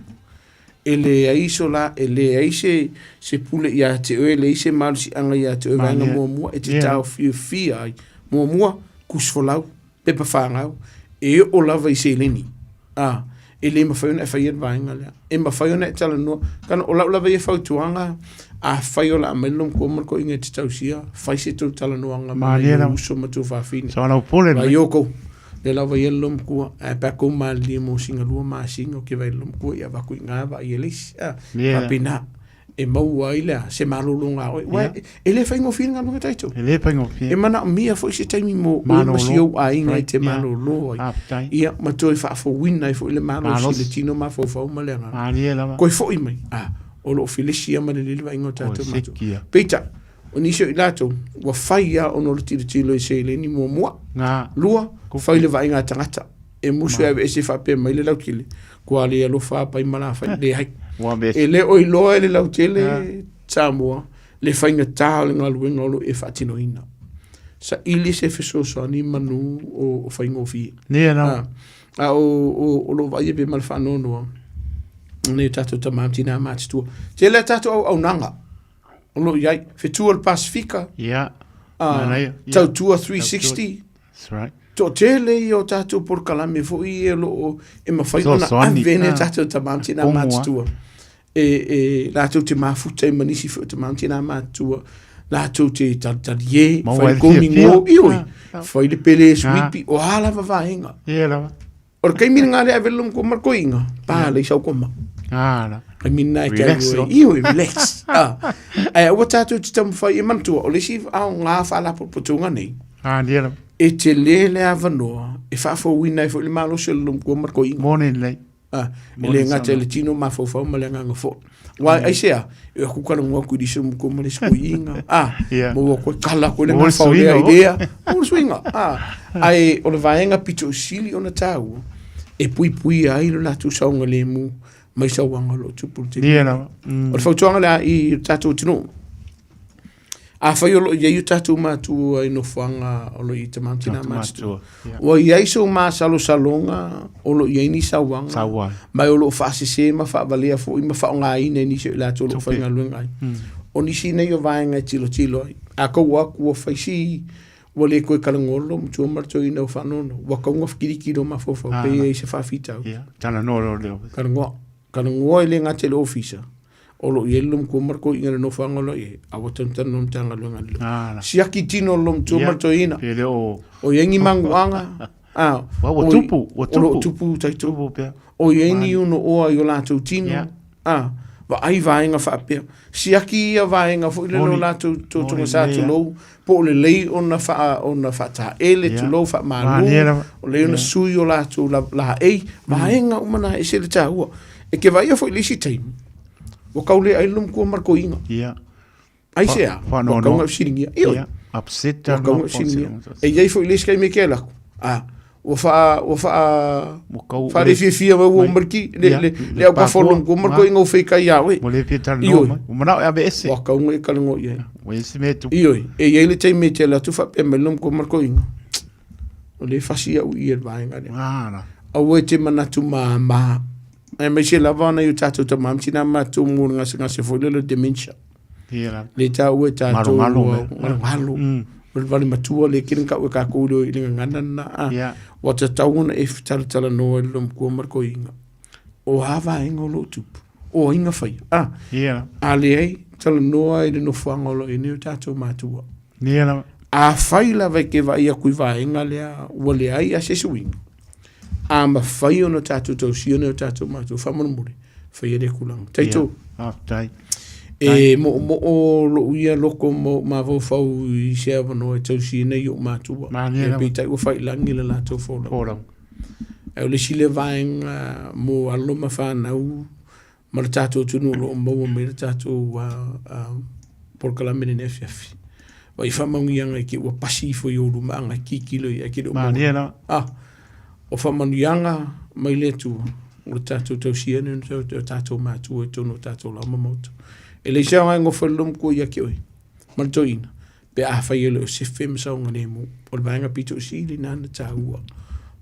Ele ai so la ele ai se pule ia te o ele se mal si anga ia te o vainga mo e te tau fia ai mo kusfolau pe pa fangau e o lava i se leni. Ele ma fai ona e fai e vainga lea. E ma fai ona e tala noa. Kana o lau lava i e fau tuanga a fai o la amelum ko marko inga te tausia. Fai se tu tala noanga ma le uso ma tu whawhine. So anau pole na. Yoko. Le lau vai elum kua. E pako ma lia mo singa lua ma singa. Ke vai elum kua i a waku i ngā wa i elis. Papina. E mau ai lea. Se malulunga. Ele fai ngo whiringa lunga taito. Ele fai ngo whiringa. E mana mia fo i se taimi mo. Masio a inga i te malulu. Ia matoi whaafo wina i fo i le malo si le tino ma fo fau ma lenga. Koi fo i mai. O lo filisia ma le liliwa ingo tato mato. Peita. O nisio i lato. Wa fai a ono le tilo i se le ni mua. Lua. Fai le va inga tangata. E musu e se fa pe mai le laukile. Kua le alo fa pa i mana fai le hai. E le oi loa e le lautele Samoa. Le fai nga taha le ngalu ngolo e fatino ina. Sa ili se fesoso ani manu o fai ngofi. Nia na. O lo vai e be mal fa nono. Ne tato tamamti na matstua. Te le tato au nanga. O lo iai. Fetua le Pasifika. Yeah. Tau tua 360. That's right. To tele i o tato por kalame fo i e lo e mawhai ona avene tato tamamti na matstua. Lato te mafuta i manisi fo tamamti na matstua. Lato te tadie. Fai komingo. Ioi. Fai le pele swipi. O hala vavaenga. Ia lava. Or kai mina ngale avelum ko marko inga. Pa le sau koma. La. Kai mina i kai ioi relax. O tato te tamu fai e mantua. O le si au ngā whala potunga nei. Dia lava. E te lele avanoa. E whafo wina i fo le malo se lum ko marko inga. Mone lei. E le ngā te le tino ma fo fo ma le nganga fo. Wai ai sea. E kukana ngua kui diso mko ma le sko inga. Mo ko kala ko le ngā fau lea idea. Mo swinga. Ai o le vaenga pito sili ona tau. E pui ai lo latu saunga le mu. Mai sauanga lo tupu te. Dia na. O le fautuanga lea i tatu tino. A fai o lo i tatu matu ai no whanga o lo i te mantina matu. O i aiso ma salonga o lo i ni sauanga. Mai o lo whaasese ma whaavalea fo i ma whaonga ine ni se la tolo whainga luenga ai. O ni si nei o vaenga tilo ai. A kou aku o whaisi o le koe kalangolo mtua marto i nau whanono. Wa kaunga whakirikiro ma fofa pe e se whawhitau. Tana noro leo. Karangoa i le ngate le ofisa. O lo yelum ko marko inga no fangolo e awotantan nom tanga lunga lu. Siaki tino lom tu marto ina. O yengi manguanga. O tupu. O tupu tai tupu. O yengi uno oa yo lato tino. Wa ai vaenga whaapea. Siaki ia vaenga fo ile lo lato tunga sa tu lo. Po le lei ona wha ta ele tu lo wha malu. O le ona sui o lato la ei. Vaenga umana e se le ta ua. E ke vai fo ilisi taimu. O kaule ai lum ko marko inga. Ai sea. O kaunga siringia. Ioi. Upseta. O kaunga siringia. E iai fo ilisi kai me ke lako. O fa fia wa o marki. Le au ka folum ko marko inga o fei kai awe. Mo le pita no. O mana e ese. O kaunga e kalango iai. O ese me tu. Ioi. E iai le tai me te la tu fa pe me lum ko marko inga. O le fasia u ier vaenga. Au e te manatu ma. E me se lavana yu tatu ta mamtina ma tu ngasa ngasa fo le dementia. Le ta u tatu malo. o le vale matua le kina ka o ka kūro i ringa ngana na wa ta tauna e tala no e lom kua marko inga o hava inga o lo tupu o inga whai a le ei tala noa i le no whangolo i neo tātou mātua a whai la vai ke vai a kui vai inga lea ua le ai a sesuinga a ma whai o no tātou tau si o neo tātou mātua whamana mure whai e kulang taito e mo o lo ia loko mo ma vo fau i se avano e tau si nei o mātua e pita ua whai langi le lātou fōlang e o le si le vaenga mo aloma whanau ma le tātou tunu lo mo me le tātou porkalamene ne fiafi wa i whamaungianga i ki ua pasi fo i olu maanga ki kilo i aki do mo o whamangianga mai le tua o le tātou tau siene o tātou mātua i tono tātou lau mamauta e le sianga ingo whalum ko i aki oi ma le toina pe a whai ele o se whemsa o ngane mo o le vaenga pito o si ili nana tā ua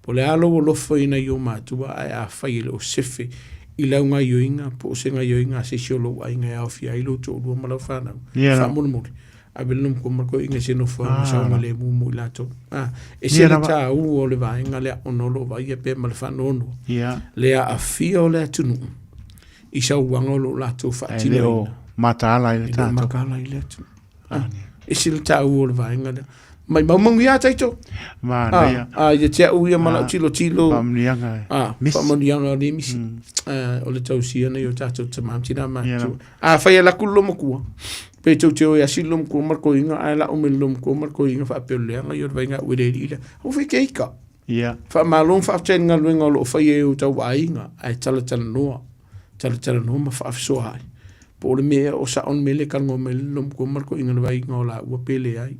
po le alo o lofa ina i o mātua ai a whai ele o sefe i lau ngai yoinga po se ngai yoinga se siolo ai ngai au fia i lo to lua malau whanau whamuna mori a belum ko marko inga se no fa sa ma le mu lato e se le ta u o le vaenga le ono lo vai pe mal fa no le a fia o le tunu i sa wanga lo lato fa ti le mata ala ile ta mata ala ile e se le ta u o le vaenga le mai mau ia taito ia te u ia mala tilo pamnianga pamnianga le misi o le tau sia nei o tato te mamtina ma a fa ia la kullo mo ku pe tau te o ia silom ko marko inga ai la o melom ko marko inga fa pelenga yo venga u le ile o fe keika fa malon fa tenga luenga lo fa ye o tau ainga ai tala no ma fa so ai po le me o sa on mele kan ngo melom ko marko inga le vai ngola u pele ai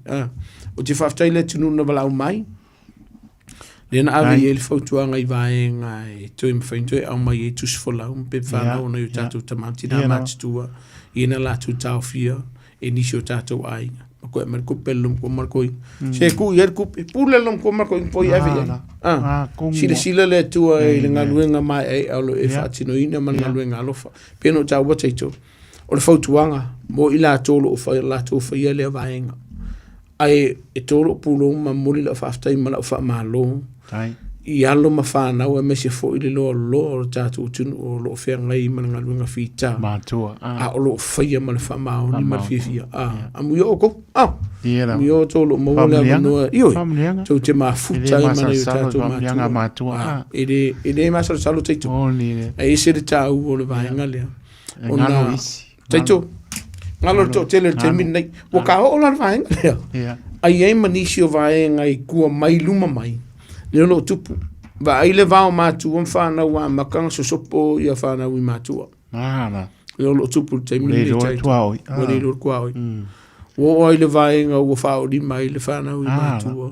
o te fa tele tunu na bala mai le na avi el foto anga i vai ngai to im fento au mai e tus fola pe fa na o no tatu tamati na matua ina la tu tau fia inisio tatu ai ko marko pelum ko marko se ku yer ku pulelum ko marko po yavi sila le tu ai le ngaluenga mai ai alo e fa tino ina man ngaluenga alofa pe no tau wateito o le fautuanga mo ila tolo o fa la to fa ile vaenga ai e tolo pulo ma moli la fa ftai ma la fa malo i alo ma fa na o me se fo ile lo tatu tun o lo fe ngai ma nga lunga fita ma tua o lo fa ia ma fa ma o ni ma fia amu yo ko mi yo tolo mo le no io to te ma futa ma na tatu ma tua ide ma salo teito ai se de ta o le vaenga le ona taito ngalo to tele termina o ka o la vaenga ai ai manisio vaenga i kua mai luma mai le lo tupu va ai le va ma tu on fa na wa makang so sopo ia fa na wi matua le lo tupu termina le lo kwao o ai le vaenga o fa o di mai le fa na wi matua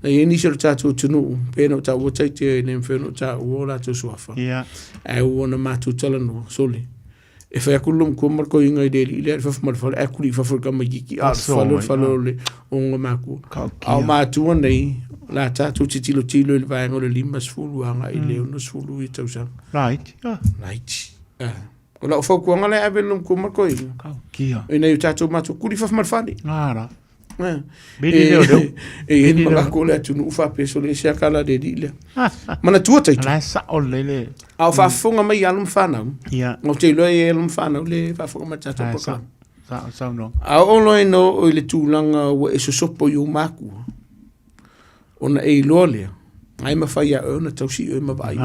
na ni se tatu tunu pe no ta wo taite ne mfeno ta wo la to sofa ai wo na matu tala no soli e fa kulum ko marko inga de ile fa mal fa akuli fa fa kam giki fa lo le on maku au matu nei la ta tu tilo il va ngol limas fulu anga ile no fulu i tausa right ko la fa ko ngale abelum ko marko inga kia ina yu tatu matu kuli fa mal fani bidi de e ma ko le tu nu fa peso le sia kala de ile mana tu taito la sa o le au fa funga mai alum fana no te lo e alum fana le fa funga mata to sa no au lo no o le tulanga o e so sopo yu maku ona e lole ai ma fa ya ona tausi o ma vai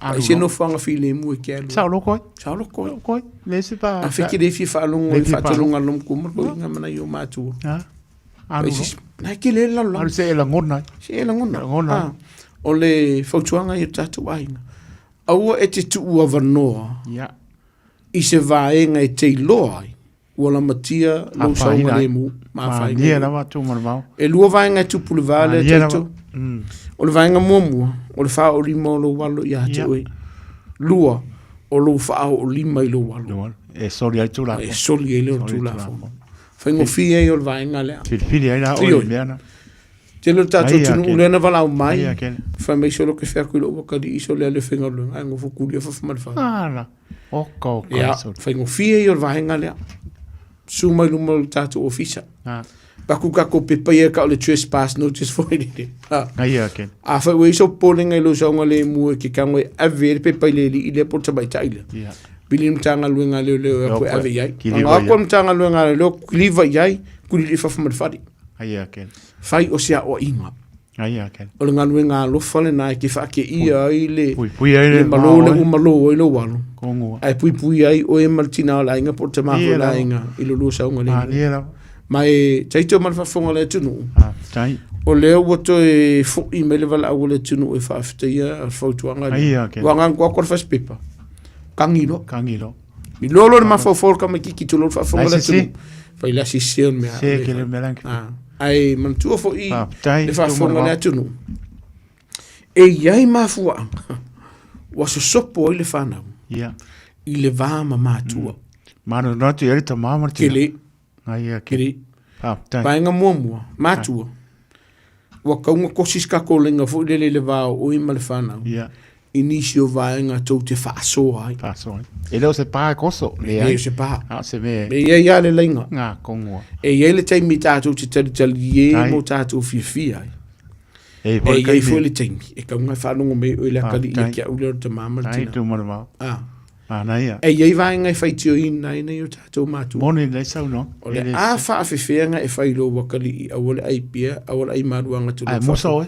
ai se no fanga file mu e ke sa lo ko le se pa a fe ke de fi fa lungo fa to lunga lum ku mo inga mana yu matu na ke le la se la ngona o le fautuanga i tatu ainga au e te tu ua vanoa i se vaenga e te loai wala matia lo saunga le mu ma fainga e lua vaenga e tupu le vale teito o le vaenga muamua o le faa o lima o lo walo i hate oi lua o lo faa o lima i lo walo e soli ai tula e soli ai leo tula faingo fia i o le vaenga lea fili ai la o leana te lo tatu tunu ulena vala o mai fa me solo ke fa kulo ka di iso le finga lo ai ngo fukuli fa mal fa faingo fia i o le vaenga lea su mai lumo tatu ofisa Paku kako pepa ia ka o le trespass notice for it. Ai ake. A fa we so polling e lo saunga le mua ki kango e ave pepa le li ile porta bai taile. Ia. Bili mtanga luenga le ko ave yai. Kiliva Nga ko mtanga luenga le kiliva yai kuli le fafa mafadi. Ai ake. Fai o sia o inga. Ai ake. O le ngaluenga lo fale na ki fa ke ia ile. Pui ai le malo le malo i lo walu. Kongo. Ai pui ai o e martina la inga porta ma la inga i lo saunga le. Ia. Mai taito malfafonga le tunu. Tai. O leo wato e fo i mele vala au le tunu e whaaftea a whautuanga. Ai ake. Wanga ngua kor fas pepa. Kangilo. Kangilo. I lolo le mawhaufor ka maki tu lolo whaafonga le tunu. Whai la si seon mea. Se ke le melanki. Ai mantua fo i tai. le whaafonga le tunu. E iai mafua. Waso sopo i le whanau. Ia. I le vama mātua. Mano natu eri ta māma tina. Kele. Ai ake. Kiri. Tai. Paenga mua, mātua. Wa kaunga kosis ka kolenga fo le vao o ima le whanau. Ia. Inisi o vaenga tau te whaasoa ai. Whaasoa ai. E leo se pā koso. E se pā. Se me. E ia le lainga. Ngā kongoa. E ia le taimi tātou te tali ie mo tātou fia ai. E ia fo le taimi. E kaunga whanongo me o ila kali ia kia ule o te māma tina. Tai tu mana mau. Ana ia. E ia vaenga e whaitio ina nei o tātou mātua. Mone le sau no. O le a whaafewhenga e whailo wakali i awale ai pia, awale ai maruanga tu. Ai musa oe.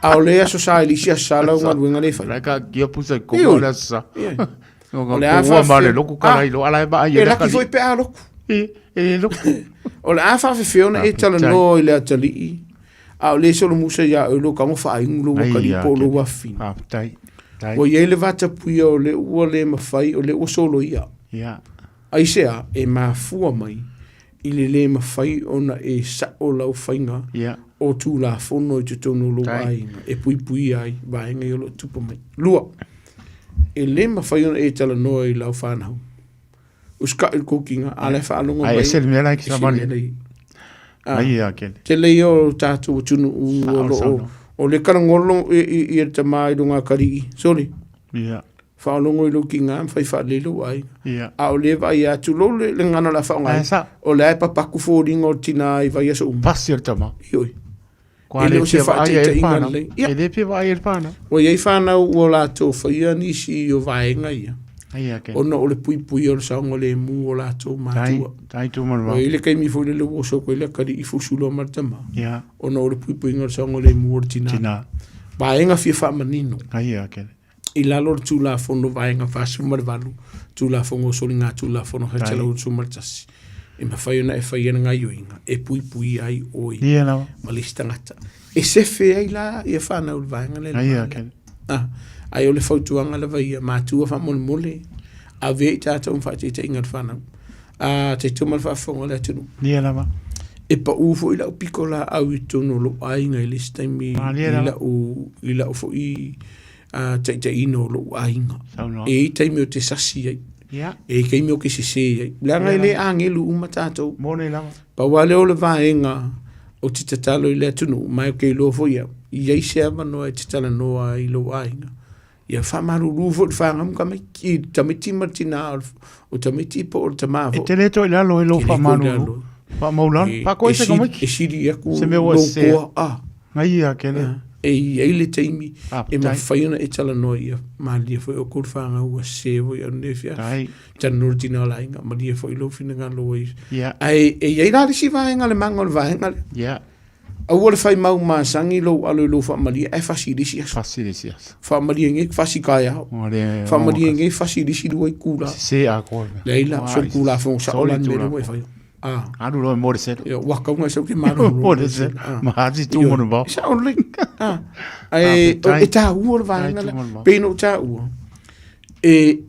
Ao lea so sa ilisia sala unga ruenga le whai. Raka kia pusa kongo le sa. O le a whaafewhenga. Loku karai lo ala e ba ai e laki foi pe a loku. E loku. O le a whaafewhenga e tala no i le atali i. Ao le solo musa ia o lo kamo whaingulo wakali po lo wafin. Tai. O iei le vata puia o le ua le mawhai o le ua solo ia. Ia. Aisea e mafua mai i le mawhai ona e sa o lau whainga. Ia. O tū la whono i te tono lo ainga. E pui ai, vaenga i o lo tupa mai. Lua. E le mawhai ona e tala noa i lau whanau. Uska il kokinga, a le whanonga mai. Ai, e sel mea lai ki sa mani. Ai, a kele. Te lei o tātou tunu o le karangolo i te mai runga kari. Sorry. Ia. Whaolongo i lo ki ngā mwhai whalelo ai. Ia. A o le vai atu lo le ngana la whaongai. O le aipa paku fōringa o tina i vai aso umu. Pasi o tama. Ioi. Kwa le pia vai e pana. E le pia vai e pana. O iei whanau o la tō whaia nisi o vaenga ia. Ai ake. Ona o le pui o le saonga le mu o la tō mātua. Tai tu marwa. O ile kai mi fo le lo so ko ile kari i fusulo martama. Ia. Ona o le pui o le saonga le mu o tina. Tina. Vaenga fia wha manino. Ai ake. I lalo tu la fono vaenga fasu marvalu. Tu la fongo solinga tu la fono hatela o tu martasi. E mawhai ona e whai ana ngai oinga. E pui ai oi. Ia na. Malista ngata. E sefe ai la i e whanau le vaenga le. Ai ake. Ai o le whautuanga la vai a mātua wha mole. A vei tātou mwhati te ingat whanau. Te tumal whafonga le tunu. Ia na ma. E pa ufo i lau piko la au i tono lo ainga i listaimi. I lau fo i te ino lo ainga. E i taimi o te sasi ai. E i keimi o ke se ai. Langa i le angelu uma tātou. Mone lama. Pa wale o le vaenga o te tatalo i le tunu. Mai o ke i lo fo ia. I ei se amanoa i te tala noa i lo ainga. Ia whamaru rufo i whangam ka mai ki tamiti martina o tamiti po o tamavo. E te leto i lalo e lo whamaru. Whamaulan. Pako i se kamai. E siri aku se me o se. Ngai a kele. E i le teimi. E ma whaiona e tala noa ia. Malia foi o kur whanga ua se voi anu nefia. Tanur tina la inga. Malia foi lo fina ngā loa i. E iei rāri si vahenga le manga le vahenga le. Ia. Au ole fai mau māsangi lo alo lo whaamalia e whasilisi as. Whasilisi as. Whaamalia nge whasikai au. Whaamalia nge whasilisi lua i kūra. Se a kōre. Leila, so kūra whong sa olan me lua i whai. Anu lo e mōre sero. Ia, waka unga sau ke maro. Mōre sero. Mahati tu mono bau. Sa olan. E tā ua le vāenga la. Pēno tā ua. E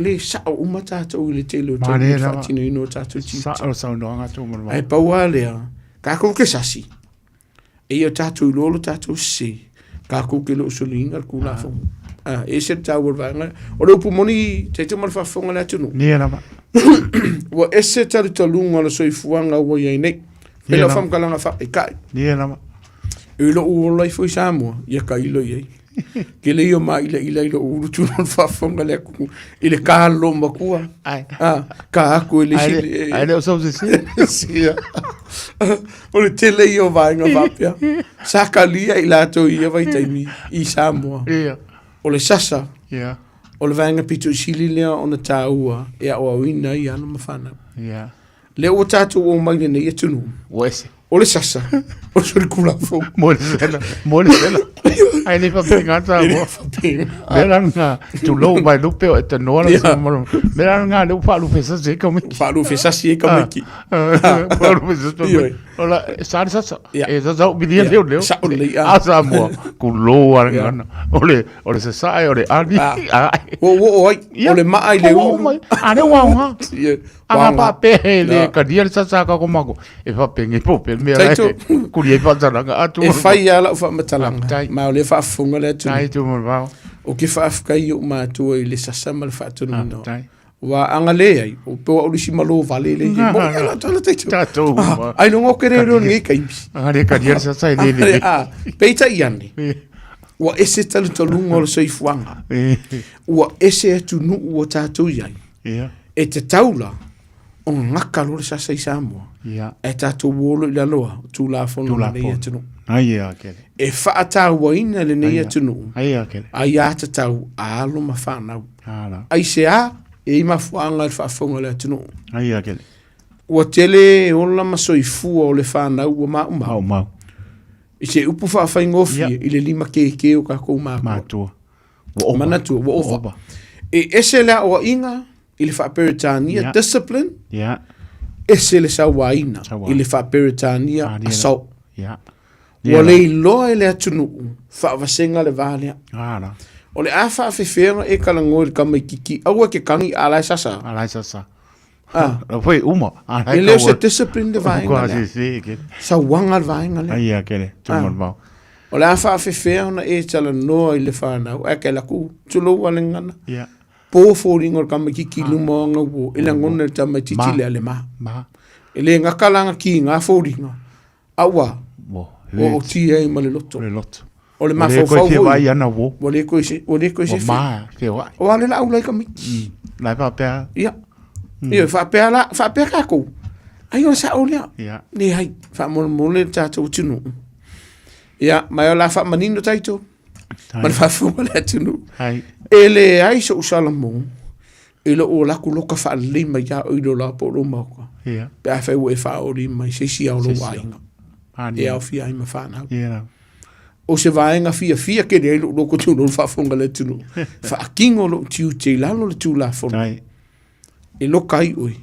le sa o uma tātou i le telo. Mare la. Whatino ino tātou titi. Sa o sa unoanga tu mono bau. E paua lea. Kako ke sasi. E o tātou lolo tātou se. Kako ke lo solinga ku la fo. E se tāua vanga. O le upu moni te te mal fa fonga la tunu. Nia na ma. Wa ese talu talunga la soifuanga wa ia nei. Pela fam kalanga fa e kai. Nia na ma. E lo u lai foi Samoa. Ia kai lo ia. Ke le o mai ila ilo uru tu non fa fonga le ku. Ile ka lo makua. Ai. Ka aku ile si. Ai le o so se. Sia. O le tele I o vaenga vapia. Sakalia I lato ia vai taimi I Samoa. O le sasa. O le vaenga pitu sili lea o na tāua. Ea o awina I ana mawhana. Le o tātou o mai nei tunu. O le sasa. O le kula fo. Mo le sela. Ai le pape ngata mo. Mera nga tu lo mai lu pe te no la so mo. Mera nga lu pa lu fesa se como. Pa lu fesa se como ki. Pa lu fesa to. Ola sa sa. E sa bidia leo. Sa o le asa mo. Ku lo nga. Ole se sa ole ali. O le mai le u. Ane wa. Anga pape le ka dia sa ka ko mago. E pape ngi po pe mera. Ku li pa sa nga atu. E fai ala fa matalanga. Ma le fa funga le tu. Tai tu mo va. O ke fa afka I o ma tu I le sasa mal fa tu no. Wa anga le ai o pe o lisi malo vale le. Mo ala tala tai tu. Tu. Ai no ngokere ro ngi kai. Anga ka dia sa sai le. Peita iani. Wa ese talu talu ngol so ifuanga. Wa ese tu nu o tatu yai. E te taula o ngaka lo sasa I Samoa. E tatu wolo I loa tu la fono le tunu. Ai akele. E whaata waina le nei atunu. Ai akele. Ai ata tau alo ma whanau. Ala. Ai se a e ma fuanga le whaafonga le atunu. Ai akele. Ua tele ola ma soifua o le whanau ua mau mau. Mau. I se upu whaafai ngofie I le lima ke o ka kou mākua. Mātua. Manatua, wa ofa. E ese lea o inga I le whaaperitania discipline. Ese le sawaina I le whaaperitania assault. Wa le iloa le atunu whaawasenga le vālea. O le a whaafewhenga e kalango I kamai kiki. Aua ke kangi alai sasa. Alai sasa. Foi uma. E leo se discipline de vaenga lea. Sa wanga le vaenga lea. Ai akele. Tumor mau. O le a whaafewhenga e tala noa I le whanau. E ke laku tulo wale ngana. Po fōringa le kamai kiki luma o ngau. E la ngona le tamai titi le ale maa. E le ngakalanga ki ngā fōringa. Aua. O tia I ma le loto. O le mafau vai ana wo. O le koe se. O le koe se. O ale la aulai kamiki. Lai whapea. Ia. Ia whapea la. Whapea kako. Ai o sa olea. Ne hai. Whamona mole tātou tunu. Ia. Mai o la whamanino taito. Ma le whafunga le tunu. E le ai so usala mō. E lo o laku loka whaalima ia o ilo la po lo mauka. Pe a whau e whaori mai se si au lo wainga. E au fia ima whanau. O se vaenga fia ke rei loko tūno le whafonga le tunu. Whaakingo lo tiu te lalo le tū la whona. E loka I oi.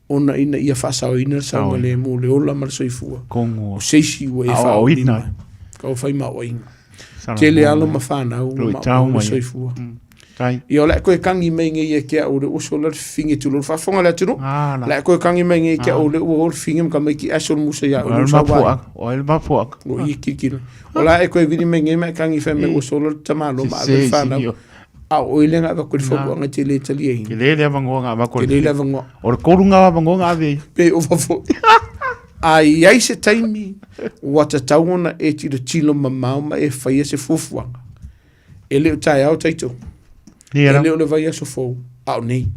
Ona ina ia whasao ina saunga le mo le ola mara soifua. Kongo. O seisi ua e whao ina. Kau whai ma oinga. Te le alo ma whanau. Ma soifua. I o lai koe kangi mai nge ia kia o le oso la finge tu lo whafonga le tunu. Lai koe kangi mai nge kia o le ua o le finge mka mai ki asol musa ia o le musa wai. O el mapuak. O I kikina. O lai koe vini mai nge mai kangi whai mai oso la tamalo ma ale whanau. A o ile nga ko fo nga te le tali e. Ke le vango nga ma ko. Ke le vango. O ko runga vango nga ve. Pe o fo. Ai ai se taimi wata tauna e ti le tilo mama e fai se fufuanga. Ele tai au taito. Ele o le vai so fo. Au nei.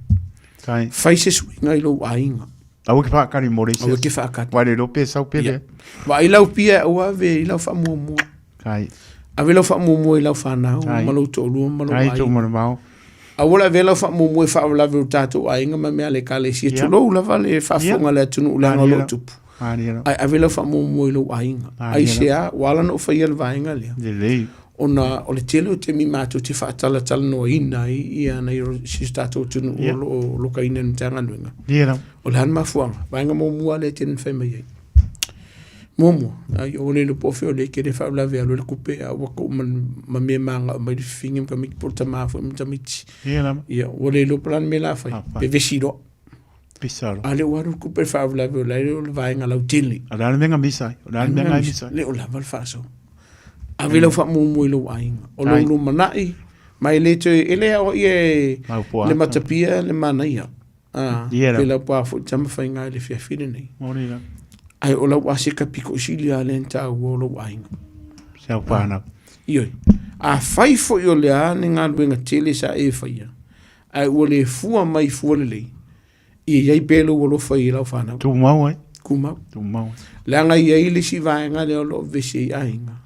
Tai. Fai se swinga I lo ainga. Au ke fa kani morisi. Au ke fa kani. Wa le lo pe sau pe. Wa I lau pia o ave I lau fa mo mo. Tai. A velo fa mo mo I lau fa na. Malo to lu malo ai. Ai to mo mau. A wala velo fa mo mo fa la velo tato ainga ma me ale kale si to lo la vale fa fonga le tunu la ngalo tupu. Ai a velo fa mo mo I lo ainga. Ai se a wala no fa yel vainga le. Le. Ona o le tele te mi mato te fa tala no ina I ana I si tato tunu o lo ka ina ntanga nuinga. O le han ma fuanga. Vainga mo mo ale ten fa mai. Momo, ai o le po fe o le ke le fa la ve lo le coupe a wa ko ma me manga ma le fingim ka mi porta ma fo mta mit. Ya o le lo plan me la fa. Pe vesido. Pisaro. Ale wa ru coupe fa la ve la le va nga la utili. Ala le menga misa. Ala le menga misa. Le o la val fa so. A ve lo fa mo mo lo ainga. O lo lo manai. Mai le te ele o ye le matapia le manaia. Ah. Pe la pa fo chama fa nga le fia fine nei. Morina. Ai o lau asika piko silia lenta o lau ainga. Sao pana. Ioi. A fai fo I o le ane ngā luenga tele sa e faia. Ai o le fua mai fua le lei. I iei pelo o lo fai lau whanau. Tu mau ai. kumau. Tumau. Langa ia ile si vaenga le lo vesi ainga.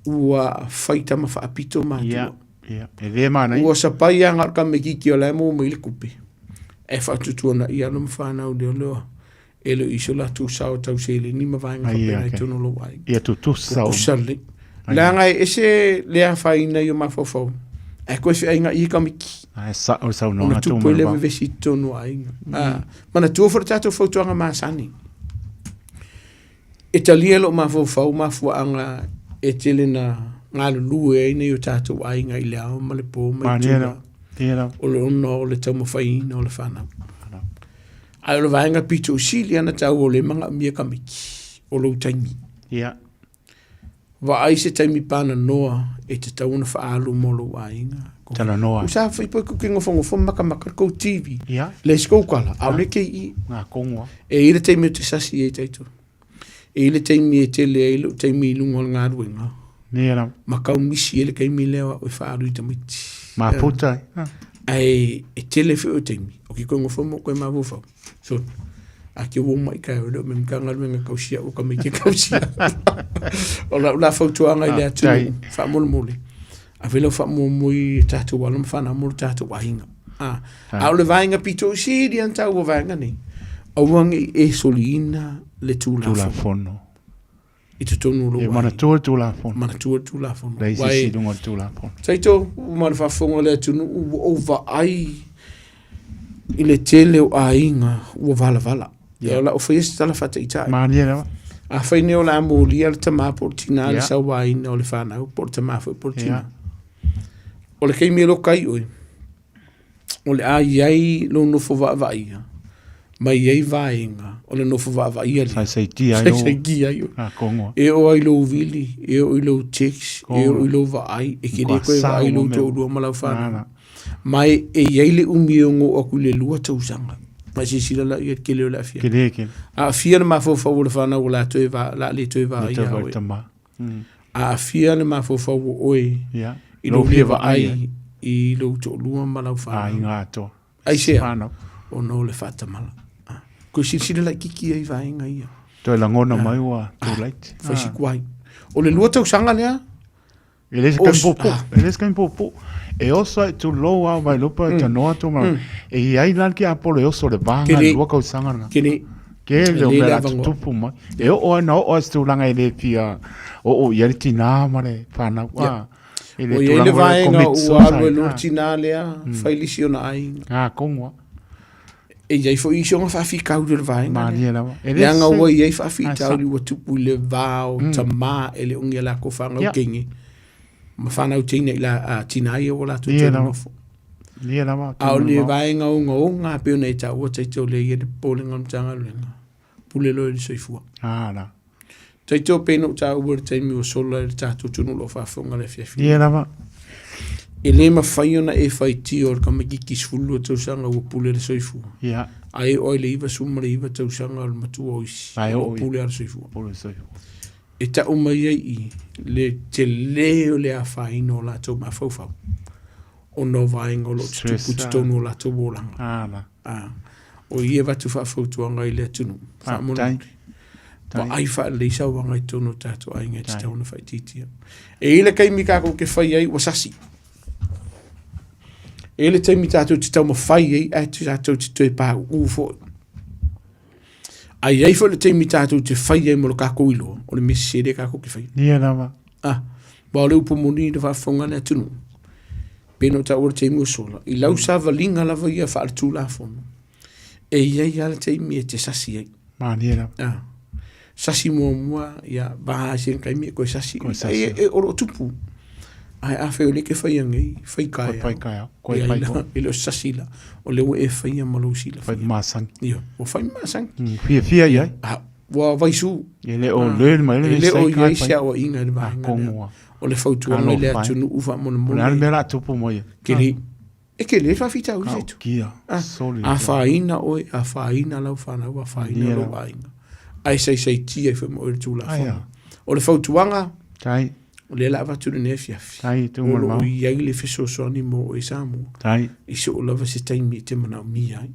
Ua faita ma fa apito ma. Ia. E le mana. Ua sapai anga ka me kiki o la mo mo ile kupe. E fa tutu na ia no fa na o le ele isola tu sao tau se le ni ma vaenga fa pena tu no lo vai. Ia tu sao. Usale. Langa ese le a faina yo ma fofo. E ko fi ainga I ka miki. Ai sa o sa no na tu pele vesi tonu ainga. Mana tu for tato foto anga ma sani. Italielo ma fofo ma fu anga e tele na ngalo lue ina yo tato ainga I le ao ma le po ma tira. O le ono o le tamo faina o le whanau. Ai o le vaenga pito usili ana tau o le manga mia ka miki. O lo taimi. Ia. Wa ai se taimi pana noa e te tauna whaalu molo ainga. Tala noa. Usa whai poi kukingo fongo maka maka kou TV. Ia. Le skou kala. Au le kei I. Ngā kongwa. E ile taimi o te sasi e taito. E ile taimi e te le ilo taimi ilungo ngā ruenga. Nera. Makau misi ele kei mi lewa o whaalu I tamiti. Ma putai. Ai e tele whi o taimi. O ki kongo fomo koe ma wufau. So, a ki wo mai kai o leo me mkanga ruenga kausia o ka me ke kausia. O la fautuanga I le atu. Wha mole mole. A velo fa mo moi tatu wala mfana mo tatu wahinga. A le vainga pito si di anta o vainga ni. O wangi e solina le tula fono. I te tonu lo. E mana tula fono. Mana tula fono. Dai si dunga tula fono. Taito mana fa fonga le tunu o va ai I le tele o ainga o vala. Ya la o fes tala fata ita. Maniera. A fai ne o la mo li al tama portina le sa waina o le fana o portama fo portina. O le kei melo kai oi. O le ai lo nofo va ia. Mai ai vainga. O le nofo va ia li. Sai tia yo. Sai gia yo. Kongo. E o ai lo vili. E o lo tex. E o lo va ai. E ki le koe vai lo to lua malau whana. Mai e iai le umiongo o ku le lua tausanga. Mai si sila la ia ke leo la fia. Ke. A fia le mafofa o le whana o la toe va. La le toe va ia oe. A fia le mafofa o oe. Ia. I lo heva ai I lo to lua malau whana. Ai ngā to. Ai sea. O no le whata mala. Ko sila la kiki ai vainga ia. Toi la ngona mai ua too late. Whaisi kuai. O le lua tausanga lea. E les kan popo. E les kan popo. E oso e tu loa vai lupa ta noa to ma. E ai lan ki apolo e oso le vanga lua kau sanga. Kini. Ke le o mea tupu mai. E o na o stu langa e le pia. O ieri tina mare whana. O iele vaenga ua alue lurtina lea. Whailisi o na ai. Kongwa. E iei fo isi o ngā whawhi kauri le vaenga. Maria lawa. Leanga ua iei whawhi tauri ua tupu le vāo ta mā ele ungia la ko whanga o kengi. Ma whanau tina I la tinai o la tu te nofo. Lia lawa. Au le vaenga o ngā peo nei ta ua taito le ia de pōlenga mtanga luenga. Pule loe le soifua. La. Taito pēno ta ua le taimi o sola le tātou tunu lo whafonga le fiafi. Lia lawa. E le ma whaiona e whai tio ka magiki sfulu o tausanga ua pule le soifua. Ia. Ai oi le iwa suma le iwa tausanga o le matua oisi. Ai o pule ar soifua. Pule soifua. E ta umai ai le te leo le a whaino o la tau ma whauwhau. O no vaenga o lo te tuputi tonu o la tau bolanga. O ie watu whawhautuanga I le atunu. Wa ai wha le isa wanga I tono tātou ai ngai te tauna whai titia. E ile kaimi kako ke whai ai wa sasi. E ile taimi tātou te tau ma whai ai ai tu tātou te tue pā ufo. Ai ai wha le taimi tātou te whai ai molo kako ilo. O le mesi sere kako ke whai. Nia nama. Wa le upo moni le whafonga le atunu. Peno ta ora taimi o sola. I lau sa valinga lava ia wha tu la fono. E iai ala taimi e te sasi ai. Nia Sasi mua ia baha sen kai mi ko sasi. E oro tupu. Ai a fe ole ke fai ngai, fai kai. Fai kai. Ko fai ko. Ilo sasi la. O le e fai malo sila. Fai masang. Io, o fai masang. Fia ia. Wa vai su. Ele o le mai le sai. Ele o ia sia o inga le ba. O le fautu ngai le atu nu ufa mo mo. Na me la tupu mo ia. Kili. E ke le fa fita o jeito. Kia. Soli. A faina o a faina la fa na wa faina lo ainga. Ai sei tia fe mo tu la fa. O le fautuanga. Tai. O le lava tu ne fiafi. Tai tu mo. O ia le fiso so ni mo e samu. Tai. I so o lava se taimi te mana mi ai.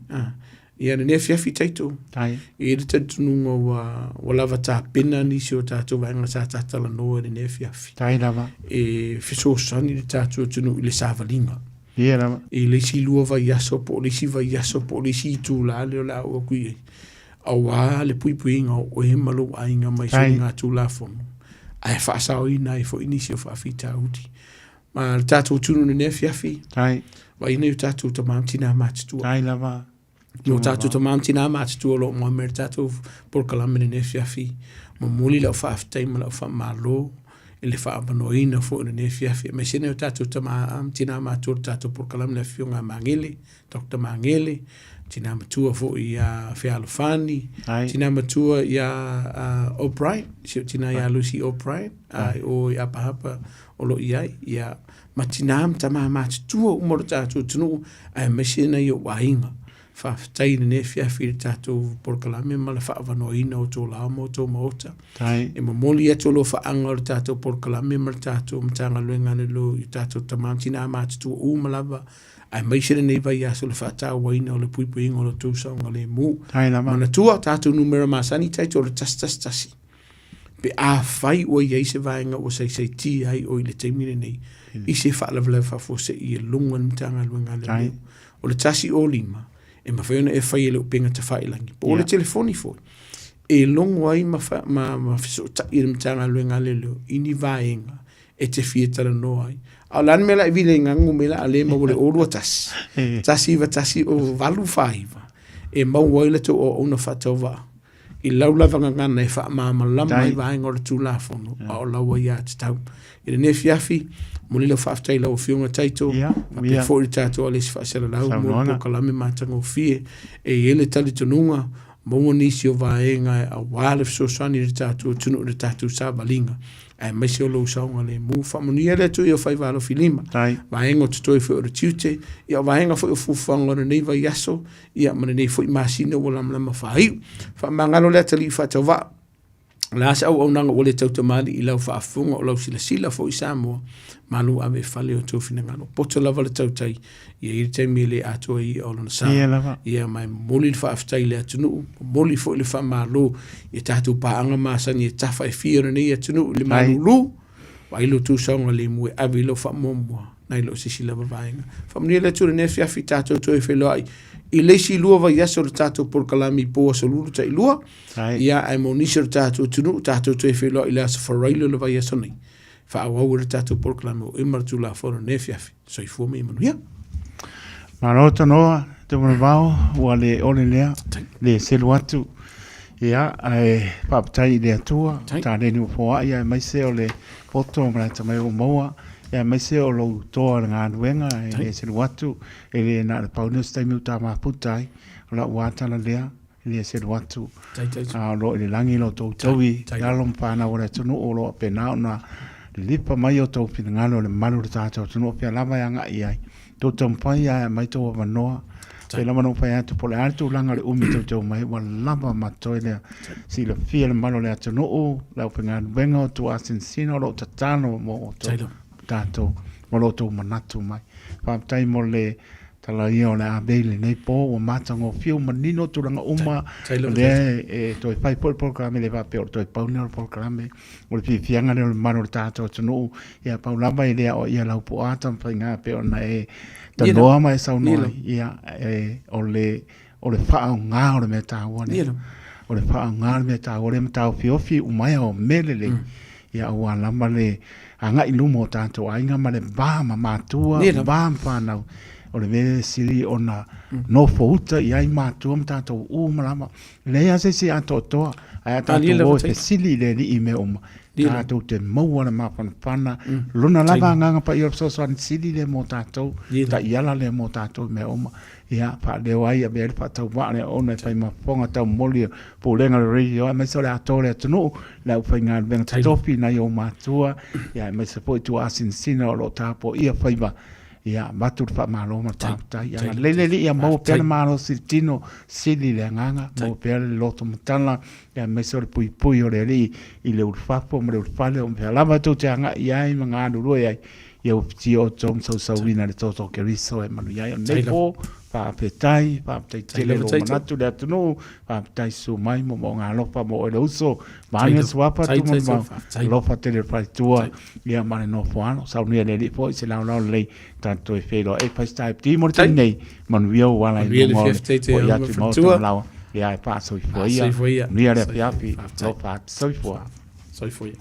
Ia ne fiafi taito. Tai. I le tatununga wa lava tā pena nisi o tātou vaenga sa tātala noa ne fiafi. Tai lava. E fisosani le tātou tunu i le sāvalinga. Ia lava. E le si lua vai aso po, le si vai aso po, le si tū la le o la ua kui. Awa le pui pui inga o he malo ainga mai so ngā tū la fono. Ai whaasao ina e fo inisi o whaafita uti. Ma le tātou tunu ne fiafi. Tai. Wa ina yu tātou ta mātina mātitua. Tai lava. Mo tātou ta mātina mātitua lo mo mer tātou por kalamene ne fiafi. Mo muli lau whaafitai ma lau whaamalo. E le whaamanoina fo ne fiafi. Me sene yu tātou ta mātina mātua tātou por kalamene fionga mangele. Dr. Mangele. Tina matua fo i Fealofani. Tina matua i O'Brien. Tina i Lucy O'Brien. O i apahapa o lo i ai. Ia matinam tama mātua umoro tātou tunu. Ai mesina i o wahinga. Whaafitai ne fiafi tātou porkalame ma le whaavanoina o tō laamo o tō maota. E mamoli atu lo whaanga o tātou porkalame ma le tātou matanga luenga le lo i tātou tamam tina mātua umalawa. Ai maisere nei vai aso le whaatau waina o le puipuinga o le tūsaunga le mū. Mana tua tātou numera masani taito o le tasi. Pe a whai o iei se vaenga o sei ti ai o i le teimire nei. I se whaalawalewa whafose i e lunga mtanga luenga le mū. O le tasi o lima. E mawhaiona e whai e leo penga te whailangi. Po o le telefoni foi. E longo ai ma fiso ta i le mtanga luenga le leo. Ini vaenga. E te fietara no ai. A lan mela i vile ngangu mela a le ma wole orua tasi. Tasi o valu whaiva. E mau waila to o una whatauwa. I laulava ngangana e wha maama lama i vaenga o le tūlafono. A o laua ia te tau. I le ne fiafi, muli lau whaaftai lau whiunga taito. Pe fōri tātou a lesi whaasera lau. Mua po kalame mātanga o fie. E ele tali tonunga. Maua nisi o vaenga a wale fsosani le tātou tunu le tātou sa valinga. Ai maisi o lou saunga le mu whamonia le tu i o whai walo filima. Vaenga o tutoi whi o re tiute. Ia vaenga whi o fuwhanga o nei vai aso. Ia mana nei whi masina o lamlama whaiu. Whamangalo le tali whatau wa. La asa au nanga o le tautamari i lau whaafunga o lau sila fo i Samoa. Malu ave whale o tōwhina ngano. Poto lava le tautai. Ia i te mele atoa i o lana sa. Ia mai moli le whaaftai le atunu. Moli fo i le whamalo. Ia tātou paanga māsani e tawha e whiara nei atunu. Le malu lu. Wailo tūsaunga le mue ave lo whamomua. Nai lo sisi lava vaenga. Whamania le ture ne whiawhi tātou toi wheloi. I leisi lua vai aso le tātou por kalami poa sa lulu ta i lua. Ia ai monisa le tātou tunu. Tātou toi wheloi le asa wharailo le vai aso nei. Whaawau le tātou por kalami o imaratu la whora ne whiawhi. So i fuame i manuia. Marota noa, te mwana vau, ua le ole lea, le selu atu. Ia, ai papatai le atua, tā reni o poa, ia mai se o le poto, mwana tamai o moa, ia mai se o lo toa ngā nuenga, le selu atu, e le nā le paunus taimiu tā maputai, o la uatala lea, le selu atu. Lo le langi lo tau taui, alom pāna o le tunu o lo pena o na lipa mai o tau pina ngalo le malu le tātou tunu o pia lama yanga iai. Tō tampai a mai tō wanoa. Pe lama no pai atu po le atu langa le umi tau mai wa lama matoi lea. Si le fia le malo le atu no o, lau pinga wenga o tu asin sino lo tatano mo o tō tātou. Mo lo tō manatu mai. Pāptai mo le tala ia o le abele nei po o matango fiu manino turanga uma. Le toi pai po le programe le vape o toi paune o le programe. O le fianga le malo le tātou tunu. Ia paulamba i lea o ia lau po atam pai ngā pe o na e ta noa mai sau noa. Ia o le whao ngā o le mea tāua ne. O le whao ngā o le mea tāua le mea tāu fiofi umai o melele. Ia o alama le anga ilumo o tātou ainga ma le bāma mātua. Bāma whanau. O le vele siri o na no fouta i ai mātua ma tātou umalama. Lea se ato toa. Ai tātou o te sili le li i me oma. Tātou te maua na mapana. Luna lava nganga pa i o sosoani sili le mo tātou. Ta iala le mo tātou me oma. Ia pa leo ai a vele pa tau wane o na whai maponga tau moli po lenga le radio. Mai so le ato le atunu. Lau whai ngā venga tatopi na i o mātua. Ia mai se po i tu asin sina o lo tāpo ia whaiva. Ia matur fa malo ma tata ia lele ia mo pe malo si tino sili le nganga mo pe le loto mtala ia meso le pui pui o le li i le urfapo mo le urfale o pe lava tu te anga ia i manga dulu ia ia ti o tom so wina le toto ke riso e manu ia nei po whaapetai tele lo manatu le atunu, whaapetai su mai mo ngā lopa mo e lauso, maani suapa tu mo lopa tele pai tua, ia mane no fuano, sau nia le lipo i se lau lei, tanto e whelo e pai stai pti mo te nei, manuia wala i nungo, o iatu mo te malawa, ia e pā soifoia, nia le piapi, lopa soifoa. Soifoia.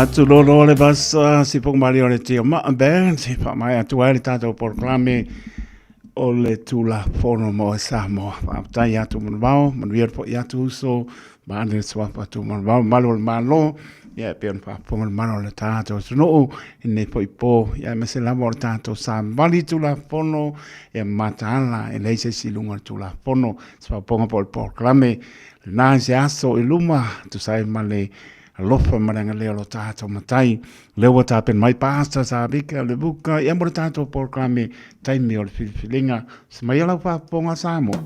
Atu lolo le basa si pok mari o le tio ma ben si pa mai atu ai tato proclame o le tula fono mo Samoa pa tai atu mon bao mon vier po atu so ba le swapa tu mon bao malo malo ya pe pa pon mano le tato no ne po ya me se la tato sam vali tula fono e matala e le se silunga tula fono so ponga por proclame na se aso iluma tu sai male lofa maranga leo lo tato matai leo tapen mai pasta sa bika le buka ia mo tato proclame taimi o le filifilinga smaila pa ponga Samoa.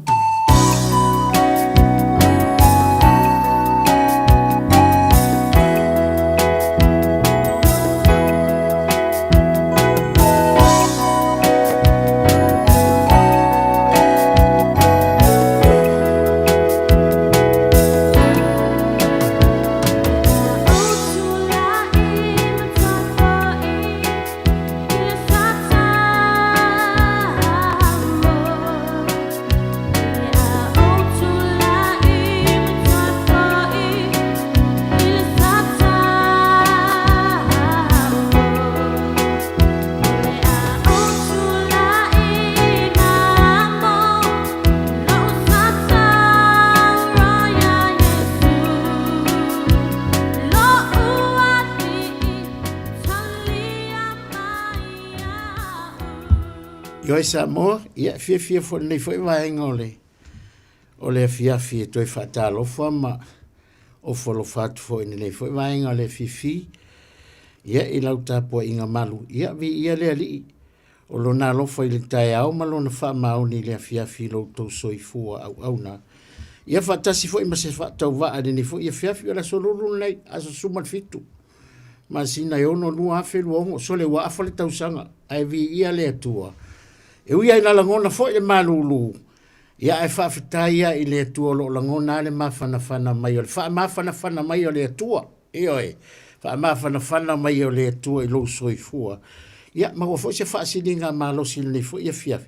Yo Samoa, ia fia fo nei foi vai ngole. O le fia toi fatalo fo ma o fo lo fat fo nei foi vai ngole fifi. Ia I lauta po inga malu. Ia vi ia le ali. O lo na lo fo I le tai au malo na fa ma ni le fia lo to soi fu au na. Ia fatasi fo I ma se fatau va ni fo ia fia la solo nei aso suma fitu. Ma sina yo no lu afe luongo so le wa afa le tausanga. Ai vi ia le atua. E uia ina langona fo e malulu. Ia e whawhitai I le atua lo langona le mawhanawhana mai o le whamawhanawhana mai o le atua. Io e. Whamawhanawhana mai o le atua I lo soifua. Ia mago fo se whaasilinga malosi le fo ia fiafi.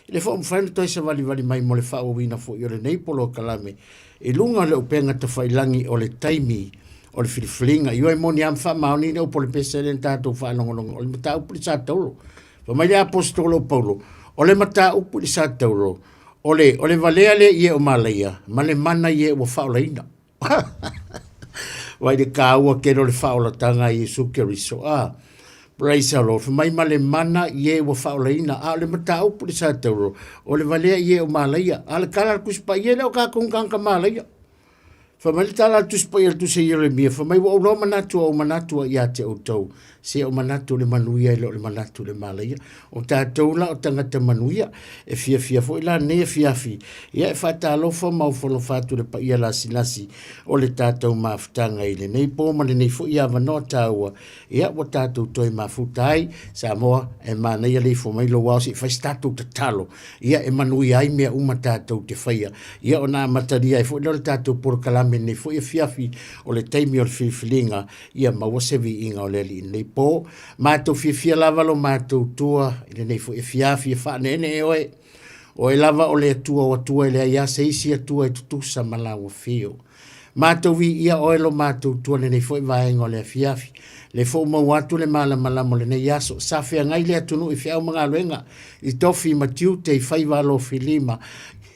le fo mfano toi se vali mai mo le fa o wina fo yo le nei polo kalame e lunga le upenga te whailangi o le taimi o le filiflinga i oi moni am fa maoni ne o pole pese le tatou fa longo o le mata upu sa taulo fa mai le apostolo Paulo o le mata upu sa taulo o le valea le ie o malaya ma le mana ie o fa olaina wai de kaua ke le fa ola tanga Yesu Keriso praise the Lord. Mai male mana ye wa faulaina a le mata upu sa taulo o le valea ye o malaya a le kala kuspa ye le o ka kung ka malaya fa mai tala tu spa ye tu se ye mia fa mai o lo manatu o manatu ya te o tau se o manatu le manuia le manatu le malaya o ta taula o tanga te manuia e fia fo ila ne fia fi ye fa ta lo fo ma fo lo fa tu le pa ia la silasi o le tata ma ftanga ile nei po ma nei fo ia va nota wa ia o tata to ma futai Samoa e ma nei le fo mai lo wa si fa statu te talo ia e manuia ai me uma tata te faia ia ona mataria e fo le tata por kalame nei fo ia fia fi o le taimi o filinga ia ma wo se vi inga o le nei po ma to fia lava lo ma to tua ile nei fo e fia fa nene o e lava o le tua o tua le ia se isi tua e tu sa mala o fio ma to vi ia o lo ma to tua nei fo va ngo le fia le fo mo watu le mala mo le nei aso sa fia ngai le tunu i fia o mga luenga i tofi ma tiu te fai va lo filima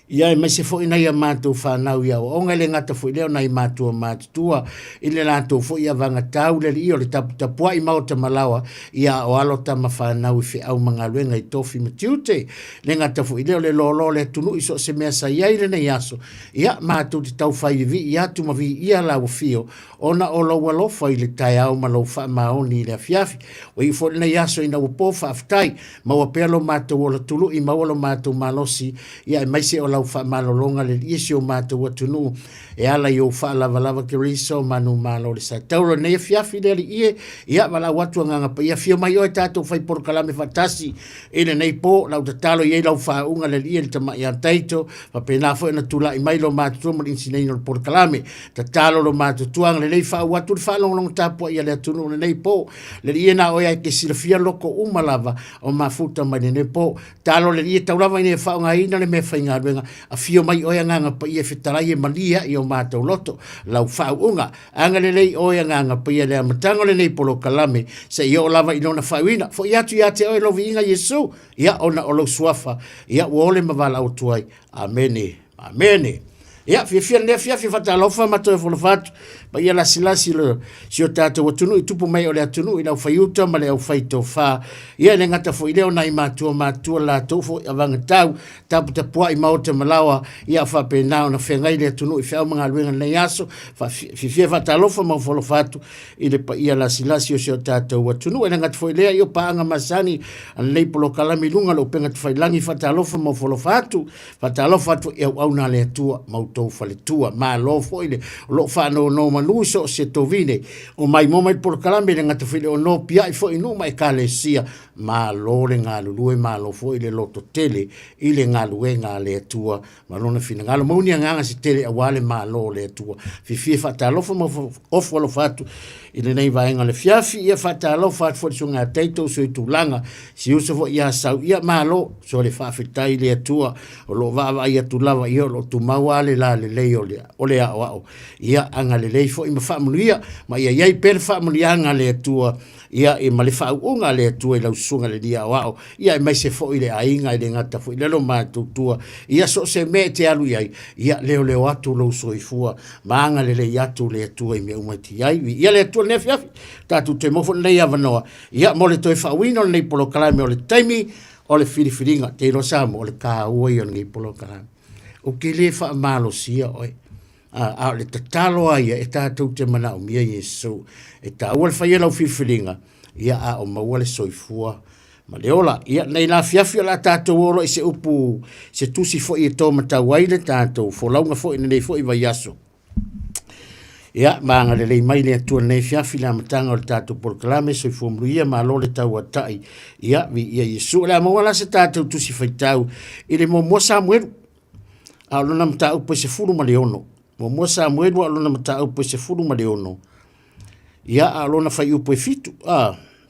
ia e mai se fo ina ia mātou whanau ia o onga le ngata fo i leo nai mātua mātua i le lātou fo ia vanga tau le i o le tapua i mauta malawa ia o alo tama whanau i whi au mga luenga i tofi matiute le ngata fo i leo le lolo le tunu i so se mea sa iai le nei aso ia mātou te tau whai vi ia tu ma vi ia lau fio ona o lau alofa i le tai au ma lau wha maoni i le afiafi o i fo le nei aso i na upo whaaftai ma wa pelo mātou o la tulu i mawalo mātou malosi ia e mai se o lau fa malolonga le isi o mātou atunu e ala i o fa lava ke riso manu malo le sa tauro ne fiafi le ie ia wala watu nganga pa ia fio mai o e tātou fai por kalame fatasi ele nei po lau te talo i lau fa unga le ie le tama i antaito pa pena fo ena tula i mai lo mātou mo insinei no por kalame te talo lo mātou tuang le nei fa watu le fa long tapo ia le atunu le nei po le ie na o ia ke silafia loko umalava o mafuta mai le nei po talo le ie taulava i ne fa unga ina le me fa inga a fio mai oia nganga pa ia fitarai e malia i o mātou loto lau whauunga anga le lei oia nganga pa ia lea matango le nei polo kalame se i o lava i nona whauina fo ia tu ia te oi lovi inga Yesu ia ona o lau suafa ia uole mavala o tuai amene ia fia ne fia fata lofa mato e folofatu ba ia la silasi le si o tata o tunu i tupu mai o le atunu i lau whaiuta ma le au whaito wha ia le ngata fo i leo nai mātua la tofo i avanga tau tapu tapua i maota malawa ia whape nao na whengai le atunu i whiau mga luenga nei aso fia fata lofa ma folofatu i le pa ia la silasi o si o tata o tunu e le ngata fo i lea i o paanga masani an lei polo kalami lunga lo penga tu whailangi fata lofa ma folofatu fata lofa tu i au na le atua mautou fale tua ma lo fo i le lo whano no manuso se tovine o mai mo mai por kalame le ngata file o no pia i fo i no mai kalesia ma lo le ngalu lue ma lo fo i le loto tele i le ngalu e ngale atua ma lo na fina ngalo mauni nganga si tele awale ma lo le atua fi fata lo fo mo ofo lo fatu i le nei vaenga le fiafi ia fata lo fatu fo sunga teito so i tulanga si uso fo ia sau ia ma lo so le fafitai le atua o lo va ia tulava ia lo tu mawale la le leo o le ao ia anga le lei fo i ma familia ma ia iai per familia anga le atua ia e male fa unga le atua i lau sunga le dia wao ia e mai se fo i le ainga i le ngata fo i le lo mātutua ia so se me te alu iai ia leo atu lo so i fua ma anga le le atu le atua i me umati iai ia le atua ne fiafi tatu te mofo nei avanoa ia mo le toi fa wino nei polo kalame o le taimi o le filifiringa te ilo samo o le ka oi o nei polo kalame o ke le fa malo sia oi a le tatalo ai e tātou te mana o mia Yesu e tā ua le whaiela o whiwhiringa ia a o maua le soifua ma le ola ia nei la fiafi o la tātou oro i se upu se tusi fo i e tō matau ai le tātou fo launga fo i nei fo i vai aso ia maanga le lei mai le atua nei fiafi la matanga o le tātou por kalame soifua mruia ma lo le tau atai ia vi ia Yesu le amaua la se tātou tusi whaitau i le mo Samuel a lona mta upo se furu ma le ono mo Samuel wa lona mta upo se furu ma le ono ia a lona fai upo e fitu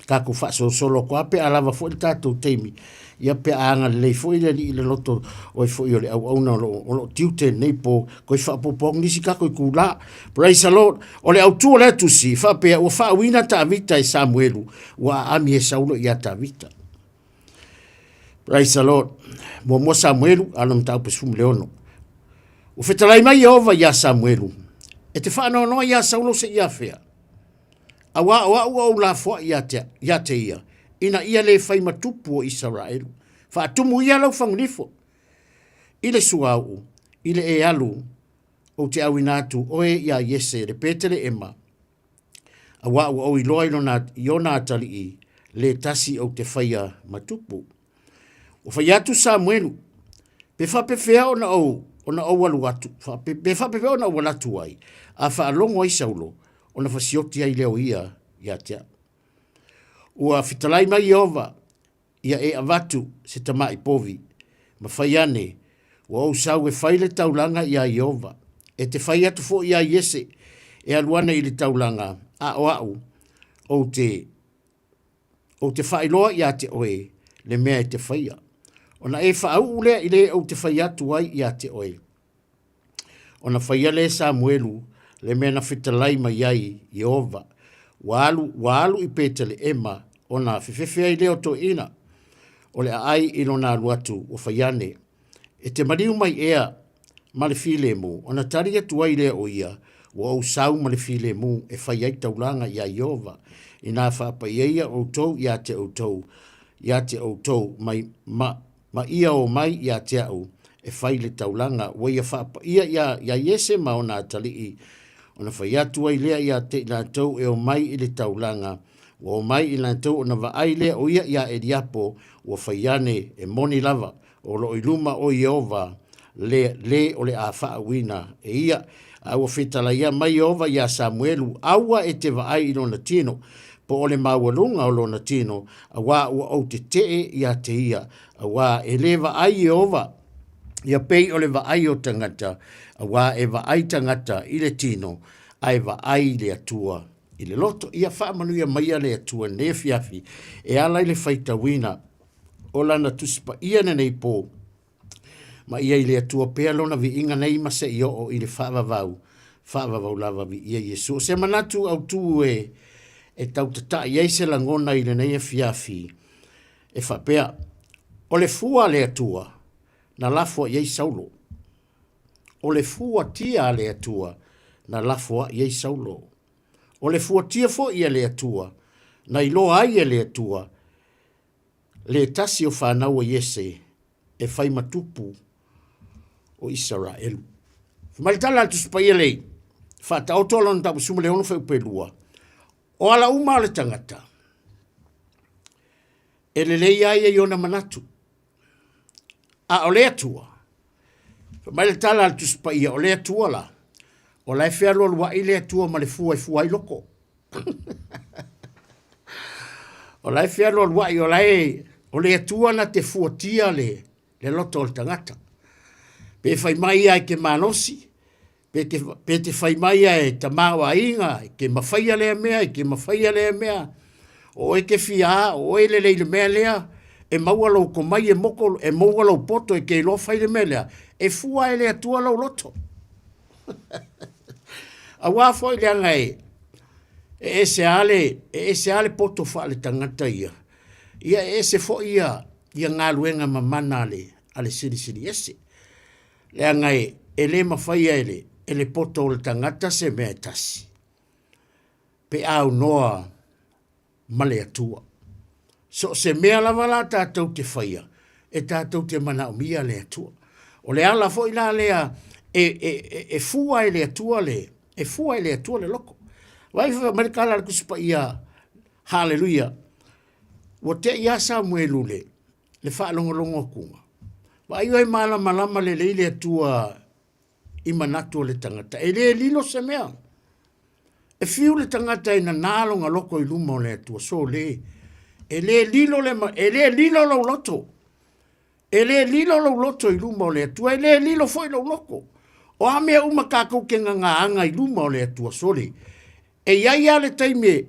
ka ku fa so solo ko ape alava fo le tatou teimi ia pe anga le foi le le loto o foi o le au na lo tiute nei po ko fa po ni si ka ko kula praise the lord o le au tu le tu si fa pe o fa wina ta vita e Samuelu wa ami e Saulo ia ta vita praise the lord mo Samuelu alom ta pe sum leono o fetalai mai Jehova ia Samuelu e te fa no ia Saulo se ia fea awa o la fo ia te ia ina ia le fai matupu o Israel. Fa atumu ia lau fanglifo. Ile suau, ile e alu, o te awinatu, oe ia Yese, le petele ema. Awa o iloa iona atali i, le tasi o te faia matupu. O fai atu Samuelu, pe fa pefea ona o walu atu, pe fa pefea ona o walatu ai, a fa alongo ai Saulo, ona fa sioti ai leo ia tea. Ua fitalai mai Jehova ia e avatu se tamai povi ma fai ane ua o sau e fai le taulanga ia Jehova e te fai atu fo ia Yese e aluana i le taulanga a o au o te fai loa ia te oe le mea e te faia ona e fa au ule i le o te fai atu ai ia te oe ona fai le Samuelu le mea na fitalai mai ai Jehova walu i petele ema ona fefefea i leo to ina o le ai ilona aluatu o faiane e te mariu mai ea ma le file mu ona tari atu ai lea o ia o au sau ma le file mu e fai ai taulanga ia Jehova ina whaapa ia o tou ia te o tou mai ma ia o mai ia te au e fai le taulanga o ia whaapa ia Yese ma ona atali i ona fai atu ai lea ia te la tou e o mai i le taulanga o mai i la tou ona va ai lea o ia e diapo o faiane e moni lava o lo iluma o Jehova le o le a whaawina e ia a o fetala ia mai Jehova ia Samuelu aua e te va ai i lona tino po o le maualunga o lona tino a wā ua au te tee ia te ia a wā e le va ai Jehova ia pei o le va ai o tangata a wā e va ai tangata i le tino ai va ai le atua i le loto ia whaamanuia maia le atua ne fiafi e ala i le whaitawina o lana tuspa ia nei po ma ia i le atua pea lona vi inga nei mase i o i le whaavavau lava vi ia Yesu o se manatu au tu e tautata iei se langona i le nei e fiafi e whapea o le fua le atua na lafua iei Saulo o le fua tia le atua na lafua iei Saulo o le fuatia fo ia le atua, na ilo ai le atua, le tasi o whanau a Yese, e whai matupu o Israel. Whamaritala atu supa ia lei, whata o tola na tapu sumu le ono whai upelua, o ala uma le tangata, e le lei ai e iona manatu, a o le atua, whamaritala atu supa ia o le atua la, o lai fea lo lua ile atua ma le fua i loko. O lai fea lo lua i o lai o le atua na te fuatia le loto o le tangata. Pe fai mai ai ke manosi, pe te fai mai ai ta mawa inga, ke mawhaia lea mea, o e ke fia, o e le mea lea, e maualau ko mai e moko, e maualau poto e ke lo fai le mea lea, e fua e le atua lau loto. A wā foi le anga e se ale poto fa le tangata ia. Ia e se fo ia ngā luenga mamana ale siri ese. Le anga e le mawhaia e le poto o le tangata se mea tasi. Pe au noa male atua. So se mea lava la tātou te whaia e tātou te mana o mia le atua. O le ala fo ila lea e fua e le atua le e fua ele atua le loko. Wai fa marikala le kusupa ia, hallelujah, wa te ia Samuelu le whaalongolongo kunga. Wai oi malama le leile atua i manatu le tangata. E le lilo se mea. E fiu le tangata ina nalonga loko i luma o le atua. So le, e le lilo lau loto. E le lilo lau loto i luma o le atua. E le lilo foi lau loko. O amea uma kākou ke ngā anga i luma o le atua soli. E iai ale taime,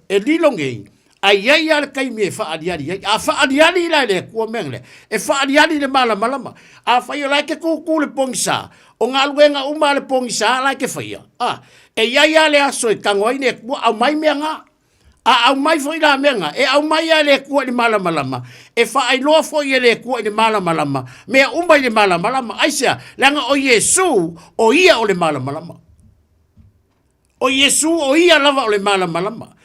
e lilongei, ai ai ale kai me fa adiari a fa adiari la le ku mengle e fa adiari le mala malama a fa yo like ku le pongisa o ngaluenga uma le pongisa like fa ya e ia le aso e kangoi ne ku au mai menga au mai foi la menga e au mai le ku le mala malama e fa ai lo fo ye le ku le mala malama me uma le mala malama aisia langa o Yesu o ia o le mala malama o Yesu o ia lava o le mala malama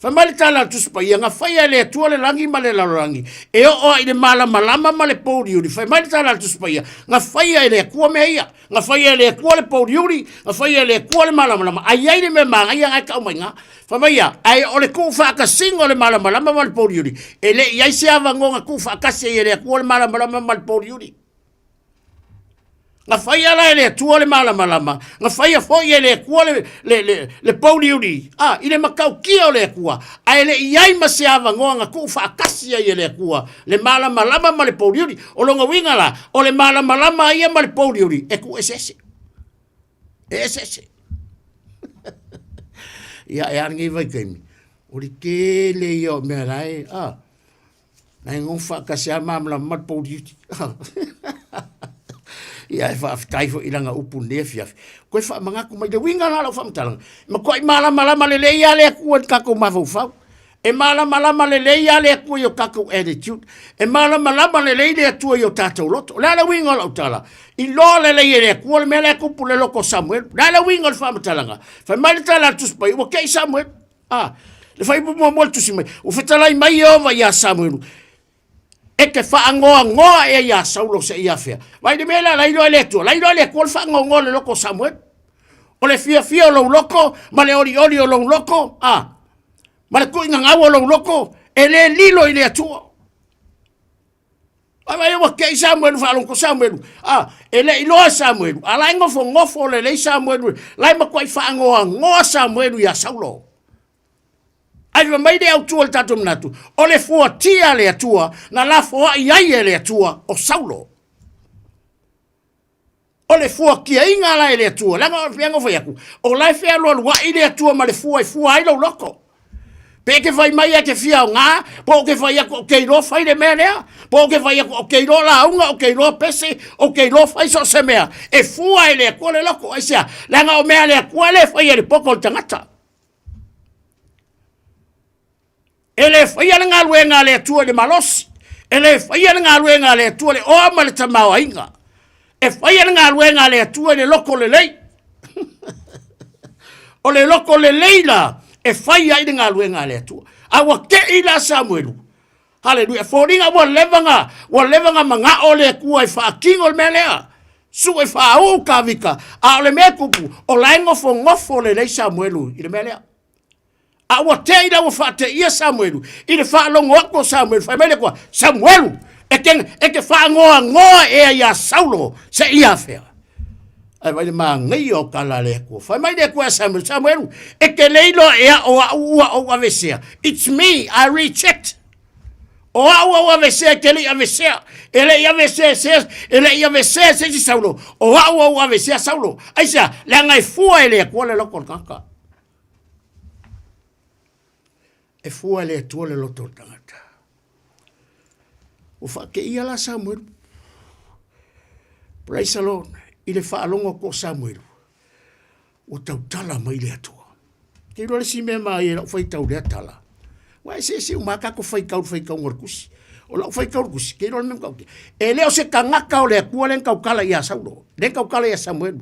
famali tala tuspa ia nga faya le tua le langi ma le larangi e o i le mala malama ma le podiuri famali tala tuspa ia nga faya le kua me ia nga faya le kua le podiuri nga faya le kua le mala malama ai ai le me manga ia nga ka mainga famaya ai o le ku fa ka singo le mala malama ma le podiuri e le ia se ava ngonga ku fa ka se le kua le mala malama ma le podiuri nga faya la le tua le mala malama nga faya fo ye le kua le podiuri ile makau kia le kua ai le iai masiava ngonga ku fa kasia ye le kua le mala malama ma le podiuri o longa winga la o le mala malama ia ma le podiuri e ku esese ia e angi vai kemi o li ke le yo me rai na ngofa kasia mamla ma le podiuri ia e fa taifo ilanga upu nefia ko fa manga ku mai de winga la fa mtalang ma ko mala le le ya le ku ka ko ma fa e mala le le ya le ku yo ka ko attitude e mala le le tu yo tato lot la winga la utala i lo le le ku le mele ku pu le loko Samuel la winga fa mtalanga fa mal tala tu spai o ke Samuel le fa ibu mo tu sime o fetala mai yo va ya Samuel e ke whaangoa e ia Saulo se ia fea. Vai de mela lairo le kol whaangoa le loko Samuel. O le fia o lo loko, ma le ori o lo loko, ma le kuinga ngau o lo loko, e le lilo i le atua. Vai wa kei Samuel whaalongo Samuel, e le iloa Samuel, a lai ngofo le Samuel, lai ma kwai whaangoa Samuel ia Saulo. Ai mai de au tua tato mnatu. O le fua tia le atua, na la fua iai le atua o Saulo. O le fua kia inga la le atua, langa o fiango fai aku. O lai fea loa lua i le atua ma le fua ai lau loko. Pe ke fai mai a ke fia o ngā, po ke fai aku o keiro fai le mea lea, po ke fai aku o keiro la unga, o keiro pese, o keiro fai so se mea. E fua le akua le loko, aisia, langa o mea le akua le fai le poko le tangata. Ele fai ala ngā luenga le atua le malosi. Ele fai ala ngā luenga le atua le oama le tamau inga. E fai ala ngā luenga le atua le loko le lei. O le loko le lei la, e fai ala ngā luenga le atua. Awa ke ila Samuelu. Hallelujah. Fōringa wa levanga manga o le kua e wha kingo le melea. Su e wha au ka vika. A o le mea kupu, o lai ngofo le lei Samuelu i le melea. Awa te ida wa fa te ia Samuelu. I le fa longo ako Samuelu. Fa mele kwa Samuelu. E ke fa ngoa e ia Saulo. Se ia fea. Ai vai ma ngai o kala le ko. Fa mai de kwa Samuelu. E ke leilo e o avesea. It's me. I reject. O avesea ke le avesea. Ele avesea se Saulo. O avesea Saulo. Aisa la ngai fua ele ko le loko kaka. E fua le tua le loto tangata. O fa ke ia la Samuel. Praise the Lord. I le whaalongo ko Samuel. O tau tala mai le atua. Kei role si mea mai e lau whai tau le atala. Wai se umaka ko whai kau ngor kusi. O lau whai kau kusi. Kei role mea kau ke. E leo se kangaka o le akua len kau kala ia Saulo. Len kau kala ia Samuel.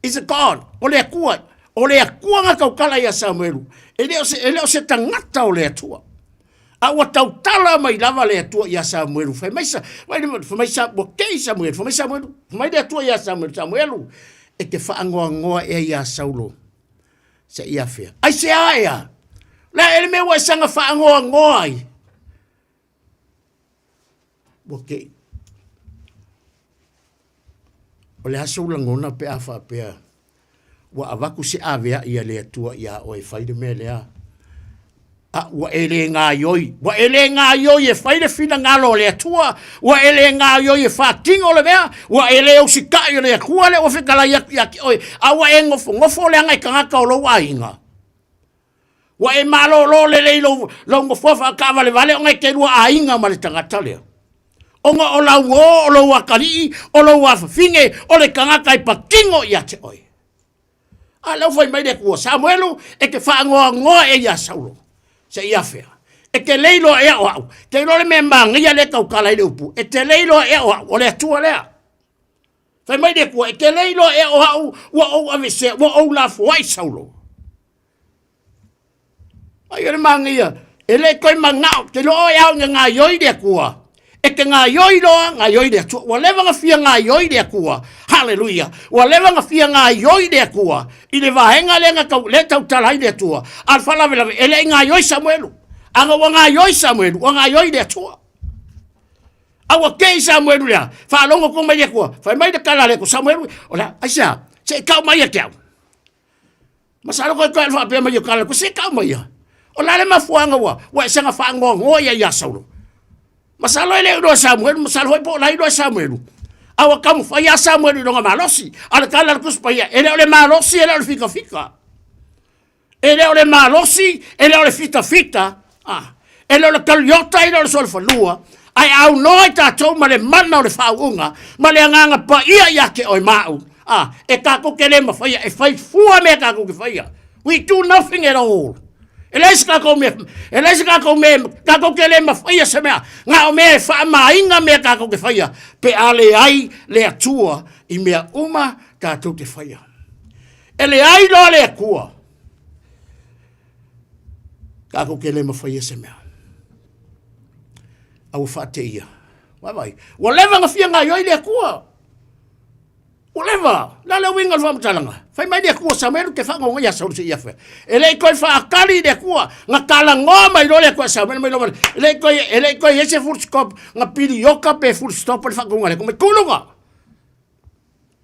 Is a God. O le akua. O le akua nga kau kala ia Samuel. E leo se tangata o le atua. A wa tau tala mai lava le atua ia Samuel. Fai maisa bo kei Samuel. Fai maisa Samuel. Fai le atua ia Samuel. E ke whaangoa e ia Saulo. Se ia fea. Ai se aia. La ele me wa sanga whaangoa ai. Bo kei. O le aso langona pe afa pea. Wa avaku se avea ia le atua ia o e whaide me lea. Wa ele ngā yoi. Wa ele ngā yoi e whaide whina ngalo le atua. Wa ele ngā yoi e whatingo le mea. Wa ele o si kai le akua le o whikala iaki oi. A wa e ngofo le angai kangaka o lo wainga. Wa e malo lo le lo ngo fofa ka vale vale o ngai ke lua ainga ma le tangata lea. O nga o lau o lo wakari, o lo wafinge, o le kangaka i pakingo i ate oi. A lau fai mai le kua Samuelu e ke whaangoa ngoa e ia Saulo. Se ia fea. E ke leilo e o au. Te lore me mangia le kau kala i le upu. E te leilo e o au. O le atua lea. Fai mai le kua. E ke leilo e o au. Wa o avise. Wa o la fuai Saulo. Ai ele mangia. E le koi mangao. Te lo e au ngā yoi le kua. E ke ngā yoi loa, ngā yoi le atua. Wa lewa ngā fia ngā yoi le kua. Hallelujah. Wa lewa ngā fia ngā yoi le kua. I le vahenga le ngā kau le tau talai le atua. Al falawe lawe. E le ngā yoi Samuelu. Anga wa ngā yoi Samuelu. Wa ngā yoi le atua. Awa kei Samuelu lea. Whaalongo kong mai le kua. Whai mai le kala le kua Samuelu. O la, aisa, se kau mai a kiau. Masalo koe koe alfa apea mai o kala le kua. Se kau mai a. O la le mafuanga wa. Wa e sanga whaangoa ngoa ia Saulo. Masalo ele udo Samuelu, masalo hoi po lai do Samuelu. Awa kamu faya Samuelu donga malosi. Ala kala kus paya. Ele ole malosi, ele ole fika fika. Ele ole malosi, ele ole fita fita. Ah. Ele ole kalyota, ele ole solfalua. Ai au noi tatou ma le mana o le whaunga. Ma le anganga pa ia yake oi mau. Ah. E kako ke le mawhaya. E fai fua me kako ke faya. We do nothing at all. Elesi kako me, kako ke le mawhaia se mea, ngā o mea wha mainga mea kako ke whaia, pe ale ai le atua i mea uma tātou te whaia. Ele ai lo le akua, kako ke le mawhaia se mea. Au whate ia, wawai, wa lewa ngā fia ngā ioi le akua. Whatever, la le winga fa mtalanga. Fai mai de kua Samuelu ke fa ngo ya Saulo se ia fa. Ele ko fa akali de kua nga kala ngoma i le kua Samuelu mai lo. Ele ko ese full stop nga pili yoka pe full stop fa ngo le ko me kulunga.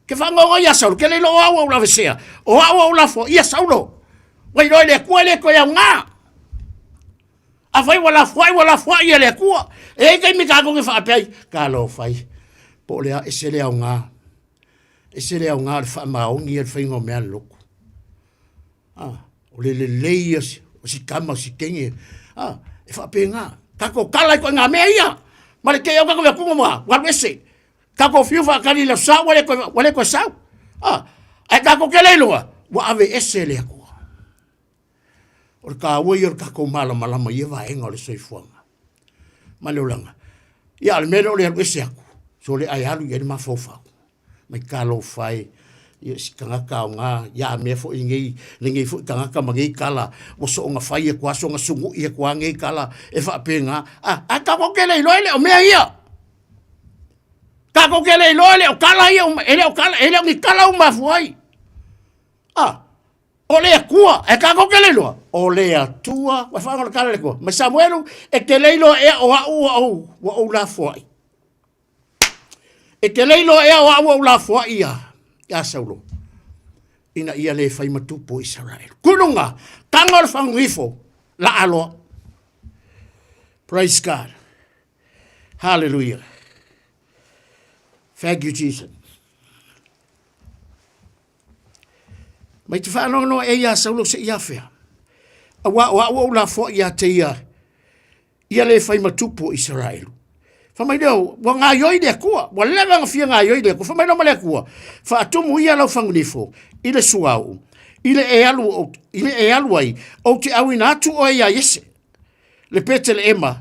Ke fa ngo ya Saulo ke le lo awa la vesea. O awa la fo ia Saulo. Wai lo le kua le ko ya nga. A fai wala fo ia le kua. E ke mi ka ko ke fa pe ka lo fai. Po le ese le nga. E se lea o ngā le whaamaongi e whaingo mea loko. O le leia o si kama o si kenge. E whape ngā. Kako kala i koe ngā mea ia. Ma le kei au kako mea kunga mua. Walu ese. Kako fiu whaakari le sau wale koe sau. Ai kako ke leilunga. Wa ave ese lea kua. O le ka awai o le kako malama ia vaenga o le soifuanga. Ma le ulanga. Ia le mele o le alu ese aku. So le ai alu i le mafofau. Mai kalo fai ia si kangaka o ngā ia mea fo i ngei fo i kangaka ma ngei kala o so nga fai e kua so nga sungu i e kua ngei kala e whape ngā a kako ke lei loele o mea ia kako ke lei loele o kala ia ele o ngi kala o mafuai o lea kua e kako ke lei loa o lea tua wa whangala kala le kua ma Samuelu e ke lei loa e o au wa o la fuai e te leilo e o awa ula fua ia Saulo. Ina ia le fai matupo Israel. Kununga, tangol whangwifo, la aloa. Praise God. Hallelujah. Thank you, Jesus. Mai te whanongo e ia Saulo se ia whea. Awa ula fua ia te ia le fai matupo Israel. Famai leo, wa ngā yoi le kua, wa lewa ngā fia ngā yoi le kua, famai leo ma le kua, fa atumu ia lau whangunifo, i le suau, i le e alu ai, o te au ina atu o ia yese, le pete le ema,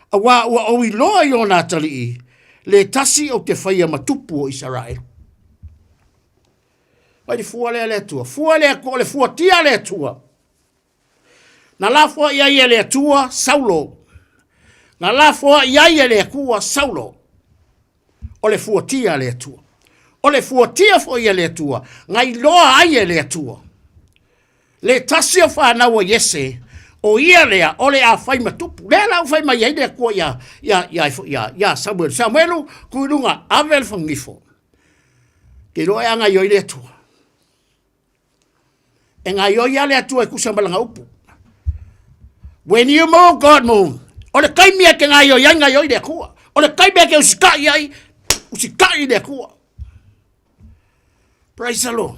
a wa o i loa i o nā tali i, le tasi o te whaia matupu o Israel. Vai di fua lea le tua, fua lea ko le fua tia le tua, na la fua ia le tua, Saulo, na la fua ia le kua Saulo. O le fua tia le tua. O le fua tia fo ia le tua. Ngai loa ai le tua. Le tasi o whanau yese. O ia lea, o le a whai matupu. Lea lau whai mai ai le kua ia Samuelu. Samuelu kuirunga avel whangifo. Ke loa anga ioi le tua. E ngai ioi le tua e kusamalanga upu. When you move, God move. O le kai mea ke ngai o yanga yoi le kua. O le kai mea ke usikai ai, usikai le kua. Praise the Lord.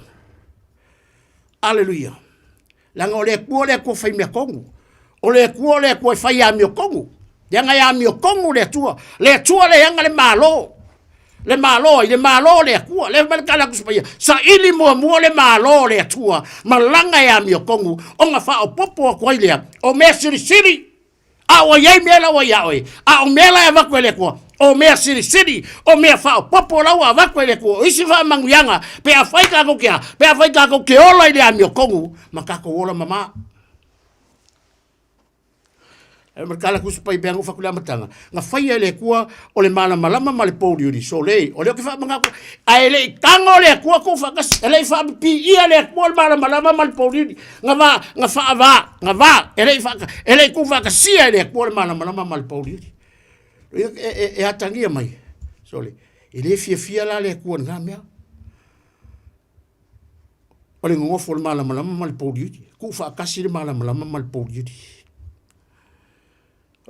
Hallelujah. Langa o le kua le kua whai mea kongu. O le kua e whai a mio kongu. Yanga ya mio kongu le tua. Le tua le yanga le malo. Le malo le kua. Le malakala kusupaya. Sa ili mua le malo le tua. Malanga ya mio kongu. O nga wha o popo a kwai lea. O mea siri. A o yei mela wa yaoi. A o mela e wakwe le kua. O mea siri. O mea wha o popo lau a wakwe le kua. O isi wha manguyanga. Pe a whai kako kia. Pe a whai kako ke ola i le a mio kongu. Ma kako ola mama. E markala kusu pai beangu whakule amatanga. Nga whaia le kua o le mana malama ma le pōri uri. So le, o leo ki wha mga kua. A ele i tango le kua kua whakas. Ele i wha pi ia le kua le mana malama ma le pōri uri. Nga wha. Ele i kua whakasia le kua le mana malama ma le pōri uri. E atangia mai. So le, ele fia la le kua nga mea. O le ngofo le mana malama ma le pōri uri. Kua whakasi le mana malama ma le pōri uri.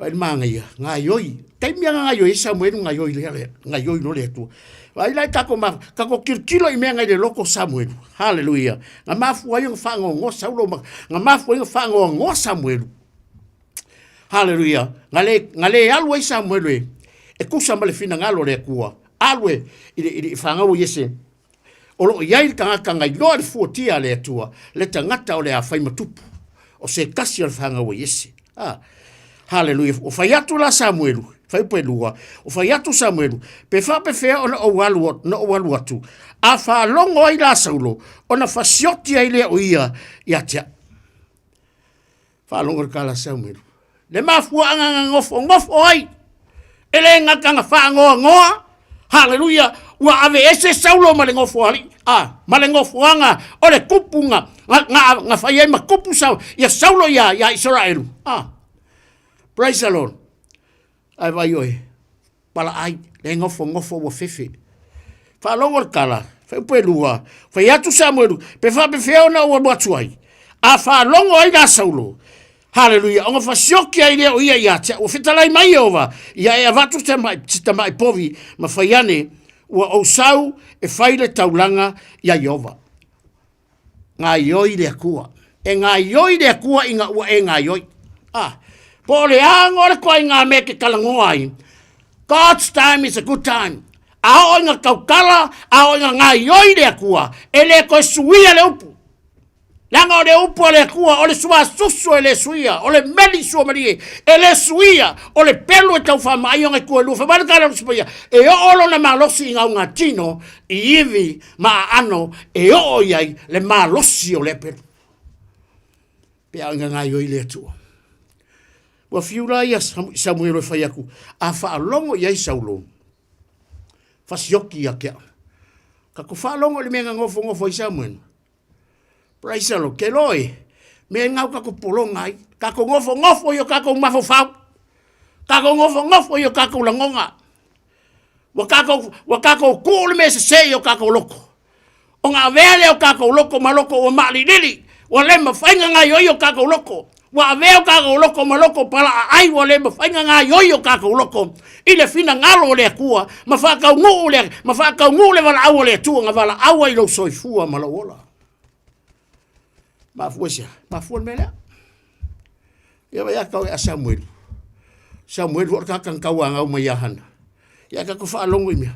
Ai manga ia nga yoi kai mia nga yoi Samuel nga yoi no le tu ai lai kako kirkilo i menga le loko Samuel haleluya nga mafu ai nga fango ngo saulo nga mafu ai nga fango ngo Samuel haleluya nga le alwe Samuel e kusa male fina ngalo le kua alwe i fanga o yese o lo yai kanga i fuotia le tua le tangata o le afai matupu o se kasi al fanga o yese Hallelujah. O fai atu la Samuelu. Fai pelua. O fai atu Samuelu. Pe fa pe fea ona o walu atu. A fa longo ai la saulo. Ona fa sioti ai le o ia. Ia tia. Fa longo ka la Samuelu. Le mafua anga ngofo ai. Ele ngaka nga fa ngoa. Hallelujah. Ua ave ese saulo ma le ngofo ali. Ma le ngofo anga. O le kupunga. Nga fai ai ma kupu sau. Ia saulo ia Israelu. Praise the Lord. Ai vai oi. Pala ai, le ngofo wa fefe. Fa longo kala, fa pelua. Fa yatu Samuelu, pe fa pe feo na o batuai. A fa longo ai na saulo. Hallelujah. Onga fa sioki ai le o ia ia. O fitalai mai ova. Ia e avatu te mai povi, ma fa yane ua o sau e faile taulanga ia Jehova. Nga yoi le kua. E nga yoi le kua inga ua e nga yoi. Po le angore ko inga me ke kalangoai. God's time is a good time. A o inga kaukala, a o inga ngai yoi le kua. Ele ko suia le upu. Langa o le upu le kua, o le sua susu ele suia, o le meli sua marie, ele suia, o le pelu e tau whama ai onga kua lufa. Mara kala usupaya, e o olo na malosi inga unga tino, i iwi maa ano, e o iai le malosi o le pelu. Pea inga ngai yoi le tua. Wa fiura ia Samuel fai aku a fa longo ia Saulo fa sioki ia kia ka ko fa longo le menga ngofo i Samuel praise the Lord ke loi me ngau ka ko polonga ai ka ko ngofo yo ka ko mafo fa ka ko ngofo yo ka ko langonga wa ka ko ku le me se yo ka ko loko o nga vele o ka ko loko maloko o mali lili wa le ma fainga nga yo ka ko loko wa veo ka loko maloko pala ai wale ma fainga nga yoyo ka loko ile fina ngalo le kua ma fa ka ngule wala awole tu nga wala awai lo soifua malawola ma fuesia ma fuel mele ya ka Samuel wo ka kan kawanga o mayahan ya ka ko fa longo mi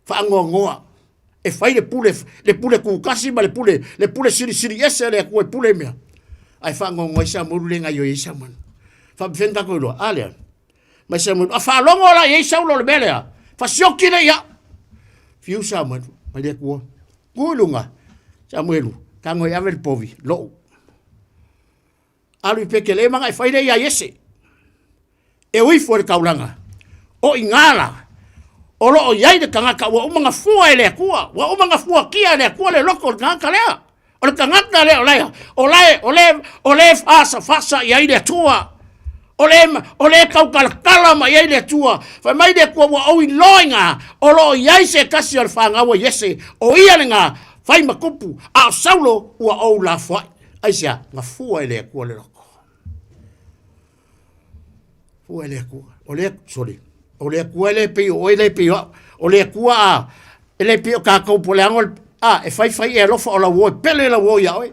fa ngoa e fai le pule ku kasi ma le pule siri ese le ku pule mi ai fa ngongo isa murulenga yo isa man fa fenda ko lo ale ma sa mu fa longo la isa lo bele fa sioki le ya fiu sa man ma le ko kulunga Samuel kango ya vel povi lo alu pekele manga fa ile ya yese e ui for kaulanga o ingala o lo yai de kanga ka wa umanga fua ele kuwa wa umanga fua kia le kuwa le loko kanga lea o le tangata lea o le fasa i aile tua o le kaukalakala ma i aile tua fa mai de kua wa au i loinga o lo iai se kasi al whanga wa yese o ia nga fai makupu a Saulo ua au la fwai aisia nga fua ele kua le loko fua ele kua o le kua ele pio o le kua ele pio ka kaupo le angol e fai e lofa o la wo pele la wo ya oi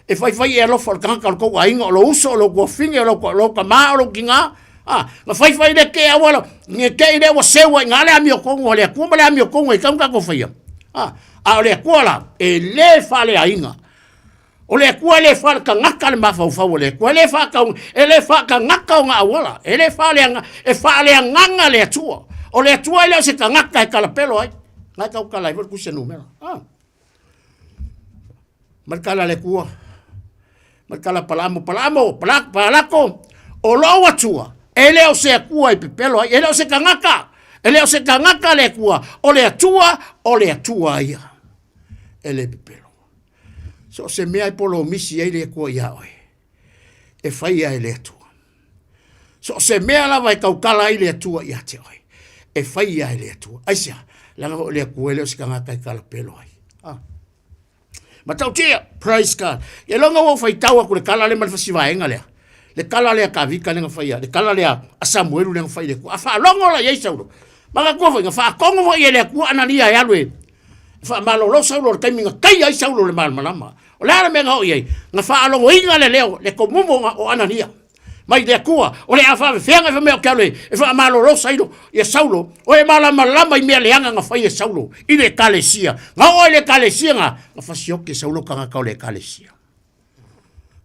e fai e lo for kan kan ko ainga o lo uso o lo ko finge o lo ka ma o lo kinga ma fai de ke awala nge ke de wa sewa ngale ami ko ngole ku male ami ko ngoi kam ka ko fai a le kuala e le fale ainga o le kua le fa ka ngaka le mafa fa le kua le fa ka ele fa ka ngaka nga awala ele fa le nganga le tua o le tua le se ka ngaka e kala pelo ai nga ka la ku se numero markala le kua markala palako o lo watua ele o se kua i pelo ai ele o se ka ngaka ele o se ka ngaka le kua o le tua ia ele pelo so se mea polo misi ai le kua ia oi e fai ai le tua so se mea lava e kaukala ai le tua ia te oi e fai ai le tua aisia langa le kua ele o se ka ngaka i kala pelo ai ma tau tia praise God e longa wo fai tau aku le kala le malfasi vaenga lea le kala le ka vika le fai le kala le a Samuel le fai le ku a fa longo la ye saulo maka ko fai fa kongo fo ye le ku anania ya lwe fa malo lo saulo kai minga kai ai saulo le mal malama o la me nga o ye nga fa longo inga le leo le ko mumo o anania mai de kua o le afa fenga fa me o kale e fa malo lo saulo ye saulo o e mala malama i me le anga nga fai ye saulo i le kalesia nga o le kalesia nga fa sioke saulo ka ka le kalesia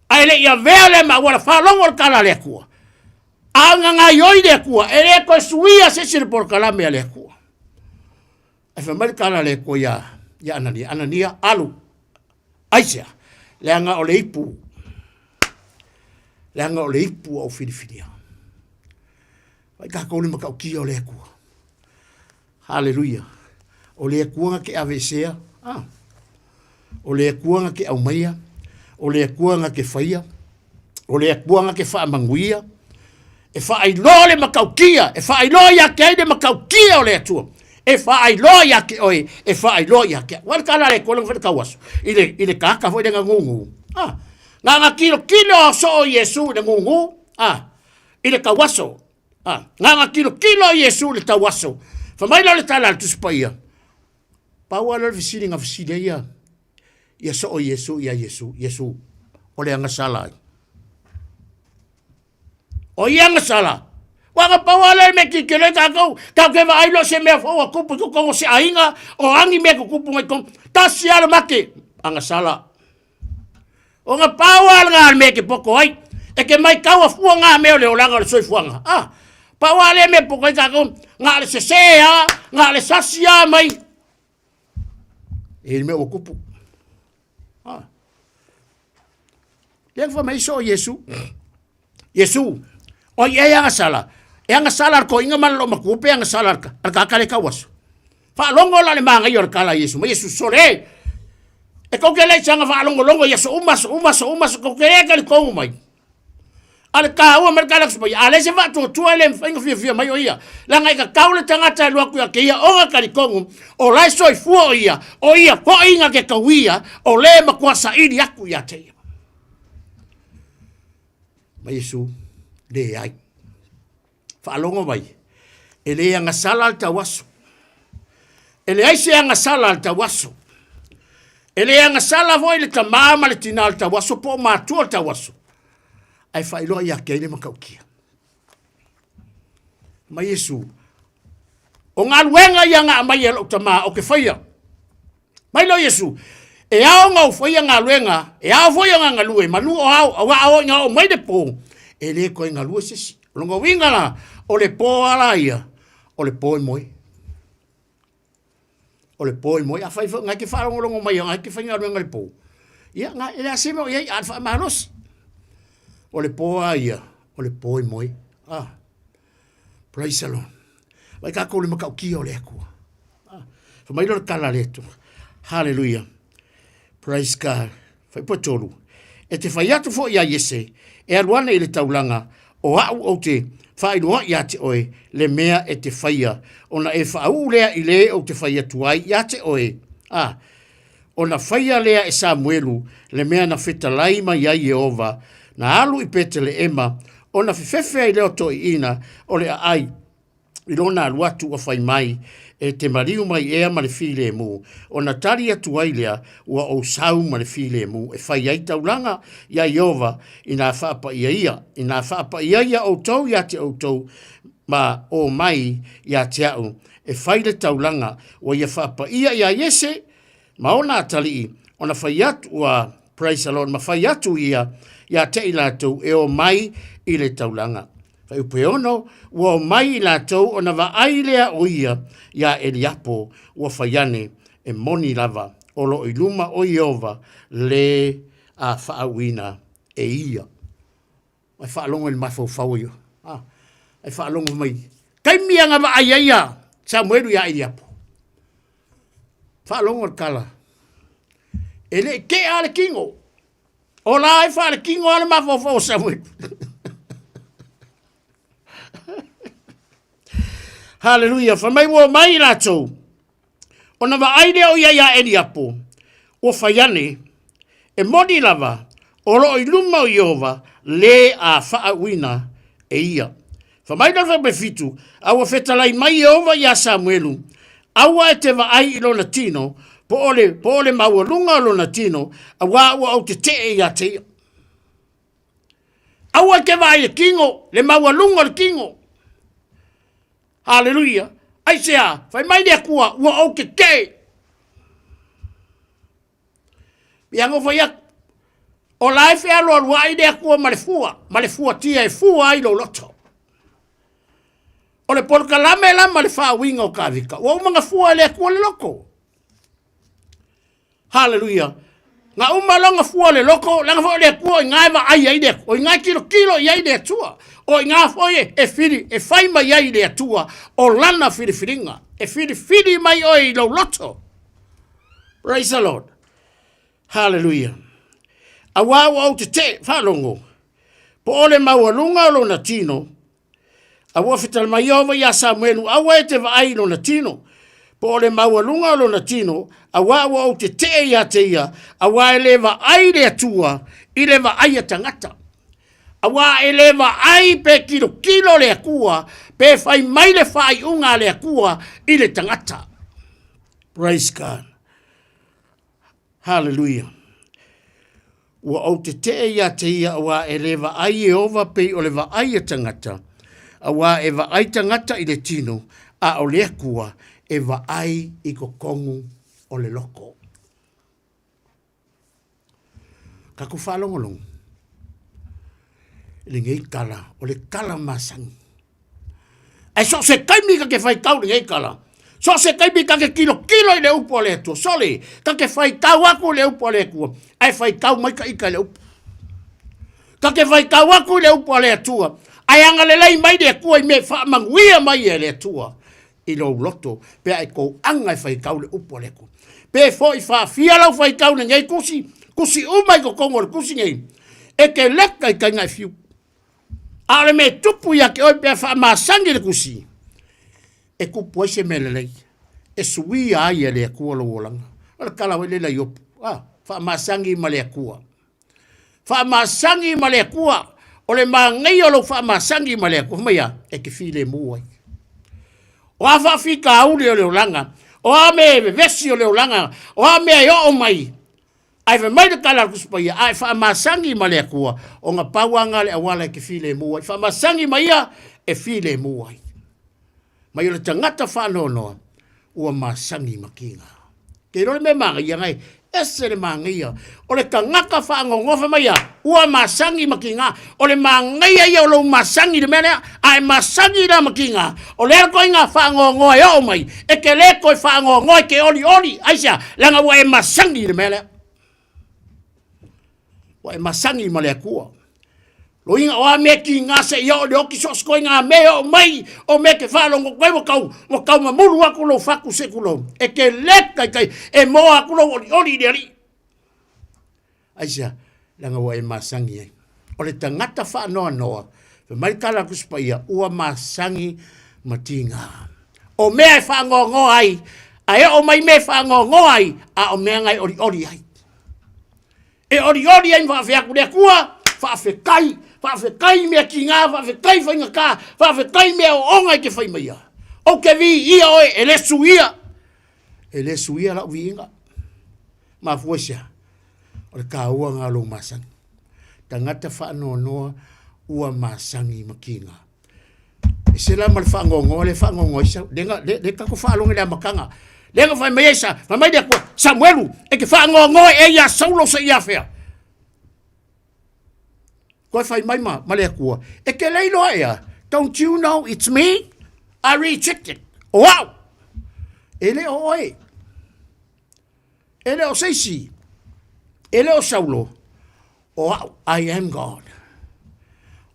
ai le ia vele ma wala fa longo kala le kua anga nga yoi le kua e le ko suia se sir por kala me le kua e fa mal kala le kua ya anania alu aisia le anga o le ipu o filifinia vai ka ko le maka ki o le kua haleluya o le kua ke avesea o le kua ke au maia o le kuanga ke faia o le kuanga ke fa manguia e fa ai lo le makaukia e fa ai lo ya ke de makaukia o le tu e fa ai lo ya ke oi e fa ai lo ya ke wal kala le kolong fa kawas ile kaka foi de ngungu nga kilo so Yesu de ngungu ile kawaso nga kilo Yesu le tawaso fa mai lo le tala tu spaia pa wala le visini nga visini ya so Yesu ya Yesu o le anga sala o yang sala wa ga pawala me ki ke le ka ke va ai lo se me fo ku pu ko se ainga o angi me ku pu ngai kom ta sia le make anga sala o nga pawala nga me ke poko ai e ke mai ka wa fu nga me o le langa le soi fuanga pawala me poko ka nga le se nga le sasia mai e me o kupu yang fa mai so Yesu o ye yang sala ko inga man lo makupe yang sala ka kale kawas fa longo la le manga yor kala Yesu ma Yesu sore e ko ke le changa fa longo Yesu umas ko ke ka ko mai al ka o mer kala so ya le se va to le finga fia mai o ia la ngai ka kaule tanga ta lo ku ke ia o ka ko o la so fu o ia ko inga ke ka wia o le ma kwa sa ili aku ya te ma Yesu le ai fa longo mai ele anga sala al tawaso ele ai se anga sala al tawaso ele anga sala voi le tamama le tinal tawaso po ma tu al tawaso ai fa ilo ya ke le makaukia ma Yesu o ngaluenga yanga mai elo tama o ke faia mai lo Yesu e ao ngau foi nga luenga e ao foi nga ngalue manu o ao nga o mai de po ele ko nga lue se longo winga la o le po ala ia o le po moi a fai nga ke fa longo mai nga ke fa nga luenga le po ia nga ele asimo ia alfa manos o le po ia o le po moi praise the Lord vai ka ko le maka ki o le ku fa mai lo kala leto hallelujah. Praise God. Fai potolu. E te fai atu fo ia Yese. E aluana i le taulanga. O au o te fai noa ia te oe. Le mea e te faia. Ona e whaau lea i le o te fai atu ai ia te oe. Ona faia lea e Samuelu. Le mea na feta laima ia Yehova. Na alu i pete le ema. Ona fifefe ai leo to i ina. O le ai. I lona aluatu wa fai mai, e te mariu mai ea ma le file mu, o na tari atu ai lea ua o sau ma le file mu, e fai ai taulanga ia Iova i nā whaapa ia, i nā whaapa ia o tau ia te o tau, ma o mai ia te au, e fai le taulanga o ia whaapa ia Iese, ma o nā tali o na fai atu ua, praise the Lord, ma fai atu ia te i lātou e o mai i le taulanga. Fai upe ono, ua o mai i lātou o na wa ailea o ia Eliapo ua faiane e moni lava o lo i luma o Iova le a whaawina e ia. Ai whaalongo ni mafau ia. Ai whaalongo mai. Kai mianga wa aiaia Samuelu ia Eliapo. Whaalongo ni kala. Ele ke ale kingo. O la ai whaale kingo ale mafau Samuelu. Hallelujah. Whamai ua mai rātou. O na wa aile o ia Eliapo. O whaiane. E modi lava. O lo i luma o Iova. Le a whaawina e ia. Whamai na whamai fitu. Awa whetalai mai Iova ia Samuelu. Awa e te wa ai ilo na tino. Po ole maua lunga lo na tino. Awa ua au te te ia te ia. Awa ke wa ai kingo. Le maua lunga le kingo. Hallelujah. Ai sea, fai mai lea kua, ua au ke ke. Biango fai ak. O lai fea loa ua ai lea kua male fua tia e fua ai lo loto. O le polka lame la male faa winga o kavika. Ua umanga fua lea kua le loko. Hallelujah. Nga umalanga fua le loko, langa fua lea kua i ngai wa ai ai lea. O i ngai kilo i ai lea tua. O i ngā foie e whiri, e whai mai ai lea tua, o lana whiriwhiringa, e whiri mai o i lau loto. Praise the Lord. Hallelujah. A wāu au te whalongo, po ole maua lunga o lo na tino, a wafital mai ova ia Samuelu, a wae te vaai lo na tino, po ole maua lunga o lo na tino, a wāu au te ia te ia, a wae lewa ai lea tua, i lewa ai a tangata. Awa eleva ai pe kilo le kua, pe fai mai le fai unga le kua i le tangata. Praise God. Hallelujah. Ua au te ia te ia awa eleva ai e ova pe o leva ai a tangata. Awa eva ai tangata i le tino, a o le kua eva ai i kokongu o le loko. Kaku whalongolong. Le ngei kala, o le kala masangi. Ai so se kaimi ka ke fai kau le ngei kala. So se kaimi ka ke kilo i le upo le atua. Sole, ka ke fai kau aku le upo le atua. Ai fai kau mai ka ika le upo. Ka ke fai kau aku le upo le atua. Ai anga le lei mai le akua i me wha manguia mai e le atua. I lo loto, pe ai kou anga i fai kau le upo le atua. Pe fo i wha fia lau fai kau le ngei kusi. Kusi umai ko kongo le kusi ngei. E ke leka i ka ngai fiu. Ale me tupu ya ke oi pe fa masangi le kusi. E kupu se melelei. E sui ai le akua lo wolanga. Ala kala wele la yop. Fa masangi male akua. Fa masangi male akua. Ole mangai o lo fa masangi male akua. Maya e ke file muai. O afa fika au le olanga. O ame vesi o le olanga. O ame yo o mai. Ai fa mai de kala kuspa ai fa masangi male akua o nga pawanga le awala ke file mo ai fa masangi mai e file mo ai mai le tangata fa no o masangi makinga ke ro me manga ia ngai ese le manga ia o le tangaka fa ngofa mai o masangi makinga o le manga ia o lo masangi de mena ai masangi da makinga o le ko inga fa ngo o mai e ke le ko fa ngo ke oli ai sia langa wa e masangi de mena wa e masangi male akua. Lo inga o me ki ngase yo le oki so sko inga me o mai o me ke falo ngo mo kau ma mulu aku lo faku sekulo. E ke leka kai e mo aku lo oli deri. Aisa langa wa e masangi ai. O le tangata fa no. Fe mai kala ku spaia ua masangi matinga. O me ai fa ngo ai. Ai o mai me fa ngo ai a o me ngai oli ai. E ori ai fa fe aku le kua fa fe kai me ki nga fa fe kai fa nga ka fa fe kai me o onga ke fa mai O ke vi ia oe, e le suia. E le suia la vi inga. Ma fuesia. O le ka ua ngā lo masangi. Tangata whaanoa noa ua masangi makinga. E se la mal whaangongo, le whaangongo isa. Le kako whaalonga le makanga. Le ka whai mai esa, whai mai dea kua, Samuelu, e ke whaangongo e ia saulo sa ia whea. Koe whai mai ma le kua. E ke leilo ea, don't you know it's me? I rejected. Wow! Ele o oe. Ele o seisi. Ele o saulo. Wow, I am God.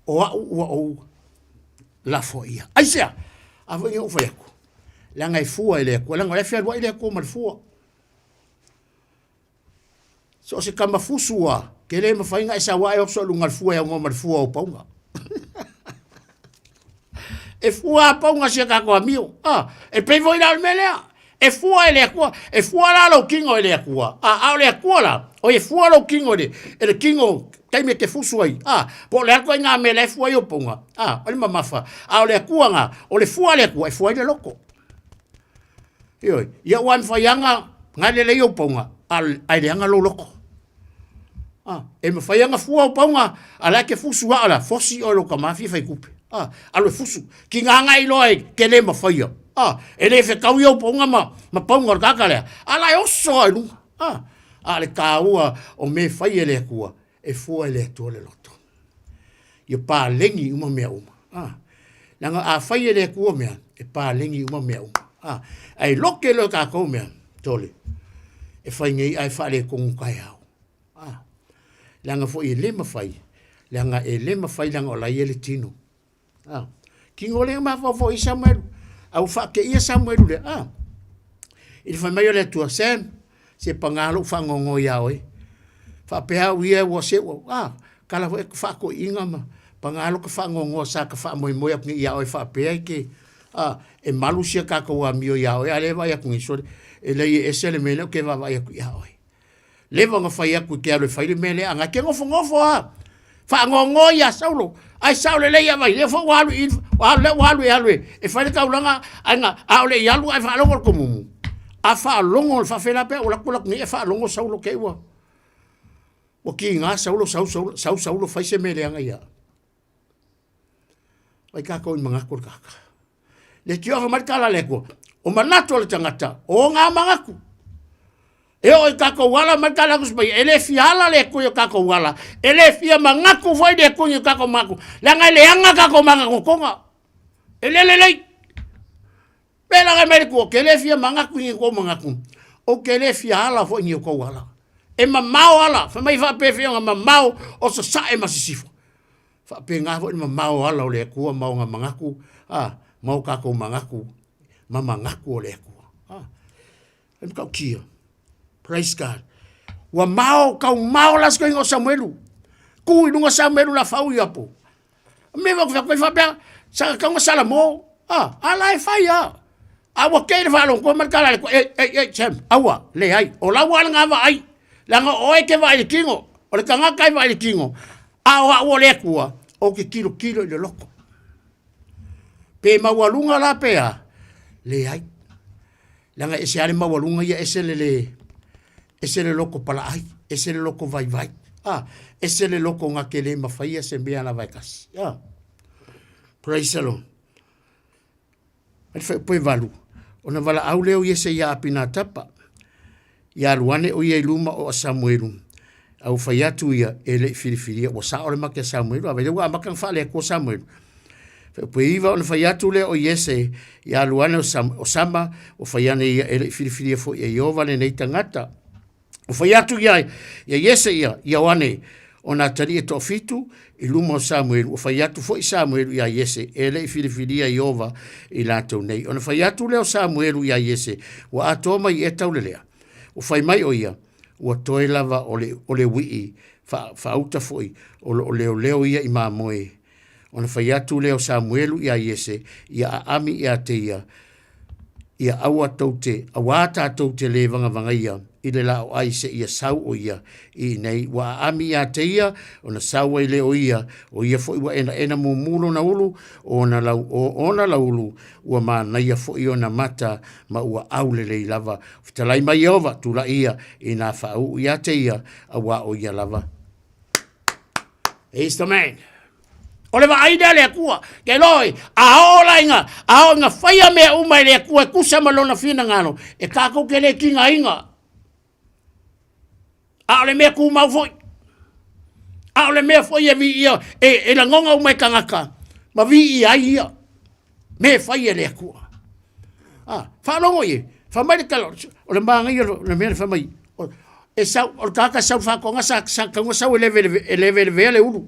O la fo ia. Aisea, a fo ia o whaiaku. Langa i fua ele aku. Langa le fia lua ele aku ma le fua. So se kama fusua. Ke le mawhainga e sa wae opso lunga le fua e ngoma le fua o paunga. E fua paunga sia kako a mio. E pevo ina al melea. E fua ele akua. E fua la lo kingo ele akua. Au le akua la. O e fua lo kingo ele. Ele kingo taime ke fusu ai. Po le akua ngā me le fua i o paunga. O le mamafa. Au le akua ngā. O le fua le akua. E fua ele loko. Ioi. Ia wan whaianga ngā le leo paunga. Ai le anga lo loko. E me whaianga fua o paunga. Ala ke fusu a ala. Fosi o lo ka mafi fai kupe. Alo fusu. Ki ngā ngai loa e ke le ma whaia. E le fe kau iau paunga ma paunga o kakalea. Ala e oso ai lunga. Ale ka ua o me whai ele kua. E fua ele atua le loto. Ia pā lengi uma mea uma. Nanga a whai ele kua mea. E pā lengi uma mea uma. Ai loke lo ka kou mea. Tole. E whai ngei ai whale kongu kai au. Langa fo i le ma whai. Langa e le ma whai langa o la ele tino. Kingo le ma fo i Samuelu. Au whake ia Samuelu le. I le whai mai o le tua Sam. Se pangalo whangongo ia oi. Whapea uia ua se ua. Kala fo e whako inga ma. Pangalo ka whangongo sa ka whamoy moy apni ia oi whapea i ke. E malu sia ka ua mio ia oi. Ale vai aku ngisore. E lei e se le mele ke vai aku ia oi. Lewa nga whai aku ke alo whai le mele. Anga ke ngofo ha. Whangongo ia saulo. Ai saulo le ia vai. Le fo walu i. Walu e alu e. E whai le kaulanga. Anga aole i alu ai whalongo komumu. A whaalongo le whawhela pia. O lakulak ni e whaalongo saulo ke ua. O ki ngā saulo whai se mele anga ia. Ai kako i mangako kaka. Le ki oha marikala leko. O manato le tangata. O ngā mangaku. E o i kako wala marikala kuspai. Ele fiala leko i kako wala. Ele fia mangaku foi leko i kako mangaku. Langa ele anga kako mangaku konga. Ele lelei. Pela ga meriko ke le fia mangaku i ko mangaku. O ke le fiala foi ni ko wala. E mamau ala. Fa mai fa pe fia mamau o sa e masisifo. Fa pe nga foi mamau ala o le ko mau nga mangaku. Mau kako mangaku. Mangaku o le ko. Em ka kia. Praise God. Wa mau las ko ngo Samuelu. Ku i lunga Samuelu la fau ia po. Me va fa pe sa ka ngo sala mo. Ala e fa ia. Awa ke le falong ko markala ko Sam awa le ai o la wala nga va ai langa oe ke va i kingo o le kanga kai va i kingo awa o le kua o ke kilo le loko pe mawalunga la pea le ai langa ese ale mawalunga ia ese le loko pala ai ese le loko vai ese le loko nga ke le mafai se mbea la vai kas praise the Lord. Ai foi valu ona vala au leo yese ya apina tapa ya luane o ye luma o Samuelu au faiatu ia ele filifili o sa ole make Samuelu ave wa makang fale ko Samuelu pe iva on faiatu le o yese ya luane o sama o faiane ia ele filifili fo ye yova le nei tangata o faiatu ia yese ia wane ona tari e tofitu i luma o Samuelu o faiatu fo i Samuelu ia yese ele i filifilia Iova i latou nei ona faiatu leo Samuelu ia yese wa atoma i etau lelea o fai mai o ia ua toe lava o le wii fa auta foi o leo ia i mamoe ona faiatu leo Samuelu ia yese ia ami ia te ia awa taute le vanga ia i le lao ai se ia sau o ia i nei wa ami a te ia o na sau ai le o ia fo i wa ena mumulo na ulu o na ulu ua mana ia fo i o na mata ma ua aule le lava fitalai mai ova tula ia i na whau ia te ia a wa o ia lava. He's the man. O le waaida le kua, ke loi, a ola inga whaia mea umai le kua, kusa malona whina ngano, e kako ke le kinga inga. A ole mea ku mau foi. A ole mea foi e vi ia, e la ngonga umai kangaka, ma vi ia ia. Me whaia le kua. Whanongo ye, whamai le kalo, o le maanga ia, le mea le whamai. E sau, o le kaka sau whakonga sa kaunga sau e leve le ulu.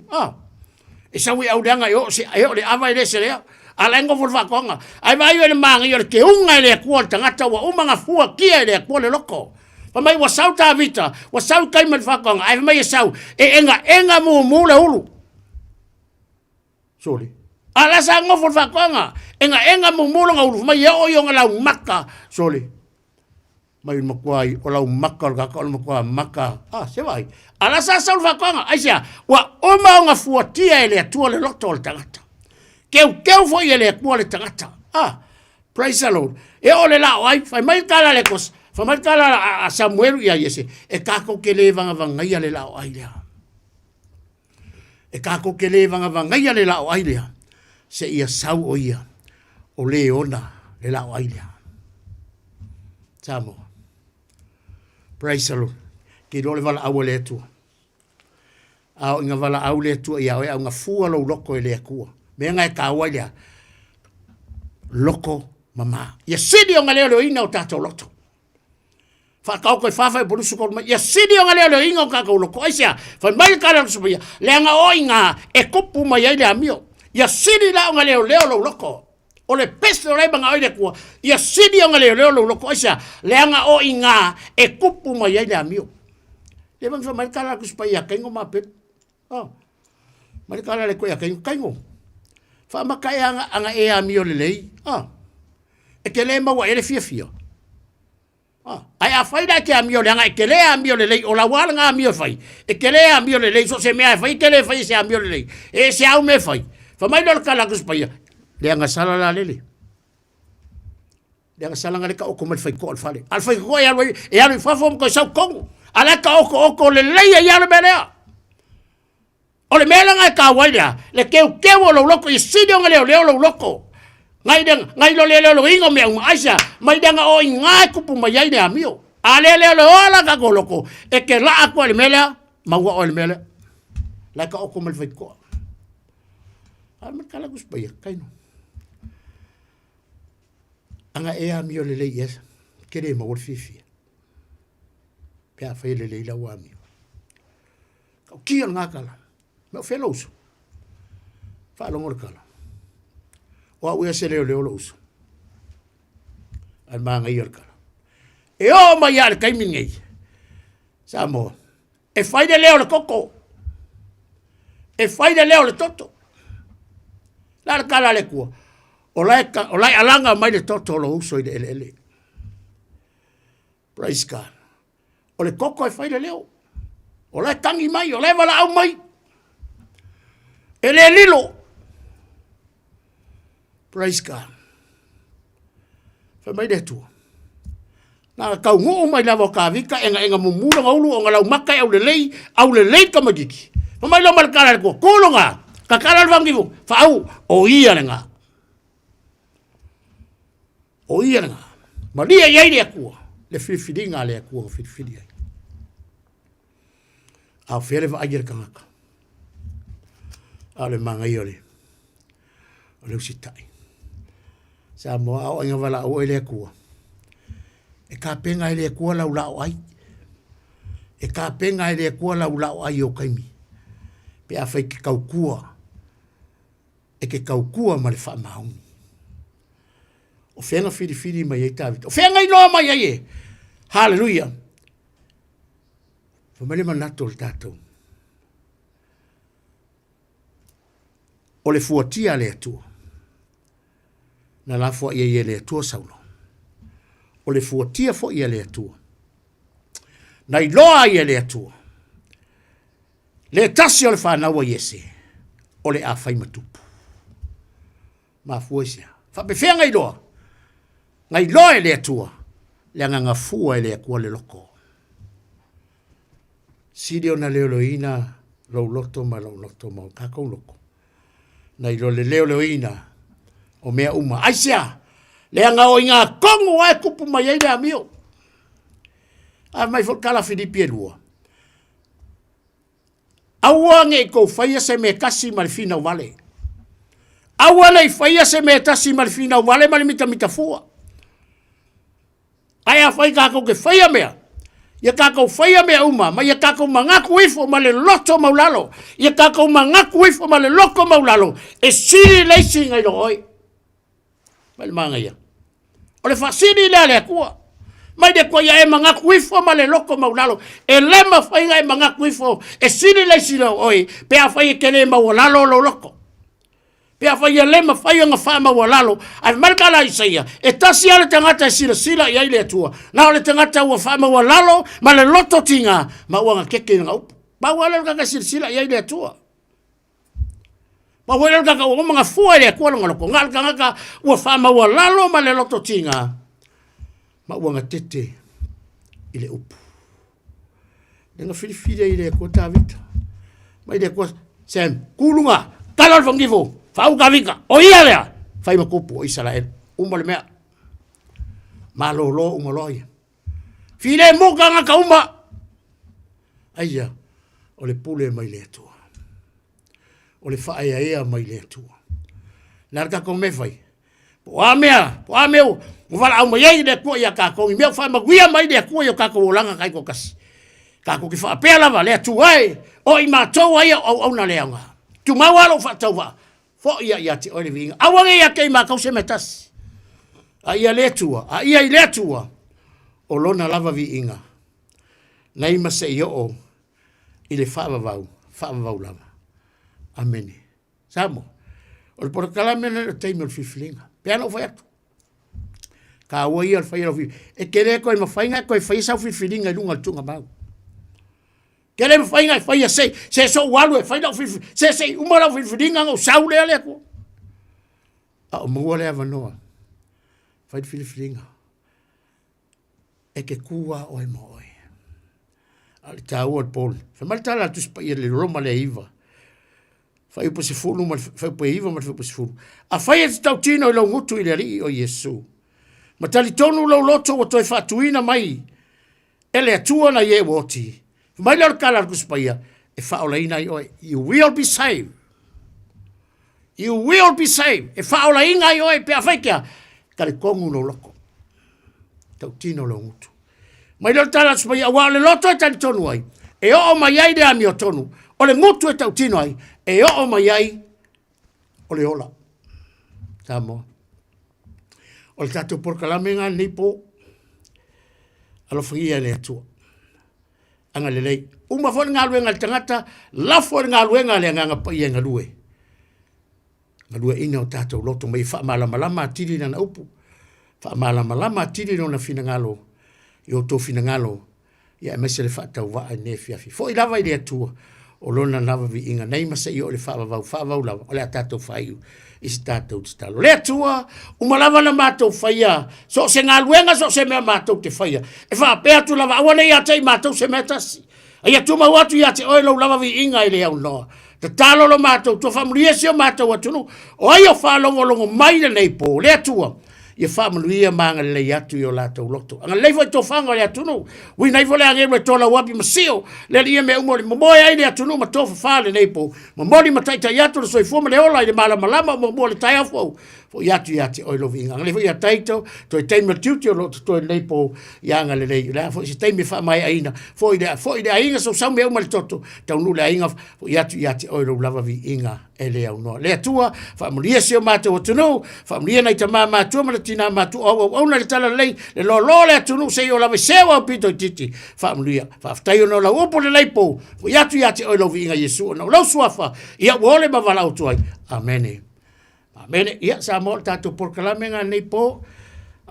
E sau i au leanga e o le awa i le se lea. A lengo ful whakonga. Ai vai o le maanga i o le ke unga i le kua le tangata wa umanga fua kia i le kua le loko. Whamai wa sau tā vita, wa sau kaima le whakonga. Ai whamai e sau, e enga mu le ulu. Sori. A la sa ngofu le whakonga. Enga mu le ulu. Whamai e o i o nga lau maka. Sori. Mai makuai o lau maka o kaka o makuai maka. Se vai. Ala sa saul whakonga. Aisia, wa oma o nga fuatia e le atua le loto o le tangata. Keu fo i e le atua le tangata. Praise the Lord. E o le lao ai, fai mai kala le kos, fai mai kala a Samuelu ia iese, e kako ke le vanga ia le lao ai lea. E kako ke le vanga ia le lao ai lea. Se ia sau o ia, o le ona le lao ai lea. Samoa. Praise the Lord. Ki dole wala au le atua. Au inga wala au le atua ia au nga fua lo loko e le akua. Mea ngai ka awai lea. Loko mama. Ia sidi o nga leo ina o tato loto. Whakau koe whawhai porusu kol. Ia sidi o nga leo ina o kakau loko. Aisia, whai mai kara lusu mai. Lea nga o inga e kupu mai ai le amio. Ia sidi la o nga leo lo loko. O le pesto rei banga oile kua. Ia sidi o nga leo lo loko. Aisia, lea nga o inga e kupu mai ai le amio. Le bang fa mai kala ku spa ia kaingo mapet. Mai kala le ko ia kaingo. Fa makai anga e amio le lei. E ke le maua ele fia. Ai a faida ke amio le anga e ke le amio le lei o la wala nga amio fai. E ke le amio le lei so se mea fai ke le fai se amio le lei. E se au me fai. Fa mai lo kala ku spa ia. Le anga sala la lele. Le anga sala nga le ka o ko fai ko al fale. Al fai ko ia e alu fa fo ko sau kongo. Ala ka oko le leia ia le melea. O le mela ngai ka waia. Le keu o lo loko i sidi o leo lo loko. Ngai lo leo lo ingo mea unga aisa. Mai danga o ingai kupu mai ai le amio. A leo lo ala ka ko loko. E ke la akua le melea. Maua o le melea. La ka oko me fai koa. Alma kala kuspaya kaino. Anga e amio le lei yes. Kere ma wol fifi. Pea fai le leila wami. Kau kia ngā kala. Mea whela uso. Wha longor kala. O au ea se leo lo uso. Al maa ngai ar kala. E o mai ar kai mingei. Samoa. E fai de leo le koko. E fai de leo le toto. La kala le kua. O lai alanga mai le toto lo uso i de ele. Praise God. O le koko e whaile leo. O le tangi mai, o le wala au mai. E le lilo. Praise God. Whai mai le tua. Nā kau ngō mai lawa ka vika, enga mumura ngaulu, o ngalau makai au le lei ka magiki. Whai mai lau malakara le kua, kōlo ngā, ka kara le wangivu, whaau, o ia le ngā. O ia le ngā. Ma lia iai le kua. Le whiwhiri ngā lea kua o whiwhiri ai. Au where wa aia kangaka. Au le mangai ole. O le usitai. Sa moa au inga wala o lea kua. E ka penga lea kua lau lao ai. E ka penga lea kua lau lao ai o kaimi. Pe a whai ke kau kua. E ke kau kua ma le wha maungi. O whenga whiri mai ei tāwita. O whenga inoa mai ei e. Hallelujah. Whamele manato le tātou. O le fuatia le atua. Na la fua ia le atua saulo. O le fuatia fo ia le atua. Nai loa ia le atua. Le tasi o le whanau a Iese. O le a whai matupu. Ma fuesia. Whapewhea ngai loa. Ngai loa e le atua. Le anganga fua e le akua le loko. Siri o na leoloina lau loto ma o kakau loko. Nai lo le leoloina o mea uma. Aisia! Le anga o inga kongo wa e kupu mai eile amio. A mai whakala Filipi e lua. Aua nge ko whaia se me kasi ma le fina wale. Aua nei whaia se me tasi ma le fina wale ma le mita fua. Aia whai kako ke whaia mea. Ia kako whaia mea uma. Ma ia kako mangaku ifo ma le loto maulalo. Ia kako mangaku ifo ma le loko maulalo. E siri leisi ngai lo oi. Mai manga ia. O le whasiri lea lea kua. Mai de kwa ia e mangaku ifo ma le loko maulalo. E lema whainga e mangaku ifo. E siri leisi lo oi. Pea whai e kele maulalo lo loko. Pea whai e lema whai nga wha maulalo. Ai markala isaia. E tasi ale tangata e sila ia ile atua. Na ole tangata ua wha maulalo. Ma le loto tinga. Ma uanga keke nga upu. Ma uale kaka sila ia ile atua. Ma uale kaka ua mga fua ile akua nga loko. Ngal kaka ua wha maulalo ma le loto tinga. Ma uanga tete ile upu. Nenga whiriwhiri ile kua tāwita. Ma ile kua Sam, kulunga, kalal whangifu, whau kawika, o ia lea, whai makupu o Israel, umale mea. Ma lo umaloia. Whire moka nga ka uma. Aia, o le pule mai le atua. O le whaea ea mai le atua. Narka kong me whai. Po a mea, Mwala au mai ei le kua ia kako. I mea whai maguia mai le kua ia kako o langa kai ko kasi. Kako ki wha pēa lava le atu ai. O i mātou ai au na leanga. Tu mawalo wha tau wha. Fo ia te oile vinga. Awange ia kei mākau se metasi. A ia le atua. A ia i le atua. O lona lava vi inga. Nei mase i o. I le whaavavau. Whaavavau lava. Amene. Samo. O le porokalame le teime o le whiwhilinga. Pēana o whai atu. Ka wai al fai al e kere ko ma fainga ko fai sa filinga lunga tunga ba kere ma fainga fai se so walu e fai da se umara filinga o saule ale ko a mo wale ava no fai filinga e ke kua o mo oi al tau al pol fa mal tala tu spa le roma le iva fai po se fulu ma fai po iva ma fai po se fulu a fai e tau tino lo ngutu ile ri o Yesu. Ma tali tonu lau loto o toi whatuina mai. Ele atua na ye woti. Mai lor kala kuspaia. E whaolaina i oe. You will be saved. You will be saved. E whaolaina i oe. Pea whaikia. Kare kongu no loko. Tau tino lau ngutu. Mai lor kala kuspaia. Wa le loto e tali tonu ai. E o mai ai de ami o tonu. O le ngutu e tau tino ai. E o mai ai. O le ola. Tamo. O le tatou porkalame ngā nei po. Alo whangia le atua. Anga le lei. Uma fo ngā luenga le tangata. La fo ngā luenga le ngā pai ngā lue. Ngā lue ina o tatou loto mai wha malama tiri na upu. Wha malama tiri no na fina ngalo. I o tō fina ngalo. Ia emese le wha tau waa ne fiafi. Fo i lava i le atua. O lona lava vi inga. Nei masa i o le whaavau lava. O le a tatou whaiu. Isi tātou te talo. Lea tua, umalava na mātou whaia. So se ngā luenga, so se mea mātou te whaia. E wha pēa tu lava, awane ia tei mātou se mea tasi. Aia tu mau atu ia te oilo lava vi inga i le au noa. Te talo lo mātou, tua whamuria si o mātou atunu. O ai o whalongolongo mai le nei pō. Lea tua, ia whamuria maanga le atu i o lātou loto. Anga leifo i tō whanga le atunu. Ui nei vole angeru e tōla wapi masio. Le lia me umori, mamoe ai le atunu ma tō whawhale nei pō. Mamori ma taita i atu le soi fuma le ola i le malama mamoe le tai afo. Fo i atu oilo vinga. Anga leifo i a taito, to i teime tiuti o loto to i nei pō i anga le lei. Lea fo i si teime wha mai aina. Fo i le ainga so sau me umari toto. Tau nu le ainga, fo i atu oilo lava vi inga e le au noa. Lea tua, whamuria si o mātou atunu. Whamuria nei ta mātua ma le tina mātua. Au na le tala lei, le lo le atunu se i o lava sewa o pito titi. Whamuria, whaftai o no la upo le lei pō. Fo i atu oilo vi inga Yesu. O lau suafa, ia wole ma walau tuai. Amene. Mene ia sa mo tatou porkalame nga nei po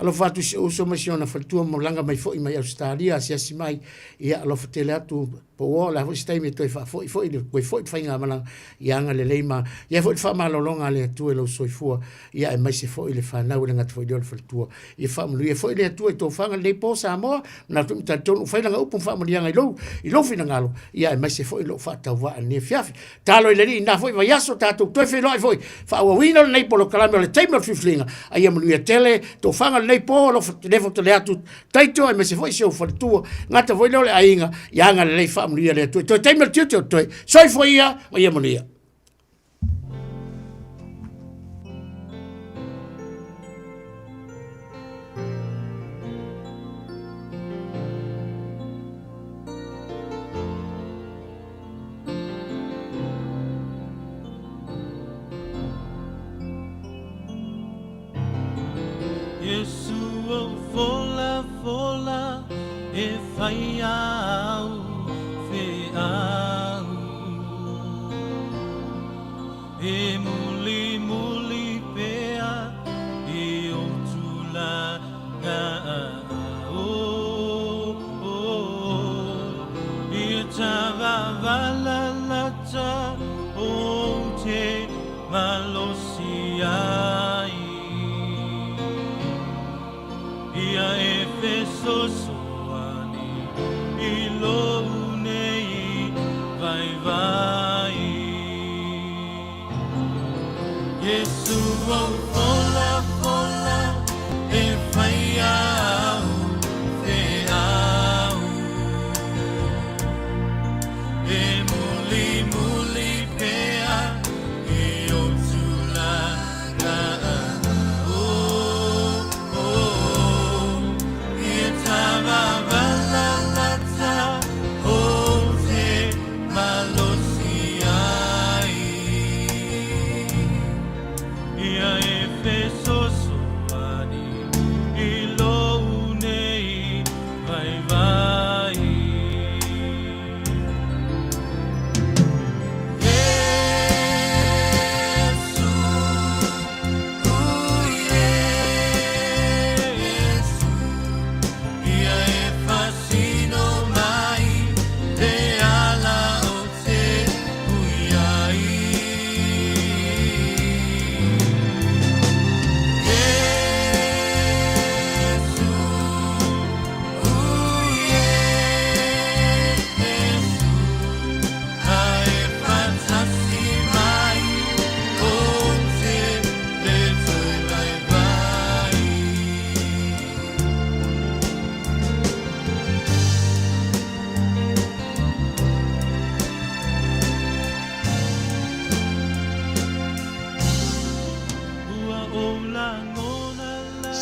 alo fatu se uso masiona fatua mo langa mai foi mai Australia sia si mai ia alo fatele atu po o la foi me toi fa foi foi fainga mana ia nga le leima ia foi fa malo longa le tu lo soifua ia mai se foi le fa na nga foi le fatua ia fa mo ia foi le tu to fanga le po Samoa na tu ta tonu fa nga upu fa mo ia nga lo fina ngalo ia mai se foi lo fa ta wa ne fiafi talo le na foi vai aso ta tu fe lo foi fa o wino nei polo kalame le time fiflinga ia mo ia tele to fanga nei po lo le foto le atu taito mai se foi se o fatua ngata foi le ainga ia nga le fa mo ia le tu to time tu to soi foi ia ia mo ia Fola e fai au fe au e muli pea e o tula e tava vala lata o te malosia ia Efeso soani ilo nei vai Yesu o fola e fai au te au e muli pea e o tula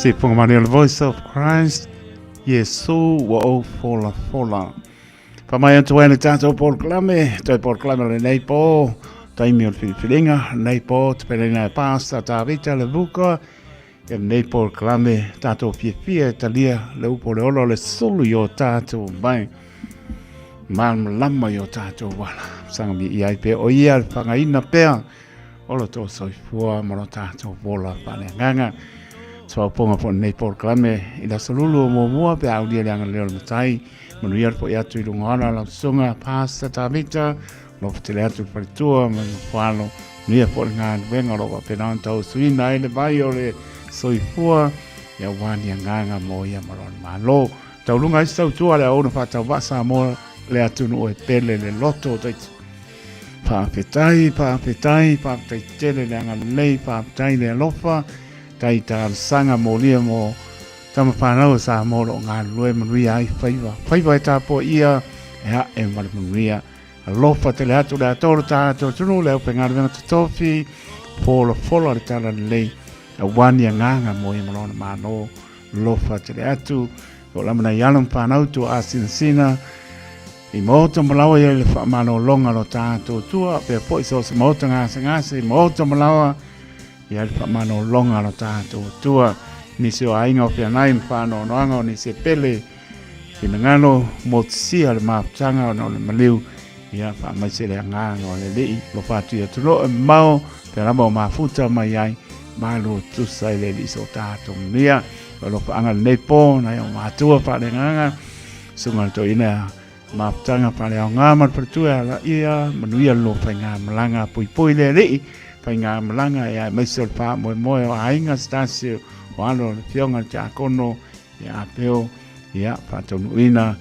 Se ponga the voice of Christ, Yesu wa o fola. Pamai atu ene tātou porklame, toi porklame le nei po, toi mi o whiwhiringa, nei po, te perena e pāsta, tā vita le buka, e nei porklame, tātou whiwhia, talia, le upo le olo, le sulu i o tātou mai, man lama i o tātou wala, sanga mi i ai pe, o ia whangaina pea, olo tō soifua, maro tātou wola, pāne nganga, so ponga po nei porklame i la salulu mo mua pe au dia leanga leo matai manuia po ia tu ilungana la sunga pasta tamita lo tele atu paritua ma falo nia po nga venga lo pe na tau suina ile vai ole soifua ya wani nganga mo ia maron malo tau lunga i tau tua le ona fa tau vasa mo le atu no e pele le loto tai pa petai tele leanga lei pa petai le lofa tai ta sanga molia mo tama whanau sa mo lo ngā lue manuia ai whaiwa ta po ia e ha e mara manuia a lofa te le atu le atoro ta ato tunu leo pe ngāra venga tutofi polo le tala lei a wani a nganga mo i malona mano lofa te le atu o lamana i alam whanau tu a sina i maota malawa i le whamano longa lo ta ato tua pe po iso se maota ngase i maota malawa i ale whamano longa lo tātou tua ni se o ainga o pia nai mwhano noanga o ni se pele i ngano motisia le maaputanga o le maliu i a whamai se le nganga o le lei lo whatu i atuno e mau pe rama o mafuta mai ai malu tusa i le liso tātou nia lo anga nei po na yo matua pa le nganga sunga to ina ma tanga pa le nga ma pertua la ia manuia lo fainga malanga pui le le fainga malanga ya mesol pa mo ainga stasio walo fionga cha kono ya peo ya pa tonuina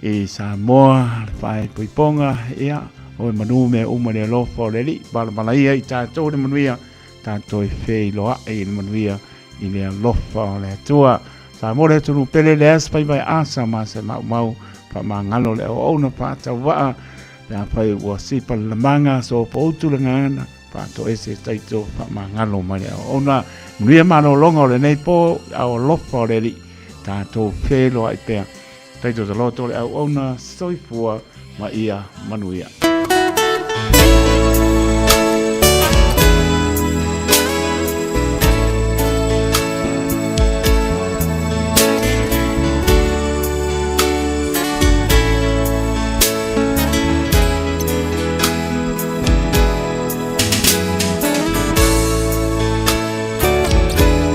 e Samoa fai puiponga ia o manu me uma le lo fo le li bala ia i tatou le manuia tatou e fei loa e le manuia i le lo fo le tua Samoa le tunu pele le as pai vai asa ma se mau pa mangalo le o ona pa tau waa ya pai ua sipa le manga so po utu le ngana pa to ese taito pa mangalo ma le o ona manuia mano longo le nei po au lo fo le li tatou fei loa i pea taito te loto le au ona soifua ma ia manuia.